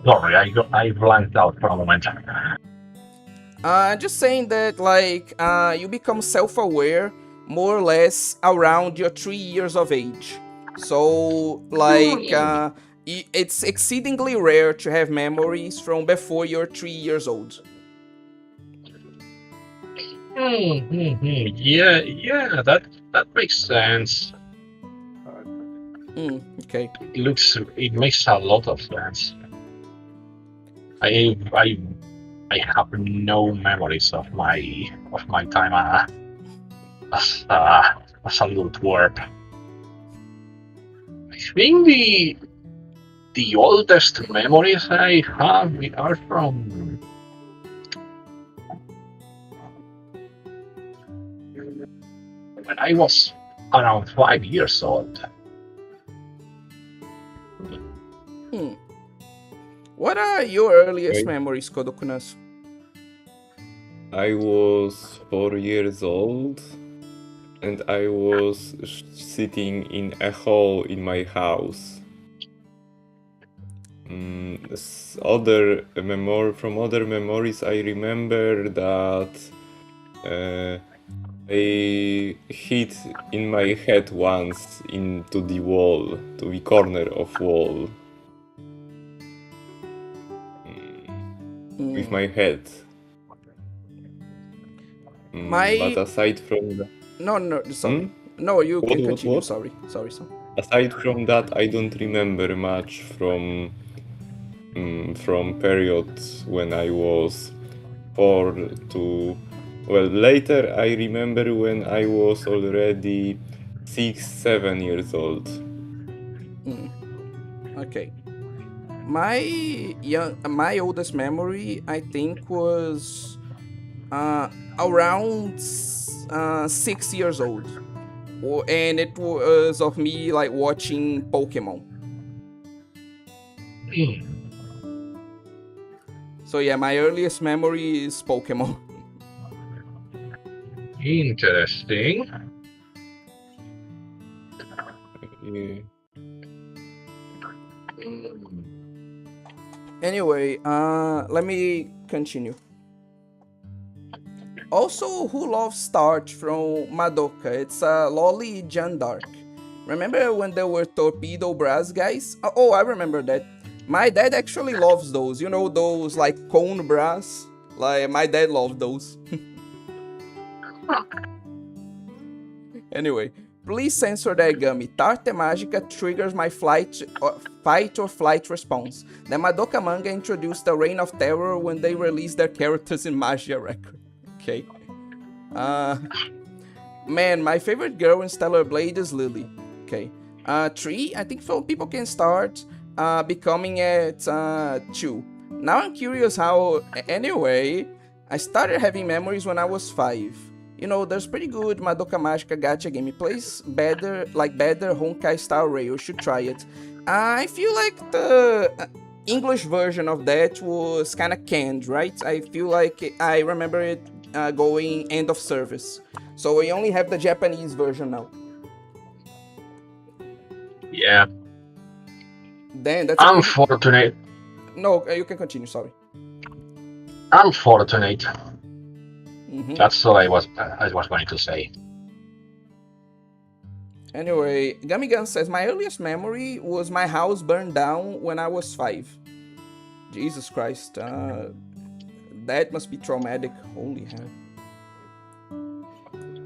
Speaker 4: Sorry, I blanked out for a moment.
Speaker 1: Just saying that, like, you become self-aware more or less around your 3 years of age. So, like, it's exceedingly rare to have memories from before you're 3 years old.
Speaker 4: Yeah, that makes sense.
Speaker 1: Okay.
Speaker 4: It makes a lot of sense. I have no memories of my time as a little twerp. I think the oldest memories I have are from when I was around 5 years old.
Speaker 1: What are your earliest memories, Kodokunas?
Speaker 2: I was 4 years old and I was sitting in a hall in my house. From other memories, I remember that I hit in my head once into the wall, to the corner of wall. With my head. But aside from that...
Speaker 1: No, sorry. No, you can continue.
Speaker 2: What?
Speaker 1: Sorry.
Speaker 2: Aside from that, I don't remember much from periods when I was 4 to... Well, later I remember when I was already 6, 7 years old.
Speaker 1: Okay. My oldest memory, I think, was around 6 years old, and it was of me like watching Pokemon. So yeah, my earliest memory is Pokemon.
Speaker 4: Interesting.
Speaker 2: Yeah.
Speaker 1: Anyway, let me continue. Also, who loves starch from Madoka? It's a lolly Jandark. Remember when there were torpedo bras, guys? Oh, I remember that. My dad actually loves those. You know, those like cone bras? Like, my dad loved those. Anyway, please censor that gummy. Tarte Mágica triggers my fight or flight response. The Madoka manga introduced the Reign of Terror when they released their characters in Magia Record. Okay. Man, my favorite girl in Stellar Blade is Lily. Okay. 3, I think some people can start becoming at 2. Now I'm curious how... Anyway, I started having memories when I was 5. You know, there's pretty good Madoka Mágica gacha game. It plays better Honkai style rail. You should try it. I feel like the English version of that was kind of canned, right? I feel like I remember it going end of service. So we only have the Japanese version now.
Speaker 4: Yeah.
Speaker 1: Then that's
Speaker 4: unfortunate.
Speaker 1: No, you can continue. Sorry.
Speaker 4: Unfortunate. That's all I was going to say.
Speaker 1: Anyway, Gamigan says, my earliest memory was my house burned down when I was 5. Jesus Christ. That must be traumatic. Holy hell.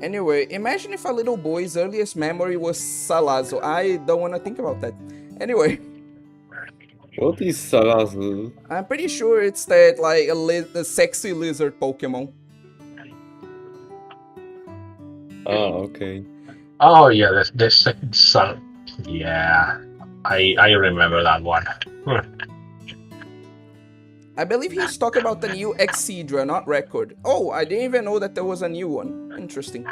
Speaker 1: Anyway, imagine if a little boy's earliest memory was Salazo. I don't want to think about that. Anyway.
Speaker 2: What is Salazo?
Speaker 1: I'm pretty sure it's that, like, a sexy lizard Pokemon.
Speaker 2: Oh, okay.
Speaker 4: Oh yeah, the second son. Yeah, I remember that one.
Speaker 1: I believe he's talking about the new Excedra, not record. Oh, I didn't even know that there was a new one. Interesting.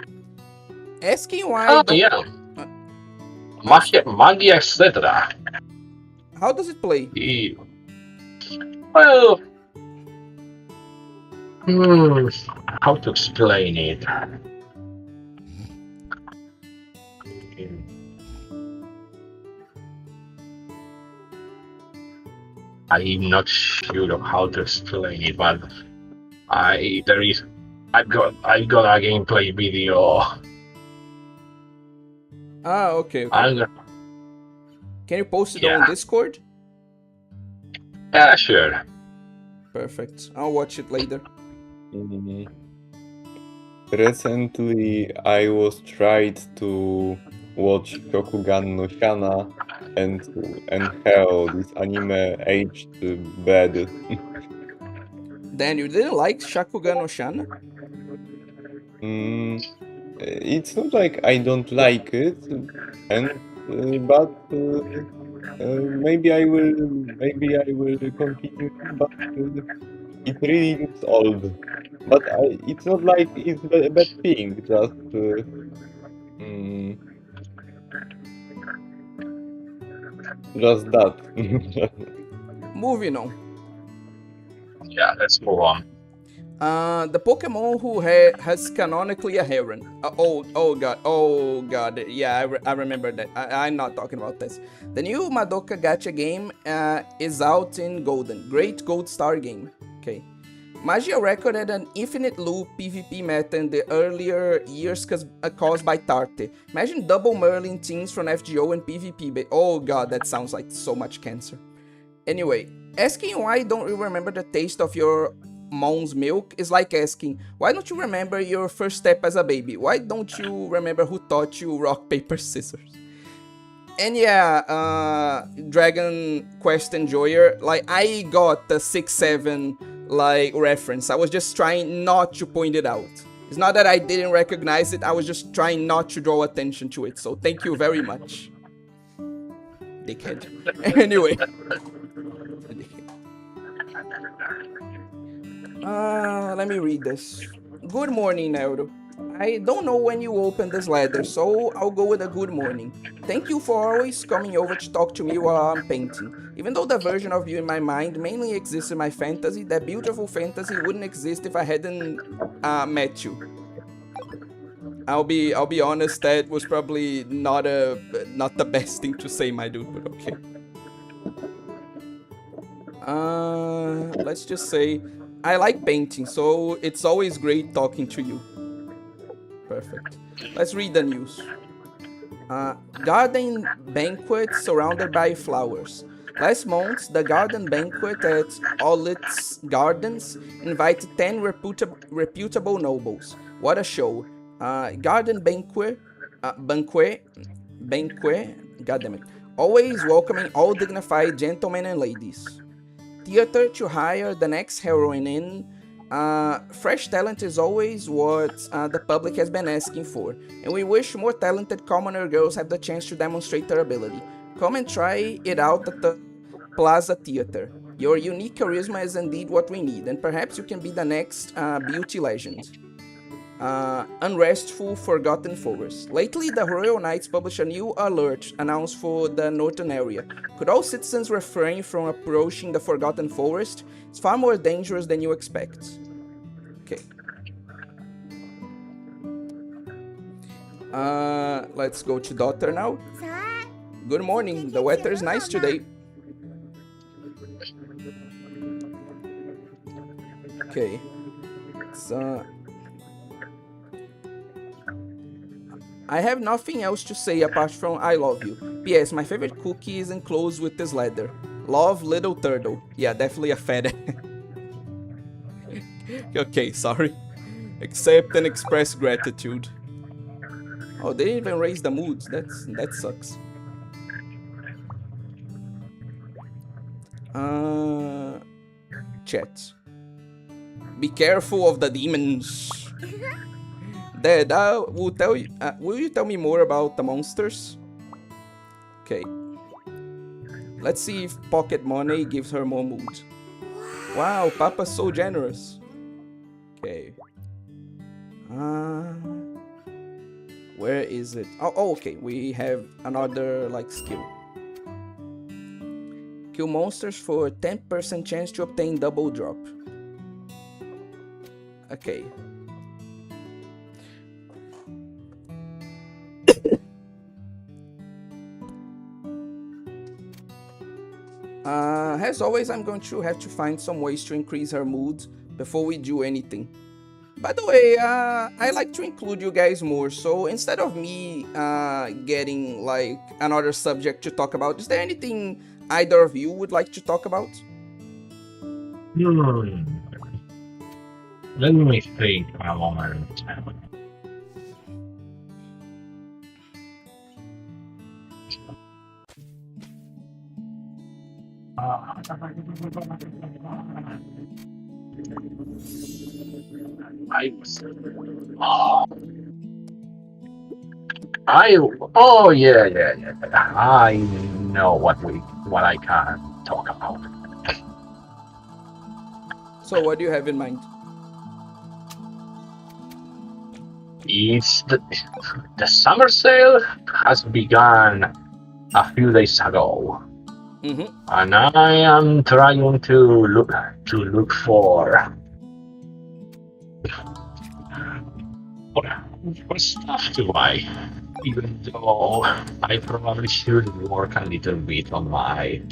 Speaker 1: Asking why
Speaker 4: Oh,
Speaker 1: don't...
Speaker 4: yeah.
Speaker 1: Ask-
Speaker 4: Magia, etc.
Speaker 1: How does it play?
Speaker 4: Well, how to explain it? I'm not sure of how to explain it, but I've got a gameplay video.
Speaker 1: Ah, okay.
Speaker 4: I'm,
Speaker 1: Can you post it
Speaker 4: Yeah.
Speaker 1: on Discord?
Speaker 4: yeah, sure.
Speaker 1: Perfect. I'll watch it later.
Speaker 2: Mm, Recently, I was tried to watch Shokugan no Shana, and hell, this anime aged bad.
Speaker 1: Dan, you didn't like Shakugan no Shana?
Speaker 2: It's not like I don't like it, and but maybe I will continue, but it really looks old. But it's not like it's a bad thing, just mm, just that.
Speaker 1: Moving on.
Speaker 4: Yeah, let's move on.
Speaker 1: The Pokemon who has canonically a heron. Oh god, yeah, I remember that. I'm not talking about this. The new Madoka Gacha game is out in Golden. Great Gold Star game. Okay. Magia Record had an infinite loop PvP meta in the earlier years caused by Tarte. Imagine double Merlin teams from FGO and PvP. Oh god, that sounds like so much cancer. Anyway, asking why don't you remember the taste of your mom's milk is like asking, why don't you remember your first step as a baby? Why don't you remember who taught you rock, paper, scissors? And yeah, Dragon Quest Enjoyer, like, I got the 6-7, like, reference. I was just trying not to point it out. It's not that I didn't recognize it, I was just trying not to draw attention to it, so thank you very much. Dickhead. Anyway. Let me read this. Good morning, Naruto. I don't know when you opened this letter, so I'll go with a good morning. Thank you for always coming over to talk to me while I'm painting. Even though the version of you in my mind mainly exists in my fantasy, that beautiful fantasy wouldn't exist if I hadn't met you. I'll be honest, that was probably not the best thing to say, my dude, but okay. Let's just say I like painting, so it's always great talking to you. Perfect. Let's read the news. Garden banquet surrounded by flowers. Last month, the garden banquet at Olitz Gardens invited 10 reputable nobles. What a show. Garden banquet, goddammit. Always welcoming all dignified gentlemen and ladies. Theater to hire the next heroine in. Fresh talent is always what the public has been asking for, and we wish more talented commoner girls have the chance to demonstrate their ability. Come and try it out at the Plaza Theater. Your unique charisma is indeed what we need, and perhaps you can be the next beauty legend. Unrestful Forgotten Forest. Lately, the Royal Knights published a new alert announced for the northern area. Could all citizens refrain from approaching the Forgotten Forest? It's far more dangerous than you expect. Okay. Let's go to daughter now. Good morning. The weather is nice today. Okay. So I have nothing else to say apart from I love you. P.S. My favorite cookie is enclosed with this letter. Love, little turtle. Yeah, definitely a fat. Okay, sorry. Accept and express gratitude. Oh, they didn't even raise the moods. That sucks. Chat. Be careful of the demons. Dad, will you tell me more about the monsters? Okay. Let's see if pocket money gives her more mood. Wow, Papa's so generous. Okay. Where is it? Oh, okay. We have another like skill. Kill monsters for 10% chance to obtain double drop. Okay. As always, I'm going to have to find some ways to increase her mood before we do anything. By the way, I like to include you guys more, so instead of me getting like another subject to talk about, is there anything either of you would like to talk about?
Speaker 4: Let me think a moment. I was. Oh, yeah. I know what I can talk about.
Speaker 1: So, what do you have in mind?
Speaker 4: It's the summer sale has begun a few days ago, and I am trying to look for stuff to buy. Even though I probably should work a little bit on my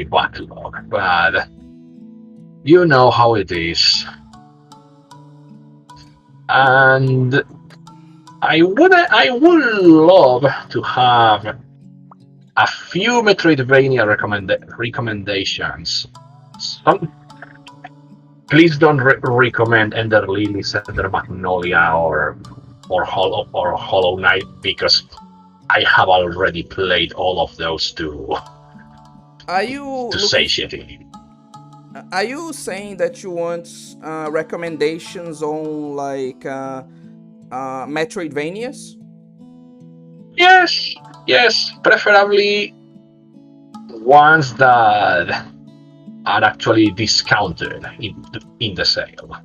Speaker 4: backlog, but you know how it is. And I would love to have a few Metroidvania recommendations. Please don't recommend Ender Lilies, Ender Magnolia, or Hollow Knight, because I have already played all of those to satiety.
Speaker 1: Are you saying that you want recommendations on like Metroidvanias?
Speaker 4: Yes, preferably ones that are actually discounted in the sale.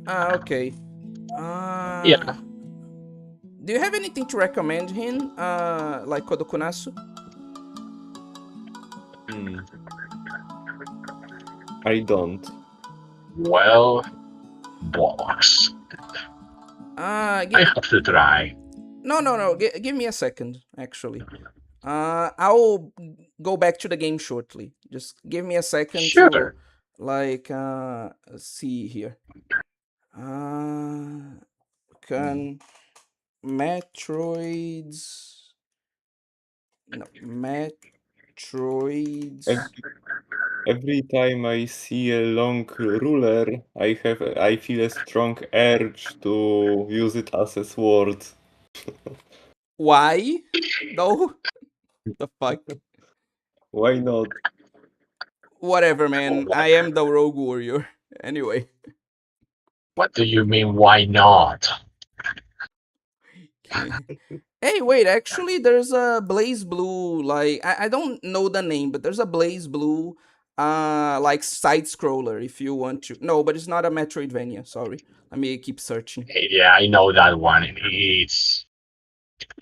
Speaker 1: Okay.
Speaker 4: Yeah.
Speaker 1: Do you have anything to recommend him, like Kodokunasu?
Speaker 2: I don't.
Speaker 4: Well, bollocks. I have to try.
Speaker 1: No. Give me a second, actually. I'll go back to the game shortly. Just give me a second
Speaker 4: Sure.
Speaker 1: to, like, see here. Can Metroids... No, Metroids...
Speaker 2: Every time I see a long ruler, I feel a strong urge to use it as a sword.
Speaker 1: Why? No? The fuck?
Speaker 2: Why not?
Speaker 1: Whatever, man. I am the rogue warrior. Anyway.
Speaker 4: What do you mean, why not?
Speaker 1: Hey, wait, actually, there's a Blaze Blue, like, I don't know the name, but there's a Blaze Blue, like, side-scroller, if you want to. No, but it's not a Metroidvania, sorry. Let me keep searching.
Speaker 4: Yeah, I know that one.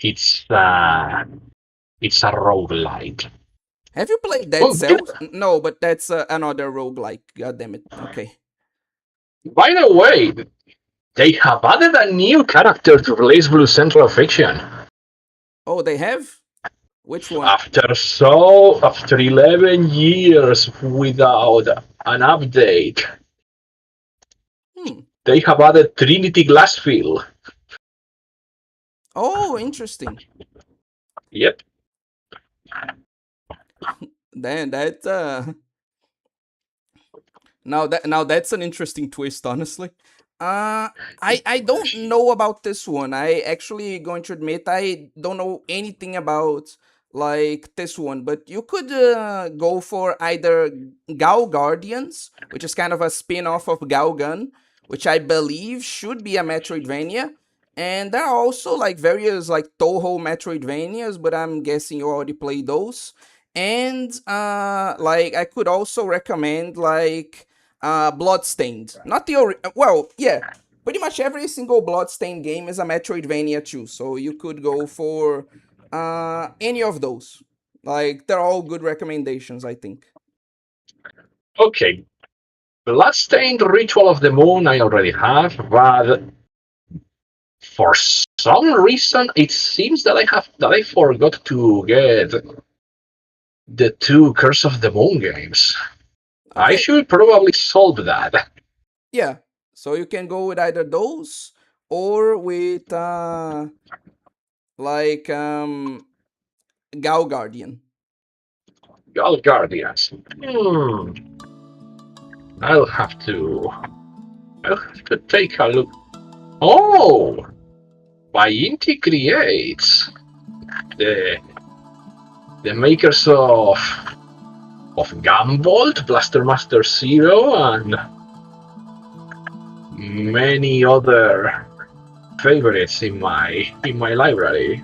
Speaker 4: It's a roguelike.
Speaker 1: Have you played Dead Cells? No, but that's another roguelike, goddammit. Okay.
Speaker 4: By the way, they have added a new character to Blaze Blue Central Fiction.
Speaker 1: Oh, they have? Which one?
Speaker 4: After 11 years without an update, they have added Trinity Glassfield.
Speaker 1: Oh, interesting.
Speaker 4: Yep.
Speaker 1: Then that now that's an interesting twist, honestly. I don't know about this one. I actually going to admit I don't know anything about like this one, but you could go for either Gal Guardians, which is kind of a spin-off of Galgun, which I believe should be a Metroidvania. And there are also like various like Toho Metroidvanias, but I'm guessing you already played those. And like I could also recommend like Bloodstained. Not the pretty much every single Bloodstained game is a Metroidvania too, so you could go for any of those. Like, they're all good recommendations, I think.
Speaker 4: Okay, Bloodstained Ritual of the Moon I already have, but for some reason it seems that I forgot to get the two Curse of the Moon games. I
Speaker 1: Okay.
Speaker 4: should probably solve that.
Speaker 1: Yeah, so you can go with either those or with like Gal Guardian.
Speaker 4: God Guardians. I'll have to take a look. Oh, by Inti Creates, the makers of Gunvolt, Blaster Master Zero, and many other favorites in my library.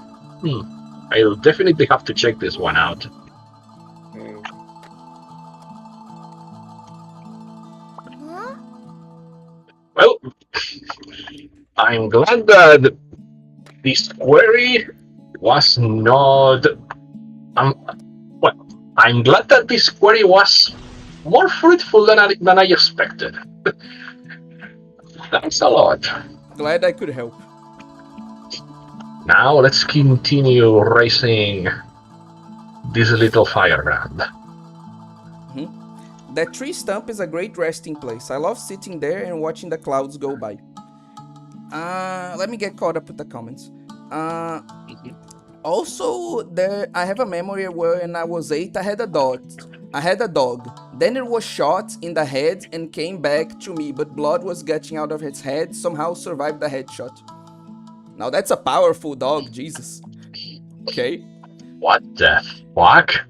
Speaker 4: I'll definitely have to check this one out.
Speaker 3: Huh?
Speaker 4: Well, I'm glad that this query was not. I'm glad that this query was more fruitful than I expected. Thanks a lot.
Speaker 1: Glad I could help.
Speaker 4: Now let's continue racing this little firebrand.
Speaker 1: That tree stump is a great resting place. I love sitting there and watching the clouds go by. Let me get caught up with the comments. Also, I have a memory where when I was 8, I had a dog. Then it was shot in the head and came back to me, but blood was gushing out of its head. Somehow survived the headshot. Now that's a powerful dog, Jesus. Okay.
Speaker 4: What the fuck?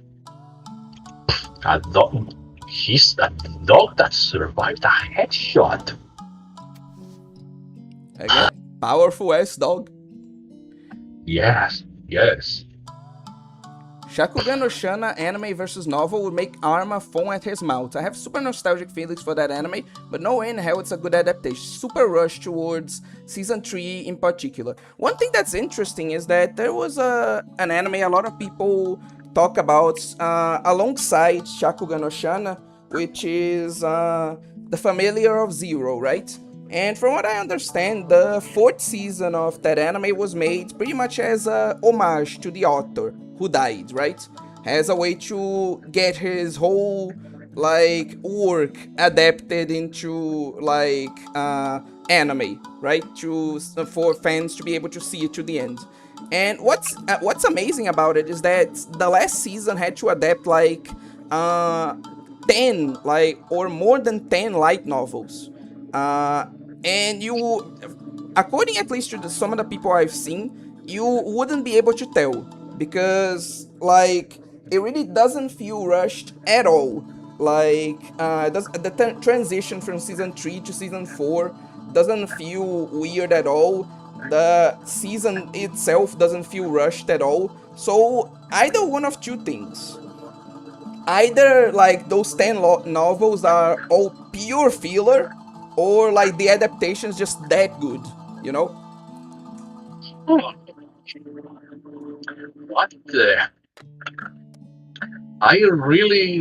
Speaker 4: He's a dog that survived a headshot.
Speaker 1: Again, powerful ass dog.
Speaker 4: Yes.
Speaker 1: Shakugan no Shana anime versus novel would make Arma foam at his mouth. I have super nostalgic feelings for that anime, but no way in hell it's a good adaptation. Super rush towards season 3 in particular. One thing that's interesting is that there was an anime a lot of people talk about alongside Shakugan no Shana, which is The Familiar of Zero, right? And from what I understand, the 4th season of that anime was made pretty much as a homage to the author who died, right? As a way to get his whole like work adapted into like anime, right? For fans to be able to see it to the end. And what's amazing about it is that the last season had to adapt like 10 or more than 10 light novels. And you, according at least to some of the people I've seen, you wouldn't be able to tell because like it really doesn't feel rushed at all. Like the transition from season 3 to season 4 doesn't feel weird at all. The season itself doesn't feel rushed at all. So either one of two things. Either like those 10 novels are all pure filler, or like the adaptation's just that good, you know?
Speaker 4: What the? I really.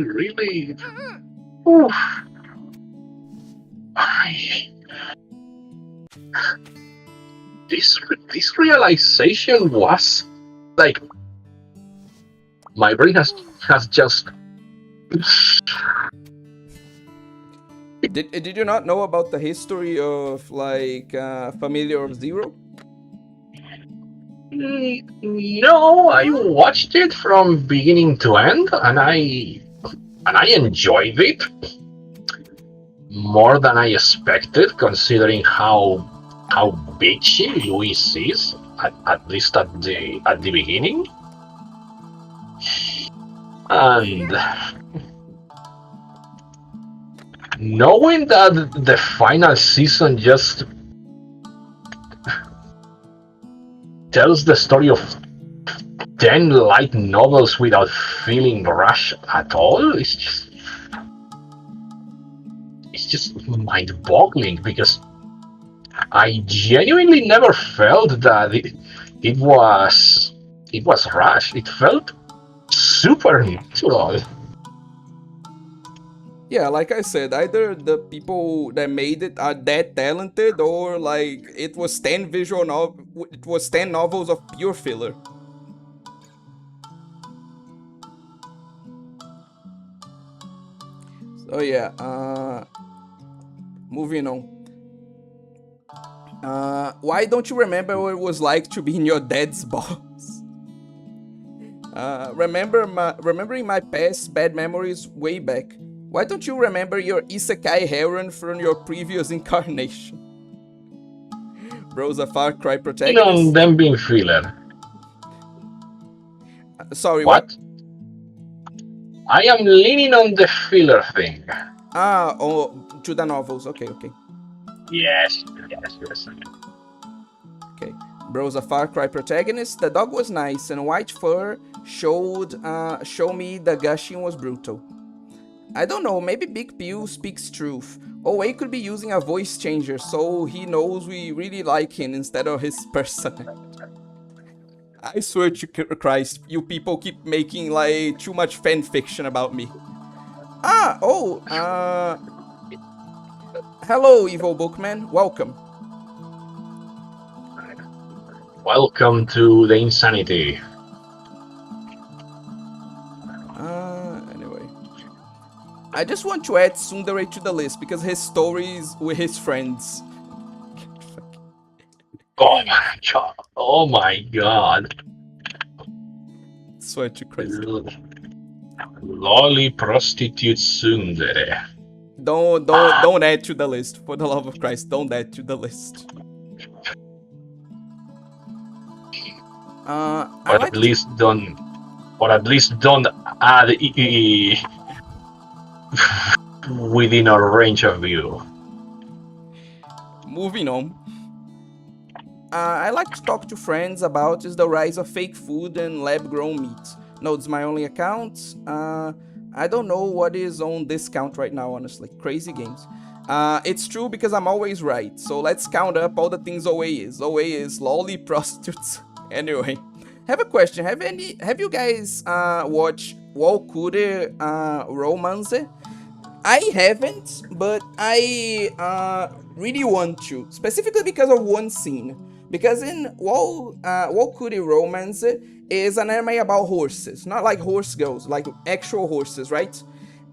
Speaker 4: Oof. This realization was like my brain has just.
Speaker 1: Did you not know about the history of like Familiar of Zero?
Speaker 4: No, I watched it from beginning to end, and I enjoyed it more than I expected, considering how bitchy Luis is, at least at the beginning, and knowing that the final season just tells the story of 10 light novels without feeling rushed at all, it's just mind-boggling because I genuinely never felt that it was rushed. It felt supernatural.
Speaker 1: Yeah, like I said, either the people that made it are that talented, or like it was 10 novels of pure filler. So yeah, moving on. Why don't you remember what it was like to be in your dad's boss? Remembering my past bad memories way back. Why don't you remember your isekai heron from your previous incarnation? Bro's a Far Cry
Speaker 4: You know,
Speaker 1: protagonist.
Speaker 4: them being filler.
Speaker 1: Sorry,
Speaker 4: What? I am leaning on the filler thing.
Speaker 1: Oh, to the novels. Okay.
Speaker 4: Yes.
Speaker 1: Okay. Bro's a Far Cry protagonist. The dog was nice, and white fur show me the gushing was brutal. I don't know, maybe Big Pew speaks truth. OA could be using a voice changer so he knows we really like him instead of his personality. I swear to Christ, you people keep making like too much fan fiction about me. Hello, Evil Bookman, welcome.
Speaker 4: Welcome to the insanity.
Speaker 1: Anyway. I just want to add Tsundere to the list because his stories with his friends.
Speaker 4: Oh my god.
Speaker 1: Swear to Christ.
Speaker 4: Lolly prostitute tsundere.
Speaker 1: Don't add to the list. For the love of Christ, don't add to the list.
Speaker 4: Or at least don't add within a range of view.
Speaker 1: Moving on. I like to talk to friends about is the rise of fake food and lab-grown meat. No, it's my only account. I don't know what is on discount right now, honestly. Crazy games. It's true because I'm always right. So let's count up all the things OA is. OA is lolly prostitutes. Anyway, have a question. Have you guys watched Walkure Romance? I haven't, but I really want to, specifically because of one scene. Because in Walkure Romance is an anime about horses, not like horse girls, like actual horses, right?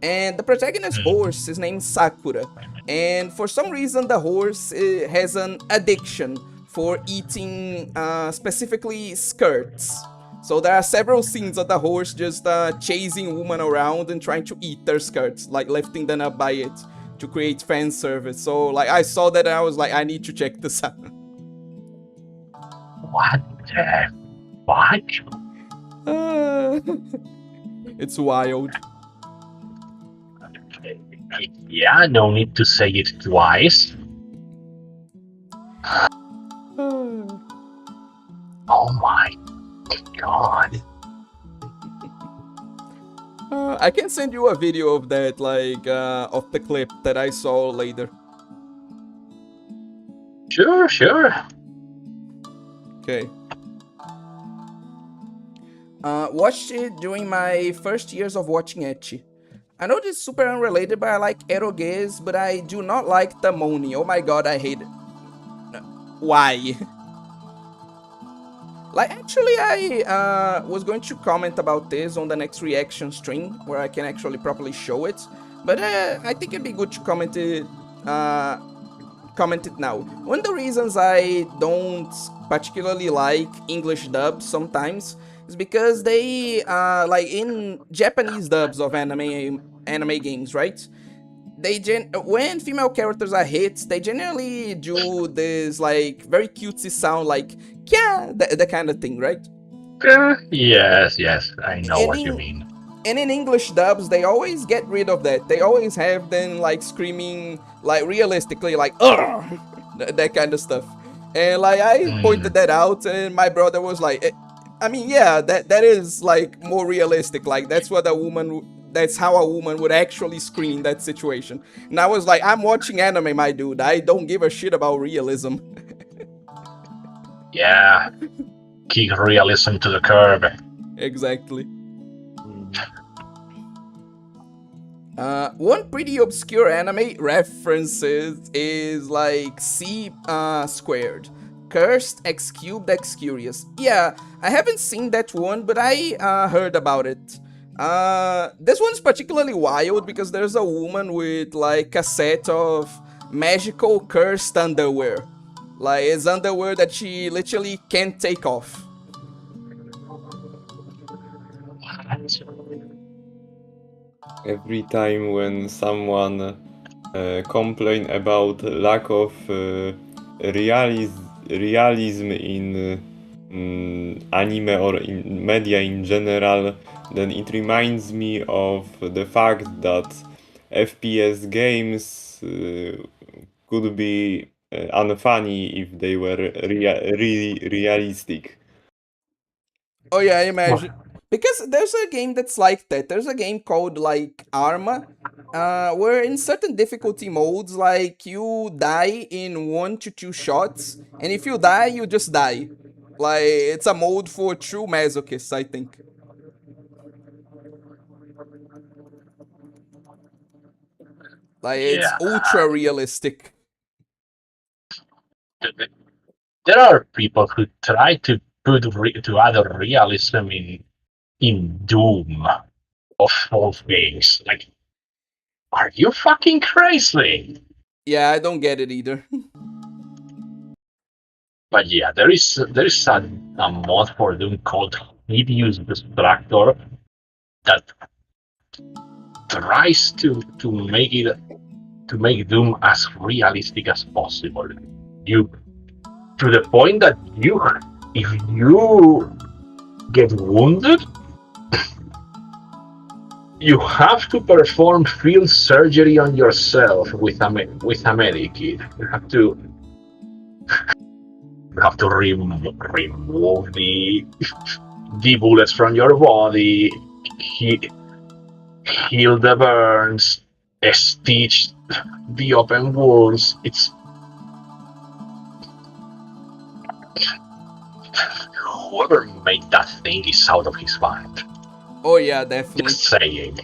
Speaker 1: And the protagonist horse is named Sakura, and for some reason the horse has an addiction for eating specifically skirts. So there are several scenes of the horse just chasing women around and trying to eat their skirts, like lifting them up by it to create fan service. So like I saw that and I was like, I need to check this out.
Speaker 4: What the fuck?
Speaker 1: It's wild.
Speaker 4: Yeah, no need to say it twice. Oh my god.
Speaker 1: I can send you a video of that, like, of the clip that I saw later.
Speaker 4: Sure.
Speaker 1: Okay. Watched it during my first years of watching ecchi. I know this is super unrelated, but I like eroges, but I do not like the moni. Oh my god, I hate it. Why? Like, actually, I was going to comment about this on the next reaction stream, where I can actually properly show it. But I think it'd be good to comment it now. One of the reasons I don't particularly like English dubs sometimes is because they, like in Japanese dubs of anime games, right? When female characters are hit, they generally do this like very cutesy sound, like yeah, that kind of thing, right?
Speaker 4: Yes, I know what you mean.
Speaker 1: And in English dubs, they always get rid of that. They always have them like screaming, like realistically, like ugh, that kind of stuff. And like I pointed that out, and my brother was like, I mean, yeah, that is like more realistic. Like that's what a woman that's how a woman would actually scream in that situation. And I was like, I'm watching anime, my dude. I don't give a shit about realism.
Speaker 4: Yeah. Kick realism to the curb.
Speaker 1: Exactly.
Speaker 2: Mm.
Speaker 1: One pretty obscure anime references is like C squared. Cursed X cubed X curious. Yeah, I haven't seen that one, but I heard about it. This one's particularly wild because there's a woman with like a set of magical cursed underwear. Like it's underwear that she literally can't take off.
Speaker 2: Every time when someone complain about lack of realism in anime or in media in general, then it reminds me of the fact that FPS games could be unfunny if they were really realistic.
Speaker 1: Oh yeah, I imagine. Because there's a game that's like that. There's a game called like Arma, where in certain difficulty modes, like you die in 1 to 2 shots, and if you die, you just die. Like it's a mode for true masochists, I think. Like it's
Speaker 4: Yeah.
Speaker 1: ultra realistic.
Speaker 4: There are people who try to to add realism in Doom of all things. Like, are you fucking crazy?
Speaker 1: Yeah, I don't get it either.
Speaker 4: But yeah, there is a mod for Doom called Hideous Destructor that tries to make Doom as realistic as possible. You to the point that if you get wounded, you have to perform field surgery on yourself with a medikit. You have to remove the bullets from your body, heal the burns, stitch the open wounds. It's whoever made that thing is out of his mind.
Speaker 1: Oh yeah, definitely.
Speaker 4: Just saying.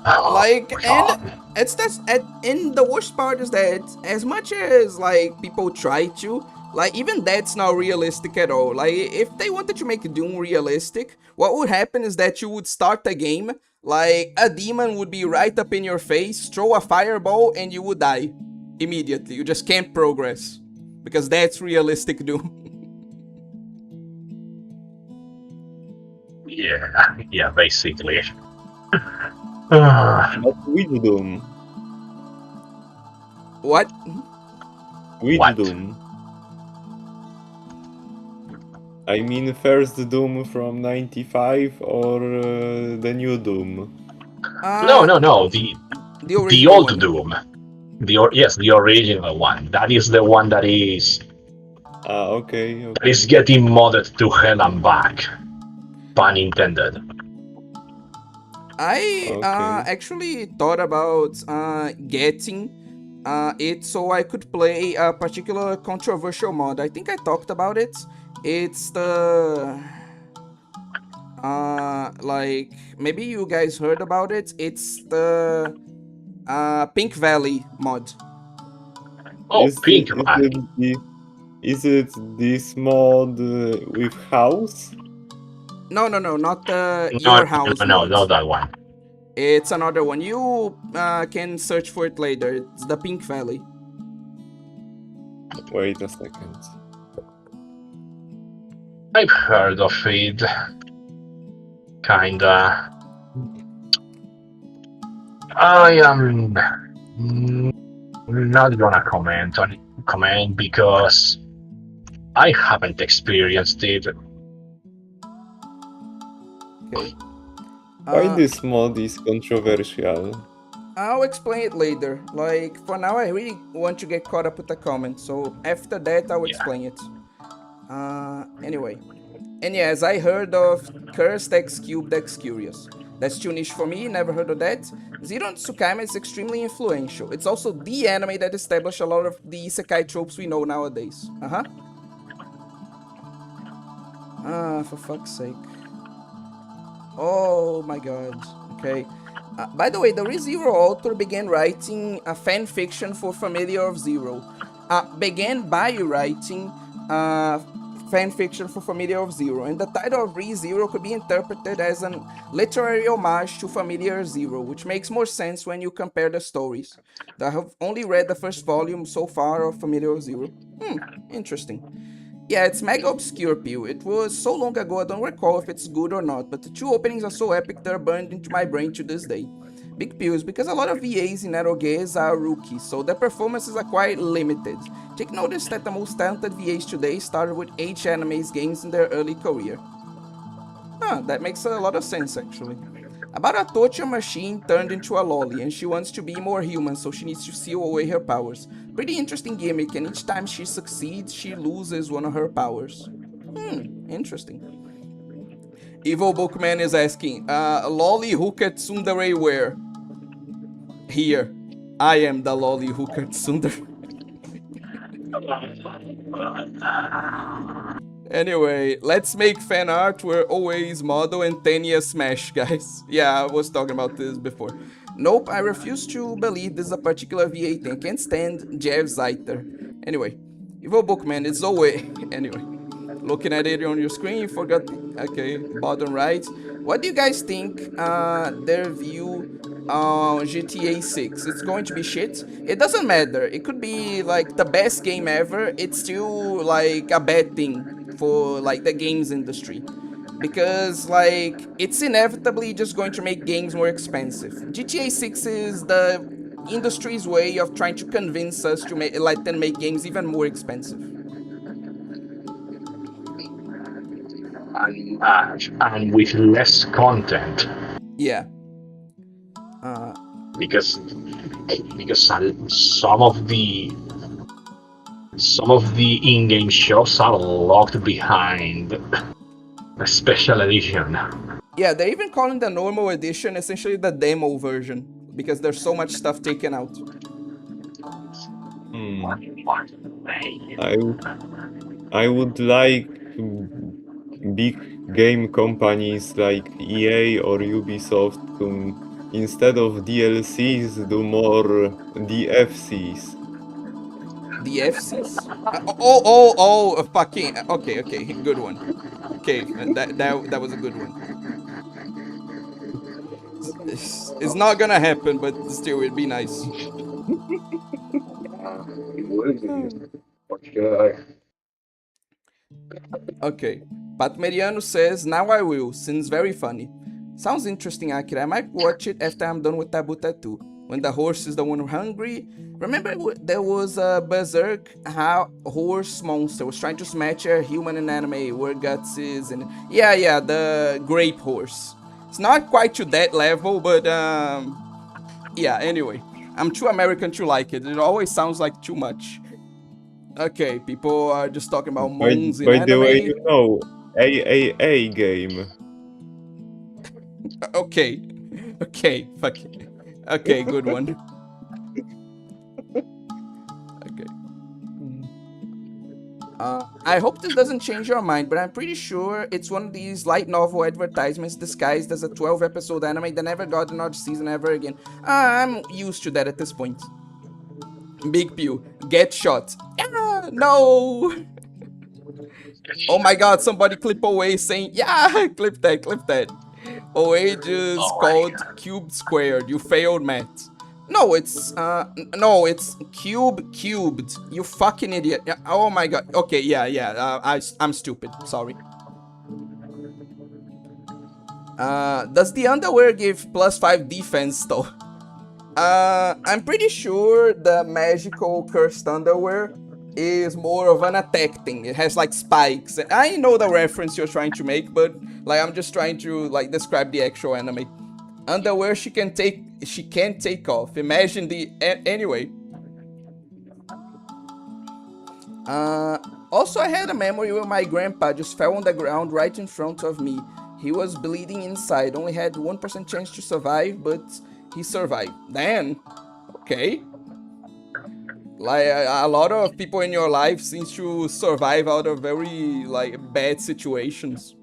Speaker 1: Like,
Speaker 4: God.
Speaker 1: and it's that's and the worst part is that as much as like people try to, like even that's not realistic at all. Like if they wanted to make Doom realistic, what would happen is that you would start the game, like a demon would be right up in your face, throw a fireball, and you would die immediately. You just can't progress because that's realistic Doom.
Speaker 4: Yeah, basically.
Speaker 2: But which Doom?
Speaker 1: What?
Speaker 2: Which
Speaker 4: What?
Speaker 2: Doom? I mean, first Doom from 95 or the new Doom?
Speaker 4: No. The
Speaker 1: original
Speaker 4: old
Speaker 1: one.
Speaker 4: Doom. The original one. That is the one that is
Speaker 2: Okay.
Speaker 4: getting modded to hell and back. Pun intended.
Speaker 1: I
Speaker 2: Okay.
Speaker 1: actually thought about getting it so I could play a particular controversial mod. I think I talked about it. It's the like maybe you guys heard about it. It's the Pink Valley mod.
Speaker 4: Oh,
Speaker 2: Is
Speaker 4: Pink
Speaker 2: it,
Speaker 4: Valley.
Speaker 2: is it this mod with house?
Speaker 1: No, not the
Speaker 4: No,
Speaker 1: Your House
Speaker 4: no,
Speaker 1: mod.
Speaker 4: not that one.
Speaker 1: It's another one. You can search for it later. It's the Pink Valley.
Speaker 2: Wait a second.
Speaker 4: I've heard of it. Kinda. I am not gonna comment because I haven't experienced it.
Speaker 1: Okay.
Speaker 2: Why this mod is controversial?
Speaker 1: I'll explain it later. Like, for now, I really want to get caught up with the comments, so after that, I'll explain it. Anyway. And yes, I heard of Cursed X Cubed X Curious. That's too niche for me, never heard of that. Zero Tsukaima is extremely influential. It's also the anime that established a lot of the isekai tropes we know nowadays. For fuck's sake. Oh my god. Okay. By the way, the ReZero author began writing a fan fiction for Familiar of Zero. Began by writing fan fiction for Familiar of Zero, and the title of ReZero could be interpreted as a literary homage to Familiar Zero, which makes more sense when you compare the stories. I have only read the first volume so far of Familiar of Zero. Interesting. Yeah, it's mega obscure, Pew. It was so long ago I don't recall if it's good or not, but the two openings are so epic they're burned into my brain to this day. Big Pews, because a lot of VAs in eroges are rookies, so their performances are quite limited. Take notice that the most talented VAs today started with H-animes games in their early career. That makes a lot of sense actually. About a torture machine turned into a lolly, and she wants to be more human, so she needs to seal away her powers. Pretty interesting gimmick, and each time she succeeds, she loses one of her powers. Interesting. Evil Bookman is asking, lolly hooker tsundere where? Here. I am the lolly hooker tsundere. Anyway, let's make fan art where always model and Tanya smash, guys. Yeah, I was talking about this before. Nope, I refuse to believe this is a particular VA thing. Can't stand Jeff Zeiter. Anyway, Evil Bookman, it's always... Anyway, looking at it on your screen, forgot... Okay, bottom right. What do you guys think their view on GTA 6? It's going to be shit? It doesn't matter. It could be like the best game ever. It's still like a bad thing for like the games industry, because like it's inevitably just going to make games more expensive. GTA 6 is the industry's way of trying to convince us to let them make games even more expensive.
Speaker 4: And with less content.
Speaker 1: Yeah.
Speaker 4: Because some of the in-game shops are locked behind a special edition.
Speaker 1: Yeah, they're even calling the normal edition essentially the demo version, because there's so much stuff taken out.
Speaker 2: I would like big game companies like EA or Ubisoft to, instead of DLCs, do more DFCs.
Speaker 1: DFCs? Fucking... Okay, good one. Okay, that was a good one. It's not gonna happen, but still, it'd be nice. Okay, Pat Meriano says, now I will, seems very funny. Sounds interesting, Akira. I might watch it after I'm done with Tabu Tattoo. When the horse is the one hungry. Remember there was a berserk horse monster was trying to smash a human in anime where Guts is, and yeah, the grape horse. It's not quite to that level, but yeah, anyway. I'm too American to like it. It always sounds like too much. Okay, people are just talking about moans in anime.
Speaker 2: By the way, you know, AAA game.
Speaker 1: Okay, fuck it. Okay, good one. Okay. I hope this doesn't change your mind, but I'm pretty sure it's one of these light novel advertisements disguised as a 12-episode anime that never got another season ever again. I'm used to that at this point. Big Pew, get shot. Ah, no! Oh my god, somebody clip away saying, yeah, clip that. OA just called cubed squared. You failed, Matt. No, it's cubed. You fucking idiot. Oh my god. Okay, yeah. I'm stupid. Sorry. Does the underwear give +5 defense though? I'm pretty sure the magical cursed underwear is more of an attack thing. It has like spikes. I know the reference you're trying to make, but like I'm just trying to like describe the actual anime. Underwear she can't take off. Imagine the anyway. Also, I had a memory where my grandpa just fell on the ground right in front of me. He was bleeding inside, only had 1% chance to survive, but he survived. Then, okay. Like, a lot of people in your life seems to survive out of very, like, bad situations.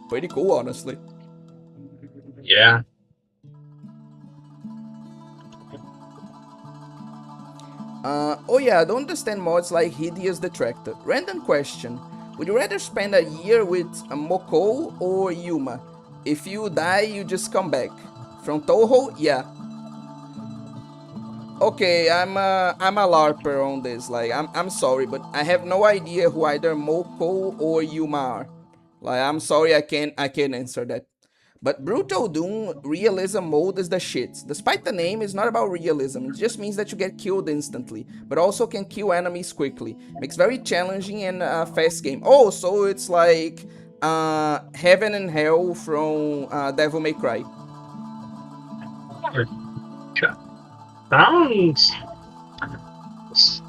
Speaker 1: Pretty cool, honestly.
Speaker 4: Yeah.
Speaker 1: Oh yeah, I don't understand mods like Hideous Detractor. Random question. Would you rather spend a year with Moko or Yuma? If you die, you just come back. From Toho? Yeah. Okay, I'm a LARPer on this. Like, I'm sorry, but I have no idea who either Moko or Yuma are. Like, I'm sorry, I can't answer that. But Brutal Doom realism mode is the shit. Despite the name, it's not about realism. It just means that you get killed instantly, but also can kill enemies quickly. Makes very challenging and fast game. Oh, so it's like Heaven and Hell from Devil May Cry.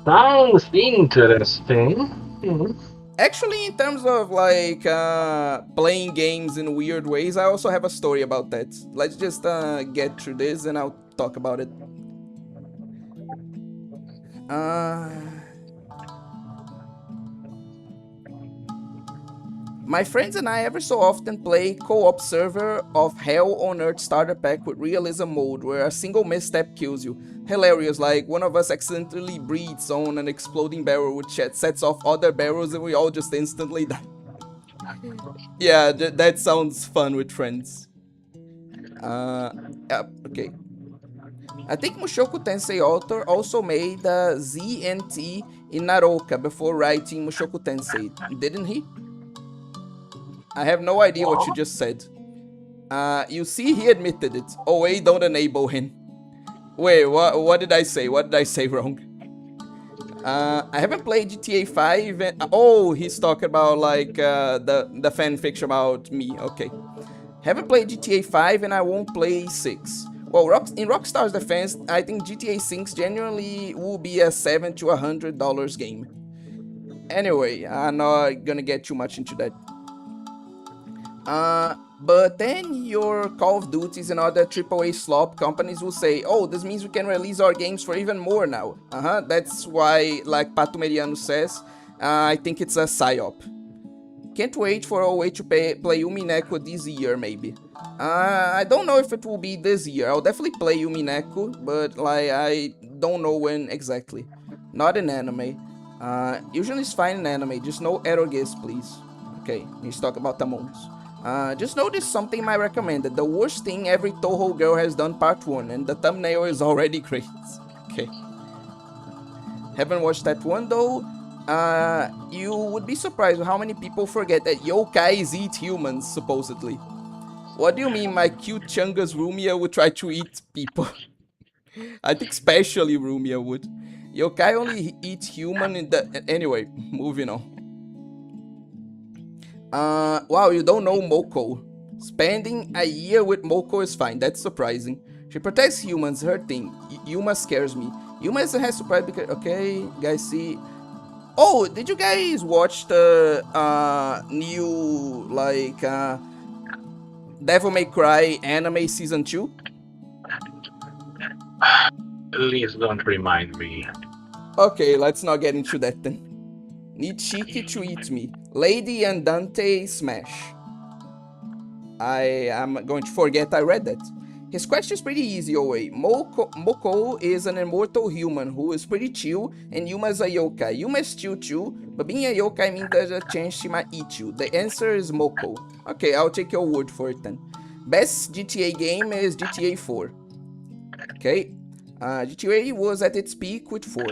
Speaker 4: Sounds interesting.
Speaker 1: Actually, in terms of like playing games in weird ways, I also have a story about that. Let's just get through this and I'll talk about it. My friends and I ever so often play co-op server of Hell on Earth starter pack with realism mode where a single misstep kills you. Hilarious, like one of us accidentally breathes on an exploding barrel which sets off other barrels and we all just instantly die. Yeah, that sounds fun with friends. Okay. I think Mushoku Tensei author also made ZNT in Naroka before writing Mushoku Tensei, didn't he? I have no idea what you just said. You see, he admitted it. Oh wait, don't enable him. Wait, what did I say? What did I say wrong? I haven't played GTA 5 and... Oh, he's talking about like the fanfiction about me. Okay. Haven't played GTA 5 and I won't play 6. Well, in Rockstar's defense, I think GTA 6 genuinely will be a $7 to $100 game. Anyway, I'm not gonna get too much into that. But then your Call of Duties and other AAA slop companies will say, oh, this means we can release our games for even more now. That's why, like Pato Meriano says, I think it's a psyop. Can't wait for OA to play Yumineko this year, maybe. I don't know if it will be this year. I'll definitely play Yumineko, but like I don't know when exactly. Not in anime. Usually it's fine in anime, just no eroges, please. Okay, let's talk about Tamons. Just noticed something I recommended. The worst thing every Toho girl has done part 1, and the thumbnail is already great. Okay. Haven't watched that one though. You would be surprised with how many people forget that yokais eat humans, supposedly. What do you mean my cute Chungus Rumia would try to eat people? I think especially Rumia would. Yokai only eats human in the... Anyway, moving on. Wow, you don't know Moko. Spending a year with Moko is fine, that's surprising. She protects humans, her thing. Yuma scares me. Yuma has surprised because... Okay, guys see... Oh, did you guys watch the new, like, Devil May Cry anime season 2?
Speaker 4: Please don't remind me.
Speaker 1: Okay, let's not get into that then. Need Shiki to eat me. Lady and Dante smash. I am going to forget I read that. His question is pretty easy, OA. Moko is an immortal human who is pretty chill, and Yuma is a yokai. Yuma is chill too, but being a yokai means there's a chance she might eat you. The answer is Moko. Okay, I'll take your word for it then. Best GTA game is GTA 4. Okay, GTA was at its peak with 4.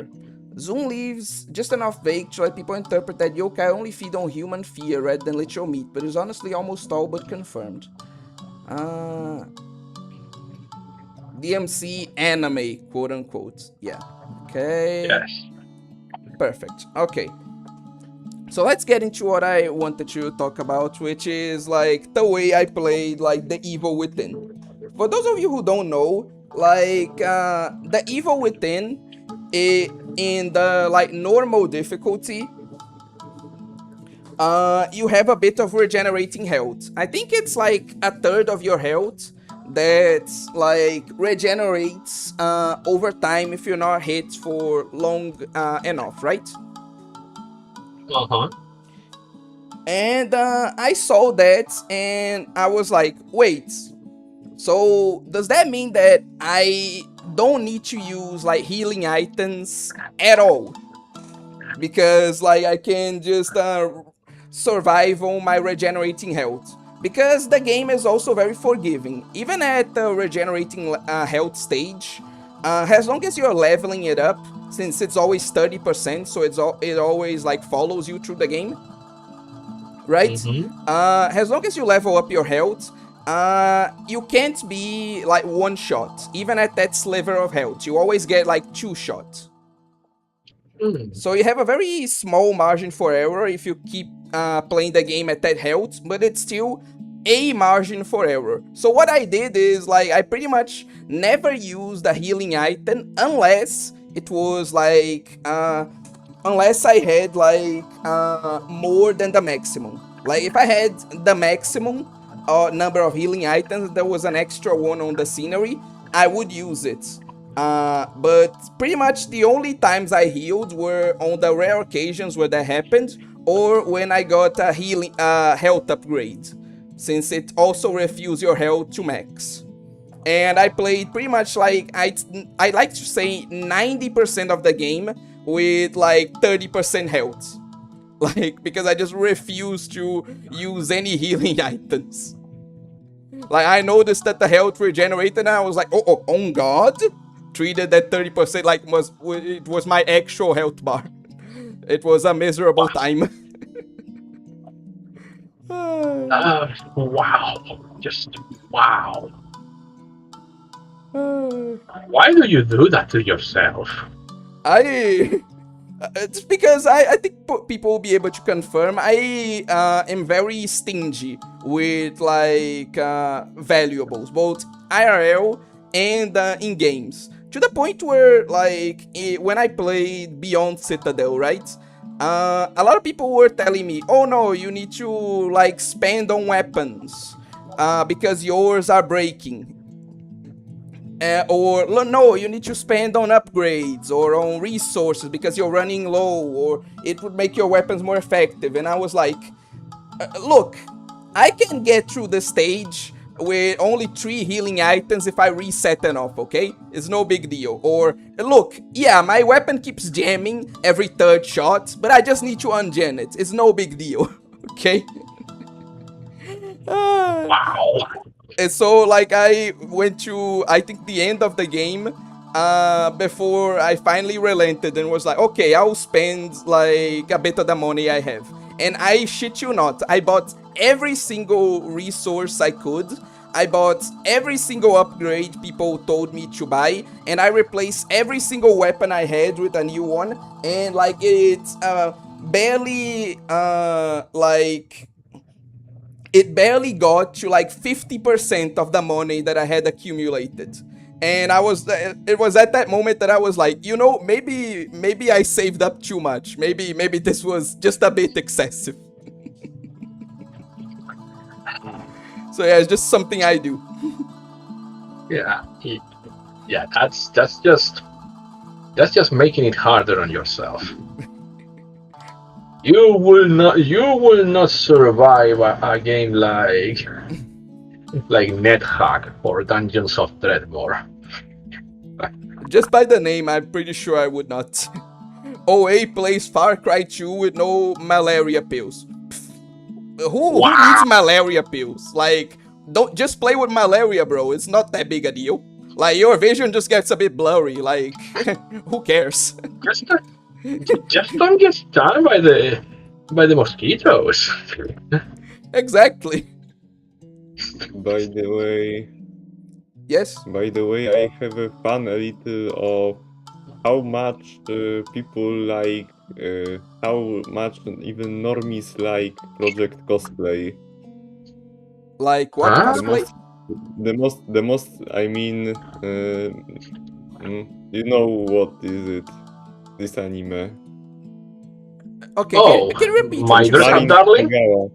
Speaker 1: Zoom leaves just enough vague to let people interpret that yokai only feed on human fear rather than literal meat, but is honestly almost all but confirmed. DMC anime, quote unquote. Yeah. Okay.
Speaker 4: Yes.
Speaker 1: Perfect. Okay. So let's get into what I wanted to talk about, which is like the way I played like the Evil Within. For those of you who don't know, like the Evil Within in the like normal difficulty, you have a bit of regenerating health. I think it's like a third of your health that like regenerates over time if you're not hit for long enough, right?
Speaker 4: Uh-huh.
Speaker 1: And I saw that and I was like, wait, so does that mean that I don't need to use like healing items at all? Because like I can just survive on my regenerating health. Because the game is also very forgiving. Even at the regenerating health stage, as long as you're leveling it up, since it's always 30%, so it always like follows you through the game, right? As long as you level up your health, you can't be like one shot. Even at that sliver of health, you always get like 2 shots. So you have a very small margin for error if you keep playing the game at that health, but it's still a margin for error. So what I did is like I pretty much never used a healing item unless it was like unless I had like more than the maximum. Like if I had the maximum number of healing items, there was an extra one on the scenery, I would use it. But pretty much the only times I healed were on the rare occasions where that happened, or when I got a healing health upgrade, since it also refills your health to max. And I played pretty much like I like to say 90% of the game with like 30% health, like because I just refuse to use any healing items. Like I noticed that the health regenerated, and I was like, oh God. Treated that 30% like it was my actual health bar. It was a miserable time.
Speaker 4: Wow. Just wow. Why do you do that to yourself?
Speaker 1: It's because I think people will be able to confirm I am very stingy with like valuables, both IRL and in games. To the point where, like, when I played Beyond Citadel, right? A lot of people were telling me, oh no, you need to, like, spend on weapons because yours are breaking. Or, no, you need to spend on upgrades or on resources because you're running low, or it would make your weapons more effective. And I was like, look, I can get through the stage with only 3 healing items if I reset them off, okay? It's no big deal. Or, look, yeah, my weapon keeps jamming every 3rd shot, but I just need to ungen it. It's no big deal, okay?
Speaker 4: Wow.
Speaker 1: And so, like, I went to, I think, the end of the game before I finally relented and was like, okay, I'll spend, like, a bit of the money I have. And I shit you not, I bought every single resource I could. I bought every single upgrade people told me to buy, and I replaced every single weapon I had with a new one, and like it's barely like it barely got to like 50% of the money that I had accumulated. And it was at that moment that I was like, you know, maybe I saved up too much. Maybe this was just a bit excessive. So yeah, it's just something I do.
Speaker 4: Yeah, that's just making it harder on yourself. You will not survive a game like NetHack or Dungeons of Dreadmore.
Speaker 1: Just by the name, I'm pretty sure I would not. OA plays Far Cry 2 with no malaria pills. Who needs malaria pills? Like, don't just play with malaria, bro. It's not that big a deal. Like, your vision just gets a bit blurry. Like, who cares?
Speaker 4: Just don't get stung by the mosquitoes.
Speaker 1: Exactly.
Speaker 2: By the way,
Speaker 1: Yes.
Speaker 2: I have a fun a little of how much people like, how much even normies like project cosplay.
Speaker 1: Like what cosplay?
Speaker 2: The most. I mean, you know what is it? This anime.
Speaker 1: Okay,
Speaker 4: Oh,
Speaker 1: can you repeat
Speaker 4: my
Speaker 1: what you
Speaker 4: dress
Speaker 1: said?
Speaker 4: up,
Speaker 2: Marin
Speaker 4: darling.
Speaker 2: Kagawa.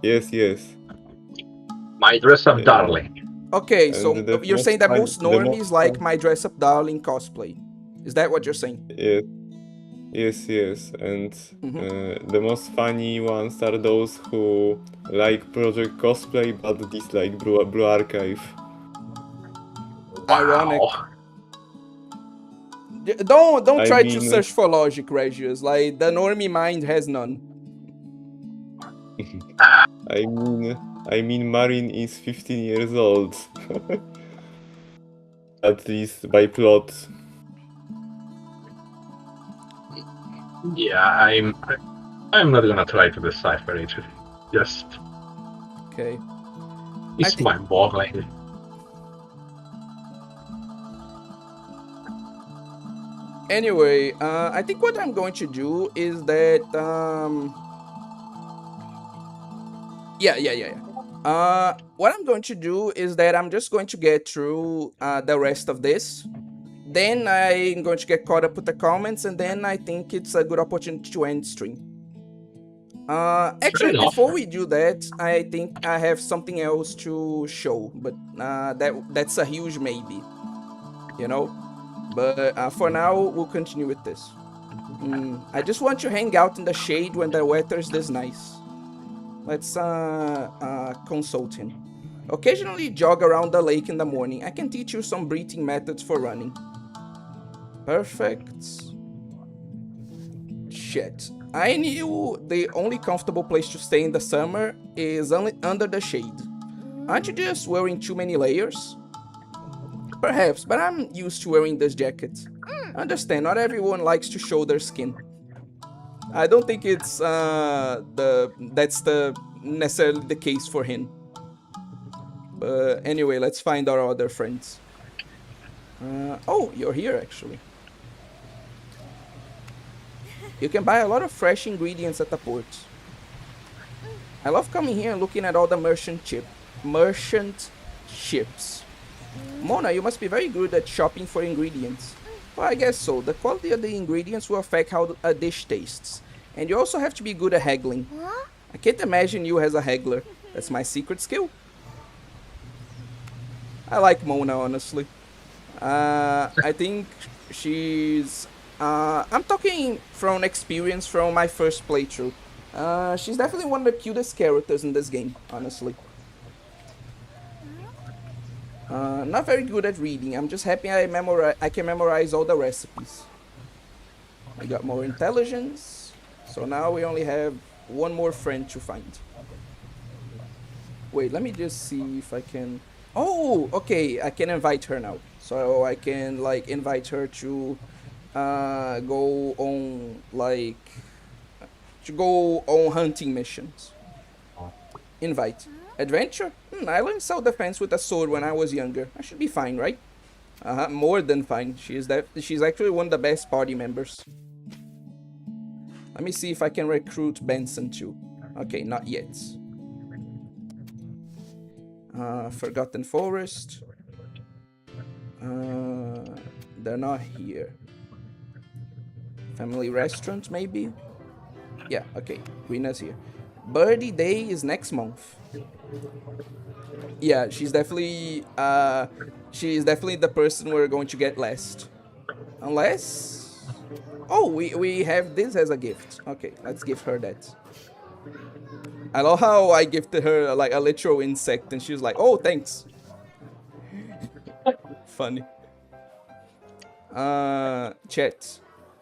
Speaker 2: Yes.
Speaker 4: My dress up,
Speaker 2: Uh,
Speaker 4: darling.
Speaker 1: Okay,
Speaker 2: and
Speaker 1: so
Speaker 2: the
Speaker 1: you're
Speaker 2: most
Speaker 1: saying that
Speaker 2: fun,
Speaker 1: most normies like my dress up darling cosplay. Is that what you're saying?
Speaker 2: yes, and
Speaker 1: Mm-hmm.
Speaker 2: the most funny ones are those who like Project Cosplay but dislike Blue Archive.
Speaker 1: Ironic.
Speaker 4: Wow.
Speaker 1: Don't
Speaker 2: I
Speaker 1: try to
Speaker 2: mean,
Speaker 1: search for logic, Regius. Like the normie mind has none.
Speaker 2: I mean, Marin is 15 years old. At least by plot.
Speaker 4: Yeah, I'm not gonna try to decipher it. Just
Speaker 1: Okay.
Speaker 4: it's mind-boggling.
Speaker 1: Anyway, I think what I'm going to do is that yeah. What I'm going to do is that I'm just going to get through the rest of this. Then I'm going to get caught up with the comments, and then I think it's a good opportunity to end stream.
Speaker 4: Fair
Speaker 1: Actually,
Speaker 4: enough.
Speaker 1: before we do that, I think I have something else to show, but that's a huge maybe, you know. But for now, we'll continue with this. I just want to hang out in the shade when the weather's this nice. Let's consult him. Occasionally jog around the lake in the morning. I can teach you some breathing methods for running. Perfect. Shit. I knew the only comfortable place to stay in the summer is under the shade. Aren't you just wearing too many layers? Perhaps, but I'm used to wearing this jacket. Understand, not everyone likes to show their skin. I don't think it's that's the necessarily the case for him. But anyway, let's find our other friends. Oh, you're here actually. You can buy a lot of fresh ingredients at the port. I love coming here and looking at all the merchant ships. Mona, you must be very good at shopping for ingredients. Well, I guess so. The quality of the ingredients will affect how a dish tastes. And you also have to be good at haggling. I can't imagine you as a haggler. That's my secret skill. I like Mona, honestly. I think she's... I'm talking from experience from my first playthrough. She's definitely one of the cutest characters in this game, honestly. Not very good at reading. I'm just happy I can memorize all the recipes. I got more intelligence. So now we only have one more friend to find. Wait, let me just see if I can... Oh, okay, I can invite her now. So I can, like, invite her to go on, like... to go on hunting missions. Invite. Adventure? I learned self-defense with a sword when I was younger. I should be fine, right? More than fine. She's actually one of the best party members. Let me see if I can recruit Benson too. Okay, not yet. Forgotten Forest. They're not here. Family Restaurant, maybe? Yeah, okay. Rina's here. Birdie Day is next month. Yeah, she's definitely the person we're going to get last. Unless... Oh, we have this as a gift. Okay, let's give her that. I love how I gifted her like a literal insect and she was like, oh, thanks. Funny. Chat.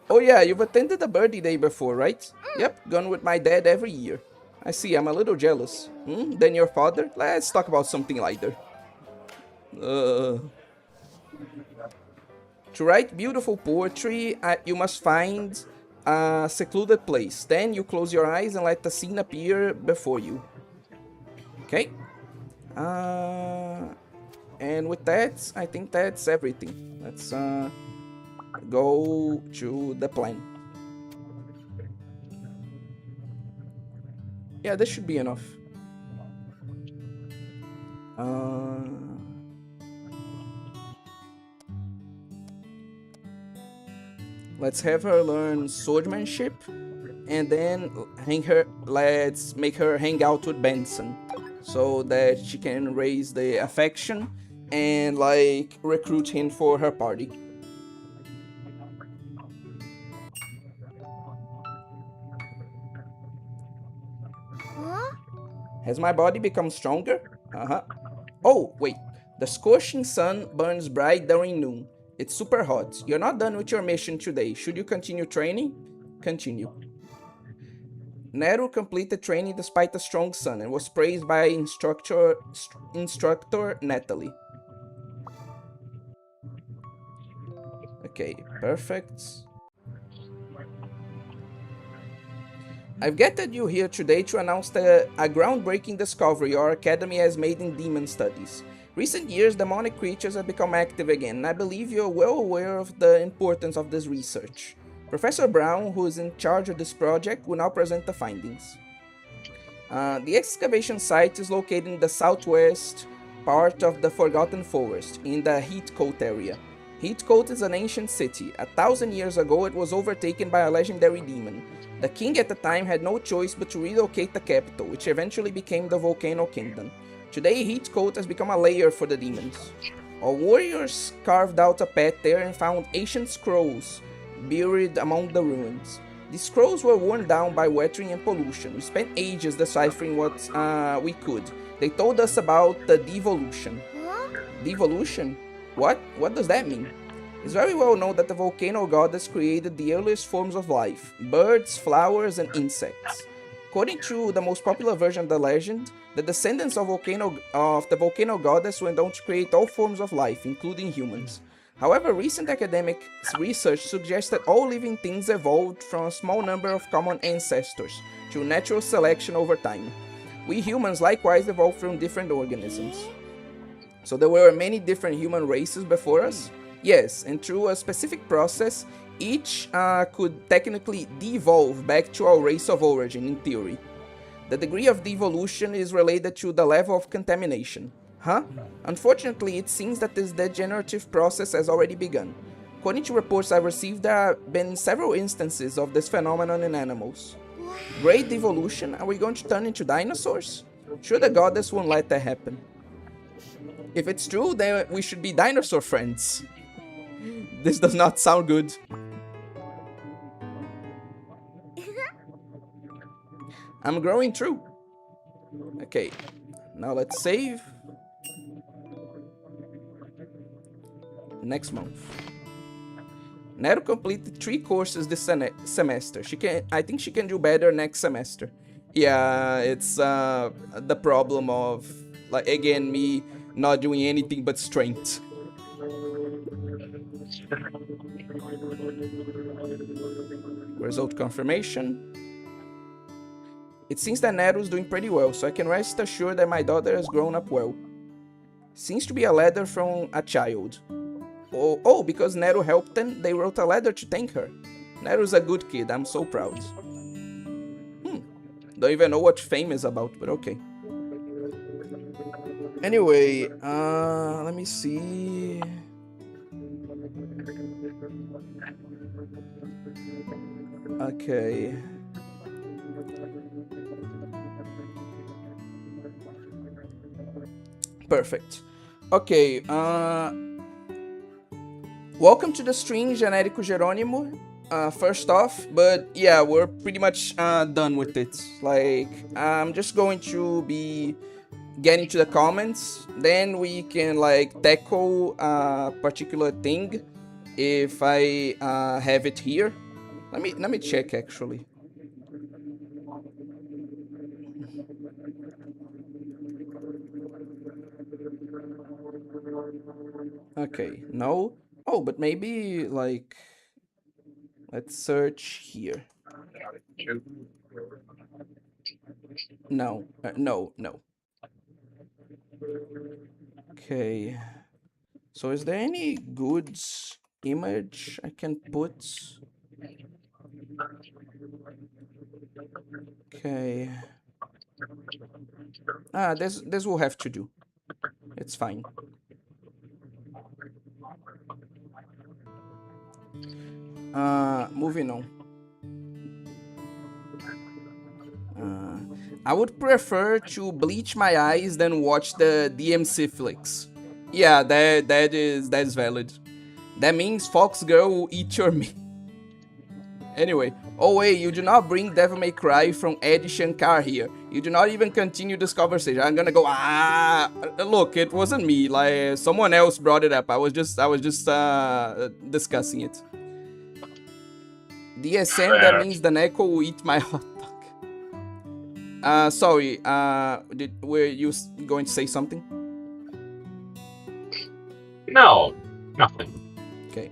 Speaker 1: Oh yeah, you've attended a birdie day before, right? Yep, gone with my dad every year. I see, I'm a little jealous. Then your father? Let's talk about something lighter. To write beautiful poetry, you must find a secluded place. Then you close your eyes and let the scene appear before you. Okay? And with that, I think that's everything. Let's go to the plan. Yeah, this should be enough. Let's have her learn swordsmanship and then let's make her hang out with Benson so that she can raise the affection and like recruit him for her party.
Speaker 3: Huh?
Speaker 1: Has my body become stronger? Uh-huh. Oh, wait. The scorching sun burns bright during noon. It's super hot. You're not done with your mission today. Should you continue training? Continue. Nero completed training despite the strong sun and was praised by instructor Natalie. Okay, perfect. I've gathered you here today to announce a groundbreaking discovery our academy has made in demon studies. Recent years, demonic creatures have become active again, and I believe you're well aware of the importance of this research. Professor Brown, who is in charge of this project, will now present the findings. The excavation site is located in the southwest part of the Forgotten Forest, in the Heathcote area. Heathcote is an ancient city. 1,000 years ago, it was overtaken by a legendary demon. The king at the time had no choice but to relocate the capital, which eventually became the Volcano Kingdom. Today, Heathcote has become a lair for the demons. Our warriors carved out a path there and found ancient scrolls buried among the ruins. The scrolls were worn down by watering and pollution. We spent ages deciphering what we could. They told us about the devolution.
Speaker 3: Huh?
Speaker 1: Devolution? What? What does that mean? It's very well known that the volcano goddess created the earliest forms of life, birds, flowers, and insects. According to the most popular version of the legend, the descendants of the volcano goddess went on to create all forms of life, including humans. However, recent academic research suggests that all living things evolved from a small number of common ancestors through natural selection over time. We humans likewise evolved from different organisms. So there were many different human races before us? Yes, and through a specific process, each could technically devolve back to our race of origin in theory. The degree of devolution is related to the level of contamination. Huh? Unfortunately, it seems that this degenerative process has already begun. According to reports I've received, there have been several instances of this phenomenon in animals. Great devolution? Are we going to turn into dinosaurs? Sure, the goddess won't let that happen. If it's true, then we should be dinosaur friends. This does not sound good. I'm growing through. Okay, now let's save. Next month. Nero completed 3 courses this semester. I think she can do better next semester. Yeah, it's the problem of, like, again, me not doing anything but strength. Result confirmation. It seems that Nero's doing pretty well, so I can rest assured that my daughter has grown up well. Seems to be a letter from a child. Oh, because Nero helped them, they wrote a letter to thank her. Nero's a good kid, I'm so proud. Don't even know what fame is about, but okay. Anyway, let me see. Okay. Perfect. Okay, welcome to the stream, Genérico Jerônimo. First off, but yeah, we're pretty much done with it. Like, I'm just going to be getting to the comments, then we can like tackle a particular thing if I have it here. Let me check actually. Okay, no. Oh, but maybe like let's search here. No, no. Okay. So is there any good image I can put? Okay. This will have to do. It's fine. Moving on. I would prefer to bleach my eyes than watch the DMC flicks. Yeah, that is valid. That means Fox Girl will eat your meat. Anyway, oh wait, you do not bring Devil May Cry from Eddie Shankar here. You do not even continue this conversation. I'm gonna go, look, it wasn't me. Like, someone else brought it up. I was just discussing it. DSM, that means the Neko will eat my hot dog. Sorry, were you going to say something?
Speaker 4: No, nothing.
Speaker 1: Okay.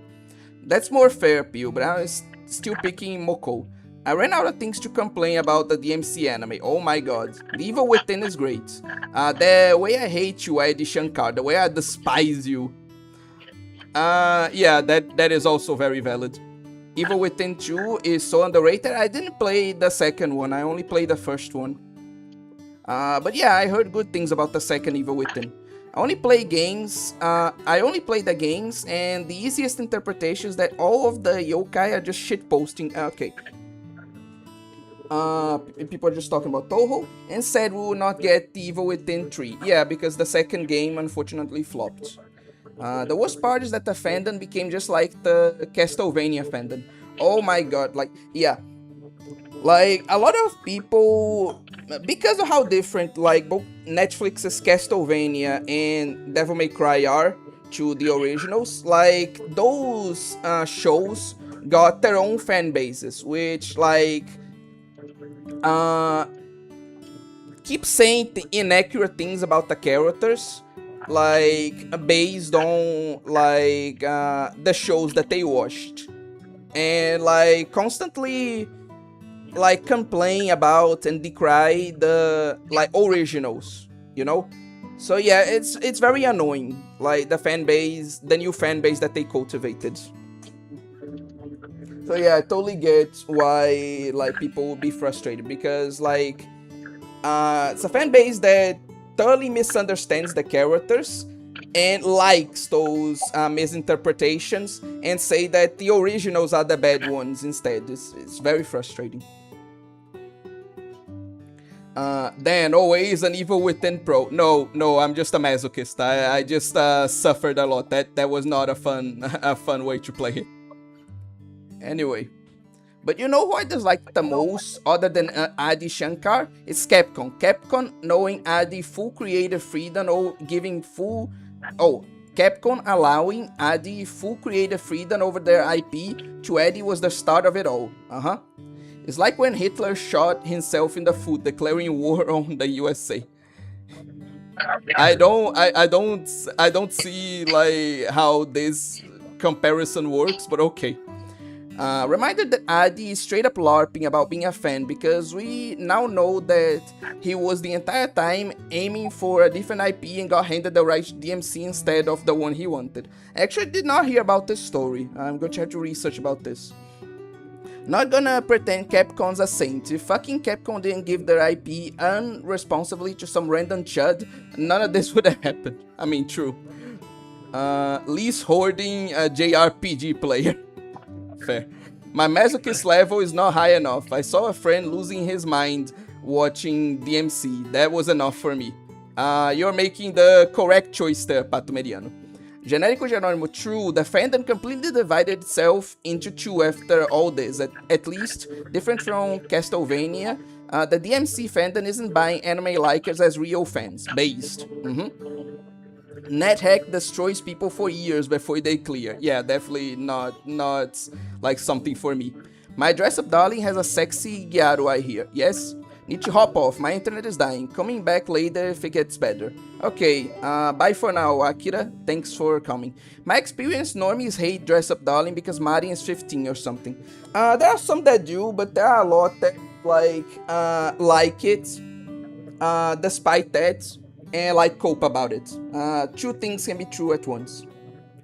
Speaker 1: That's more fair, Pew, but I was still picking Moko. I ran out of things to complain about the DMC anime. Oh my god. The Evil Within is great. The way I hate you, Eddie Shankar, the way I despise you. Yeah, that is also very valid. Evil Within 2 is so underrated. I didn't play the second one, I only played the first one. But yeah, I heard good things about the second Evil Within. I only play the games, and the easiest interpretation is that all of the yokai are just shitposting. Okay. People are just talking about Toho, and said we will not get the Evil Within 3. Yeah, because the second game unfortunately flopped. The worst part is that the fandom became just like the Castlevania fandom. Oh my god, like, yeah. Like, a lot of people, because of how different, like, both Netflix's Castlevania and Devil May Cry are to the originals, like, those shows got their own fan bases, which, like, keep saying the inaccurate things about the characters, like, based on, like, the shows that they watched. And, like, constantly, like, complain about and decry the, like, originals, you know? So yeah, it's very annoying, like, the new fan base that they cultivated. So yeah, I totally get why, like, people will be frustrated, because, like, it's a fan base that thoroughly misunderstands the characters and likes those misinterpretations and say that the originals are the bad ones instead. It's very frustrating. Dan, always an Evil Within pro. No, I'm just a masochist. I just suffered a lot. That was not a fun way to play it. Anyway, but you know who I dislike the most, other than Adi Shankar? It's Capcom. Capcom knowing Adi full creative freedom or giving full... Oh, Capcom allowing Adi full creative freedom over their IP to Adi was the start of it all. It's like when Hitler shot himself in the foot, declaring war on the USA. I don't see, like, how this comparison works, but okay. Reminder that Adi is straight up LARPing about being a fan, because we now know that he was the entire time aiming for a different IP and got handed the right DMC instead of the one he wanted. I actually did not hear about this story. I'm going to have to research about this. Not gonna pretend Capcom's a saint. If fucking Capcom didn't give their IP unresponsibly to some random chud, none of this would have happened. I mean, true. Least hoarding a JRPG player. Fair. My masochist level is not high enough. I saw a friend losing his mind watching DMC. That was enough for me. You're making the correct choice there, Pato Mediano. Generico Geronimo, true, the fandom completely divided itself into two after all this. At least, different from Castlevania, the DMC fandom isn't buying anime likers as real fans. Based. NetHack destroys people for years before they clear. Yeah, definitely not like something for me. My dress-up darling has a sexy gyaru, I hear. Yes? Need to hop off, my internet is dying. Coming back later if it gets better. Okay, bye for now, Akira. Thanks for coming. My experience, normies hate dress-up darling because Marin is 15 or something. There are some that do, but there are a lot that like it, despite that, and like cope about it. Two things can be true at once.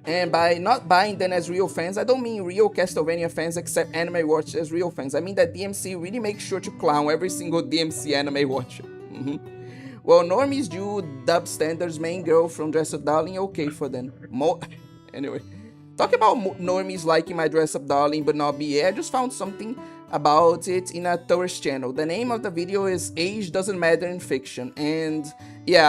Speaker 1: And by not buying them as real fans, I don't mean real Castlevania fans except anime watchers as real fans. I mean that DMC really makes sure to clown every single DMC anime watcher. Well, normies do dub standards main girl from Dress Up Darling, okay for them. Anyway. Talk about normies liking my dress up darling but not BA. I just found something about it in a tourist channel. The name of the video is Age Doesn't Matter in Fiction, and yeah,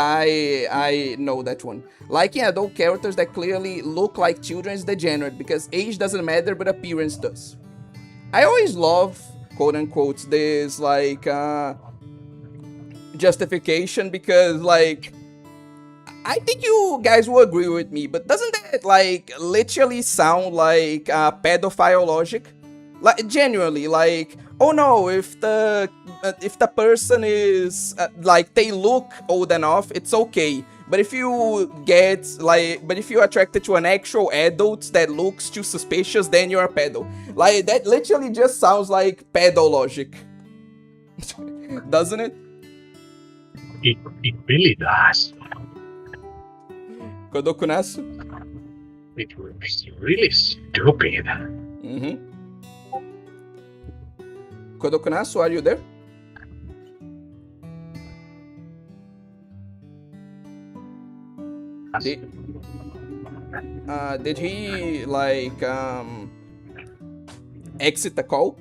Speaker 1: I know that one. Liking adult characters that clearly look like children is degenerate because age doesn't matter but appearance does. I always love, quote unquote, this like justification because like I think you guys will agree with me, but doesn't that like literally sound like pedophile logic? Like genuinely, like oh no, if the person is like they look old enough, it's okay. But if you get like, but if you're attracted to an actual adult that looks too suspicious, then you're a pedo. Like that literally just sounds like pedo logic, doesn't it?
Speaker 4: It really does.
Speaker 1: Kodokunasu?
Speaker 4: It was really stupid.
Speaker 1: Kodokunasu, are you there? Did he like exit the call?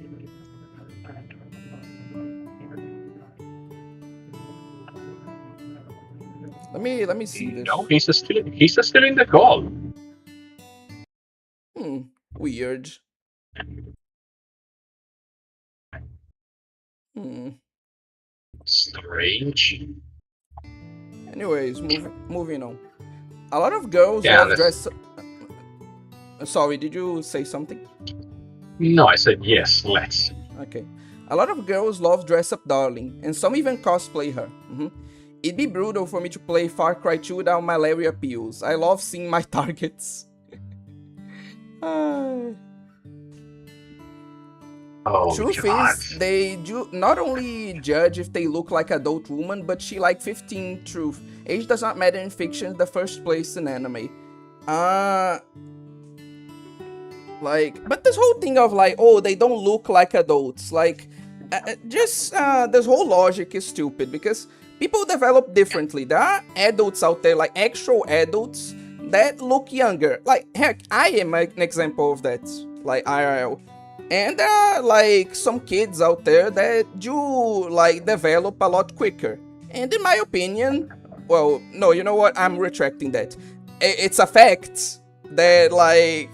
Speaker 1: Let me see this.
Speaker 4: No, he's still in the call.
Speaker 1: Weird.
Speaker 4: Strange.
Speaker 1: Anyways, moving on. A lot of girls love dress. Sorry, did you say something?
Speaker 4: No, I said yes. Let's.
Speaker 1: Okay. A lot of girls love dress up darling, and some even cosplay her. It'd be brutal for me to play Far Cry 2 without malaria pills. I love seeing my targets. Truth is, they do not only judge if they look like adult woman, but she like 15. Truth. Age does not matter in fiction in the first place in anime. Like, but this whole thing of like, oh, they don't look like adults, like, this whole logic is stupid because people develop differently. There are adults out there, like actual adults, that look younger. Like, heck, I am an example of that, like IRL. And there are, like, some kids out there that do, like, develop a lot quicker. And in my opinion, well, no, you know what? I'm retracting that. It's a fact that, like,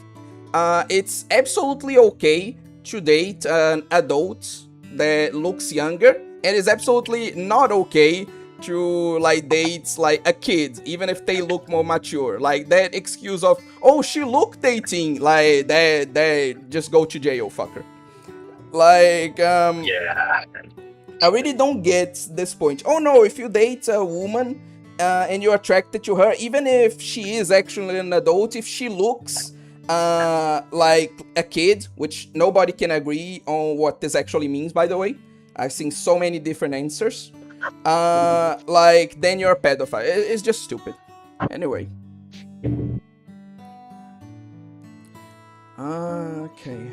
Speaker 1: it's absolutely okay to date an adult that looks younger, and it's absolutely not okay to like date like a kid even if they look more mature. Like that excuse of, oh, she looked 18, like that just go to jail, fucker. Like
Speaker 4: yeah,
Speaker 1: I really don't get this point. Oh no, if you date a woman and you're attracted to her, even if she is actually an adult, if she looks like a kid, which nobody can agree on what this actually means, by the way. I've seen so many different answers. Like, then you're a pedophile. It's just stupid. Anyway. Okay.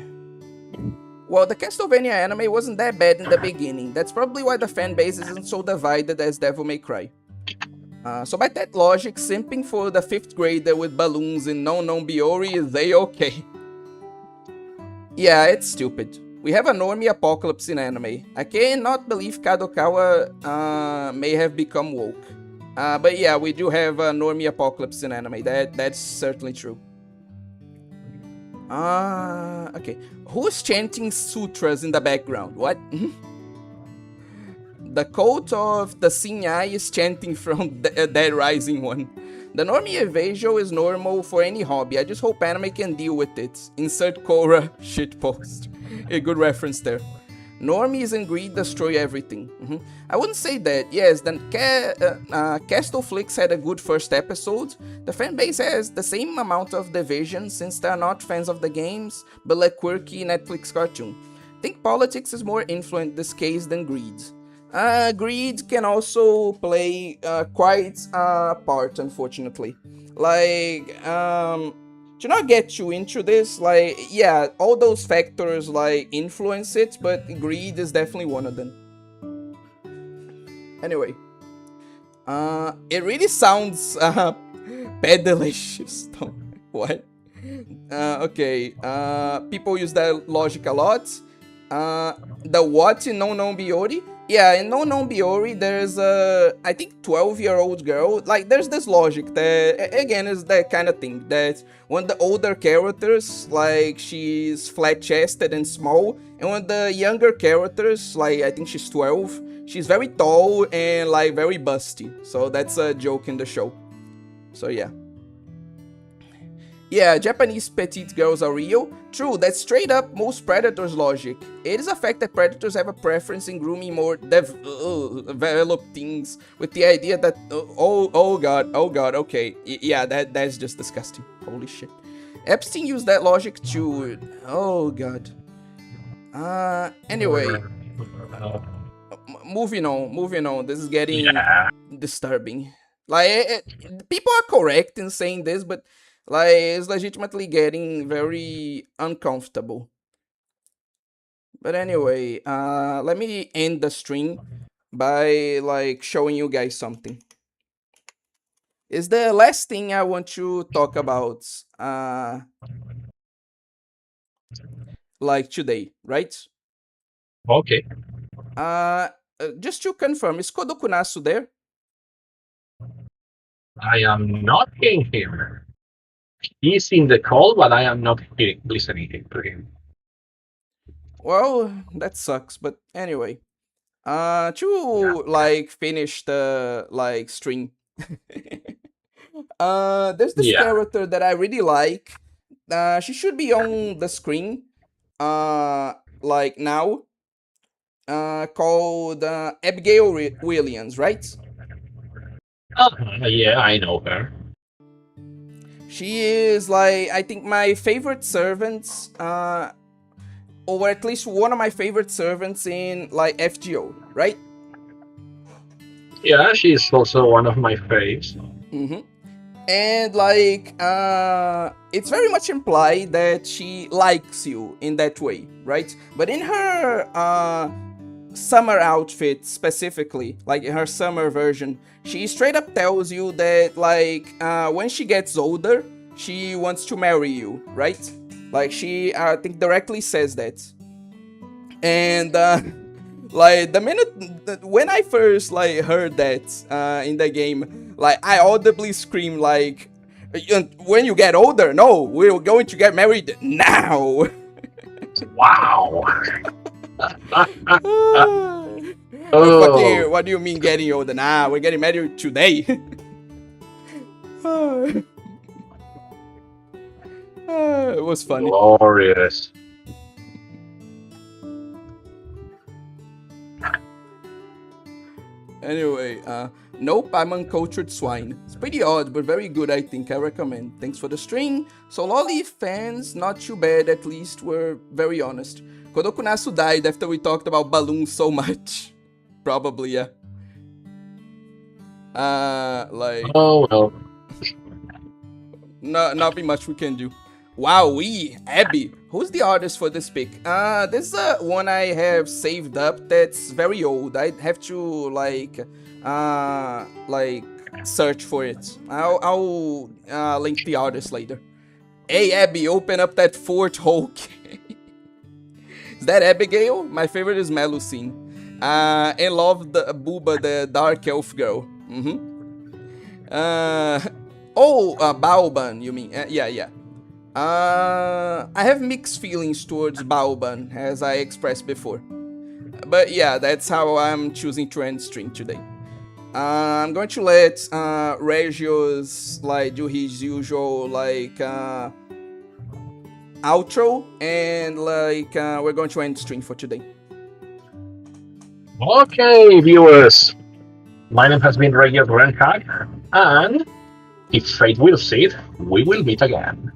Speaker 1: Well, the Castlevania anime wasn't that bad in the beginning. That's probably why the fan base isn't so divided as Devil May Cry. So by that logic, simping for the 5th grader with balloons in No No Biori is A-okay. Yeah, it's stupid. We have a normie apocalypse in anime. I cannot believe Kadokawa may have become woke. But yeah, we do have a normie apocalypse in anime. That's certainly true. Okay. Who's chanting sutras in the background? What? The cult of the Sinyai is chanting from Dead Rising 1. The normie evasion is normal for any hobby. I just hope anime can deal with it. Insert Korra shitpost. A good reference there. Normies and greed destroy everything. I wouldn't say that. Yes, then Castle Flix had a good first episode. The fanbase has the same amount of division since they are not fans of the games, but like quirky Netflix cartoon. I think politics is more influent in this case than greed. Greed can also play quite a part, unfortunately. Like, to not get too into this, like, yeah, all those factors, like, influence it, but greed is definitely one of them. Anyway. It really sounds, pedalicious. What? Okay. People use that logic a lot. The what in No No Biori? Yeah, in No No Biori, there's a, I think, 12-year-old girl. Like, there's this logic that, again, is that kind of thing. That one of the older characters, like, she's flat-chested and small. And one of the younger characters, like, I think she's 12, she's very tall and, like, very busty. So that's a joke in the show. So, yeah. Yeah, Japanese petite girls are real. True, that's straight up most predators' logic. It is a fact that predators have a preference in grooming more developed things with the idea that oh god, okay, yeah, that's just disgusting. Holy shit. Epstein used that logic too. Oh god. Anyway, moving on. This is getting disturbing. Like, people are correct in saying this, but like, it's legitimately getting very uncomfortable. But anyway, let me end the stream by, like, showing you guys something. It's the last thing I want to talk about, like, today, right?
Speaker 4: Okay.
Speaker 1: Just to confirm, is Kodokunasu there?
Speaker 4: I am not hearing him. He's in the call, but I am not listening to him.
Speaker 1: Well, that sucks, but anyway. To, like, finish the, like, stream. There's this character that I really like. She should be on the screen, like, now. Called Abigail Williams, right?
Speaker 4: Yeah, I know her.
Speaker 1: She is, like, I think my favorite servant, or at least one of my favorite servants in, like, FGO, right?
Speaker 4: Yeah, she's also one of my faves.
Speaker 1: And, like, it's very much implied that she likes you in that way, right? But in her summer outfit specifically, like in her summer version, she straight up tells you that, like, when she gets older, she wants to marry you, right? Like, she, I think, directly says that. And, like, the minute, when I first, like, heard that in the game, like, I audibly screamed, like, when you get older, no, we're going to get married now.
Speaker 4: Wow.
Speaker 1: Oh. What do you mean getting older? Nah, we're getting married today. It was funny.
Speaker 4: Glorious.
Speaker 1: Anyway, nope, I'm uncultured swine. It's pretty odd, but very good, I think. I recommend. Thanks for the stream. So, Lolly fans, not too bad, at least, we're very honest. Kodokunasu died after we talked about balloons so much. Probably, yeah. Like...
Speaker 4: Oh, well.
Speaker 1: Nothing much we can do. Wow, Abby. Who's the artist for this pic? This is one I have saved up that's very old. I have to, like, search for it. I'll link the artist later. Hey, Abby, open up that Fort Hulk. Is that Abigail? My favorite is Melusine. And love the Booba, the dark elf girl. Baoban, you mean? Yeah. I have mixed feelings towards Baoban, as I expressed before. But yeah, that's how I'm choosing to end stream today. I'm going to let Regios, like, do his usual, like, outro, and, like, we're going to end stream for today.
Speaker 4: Okay, viewers. My name has been Regios Renhag, and if fate wills it, we will meet again.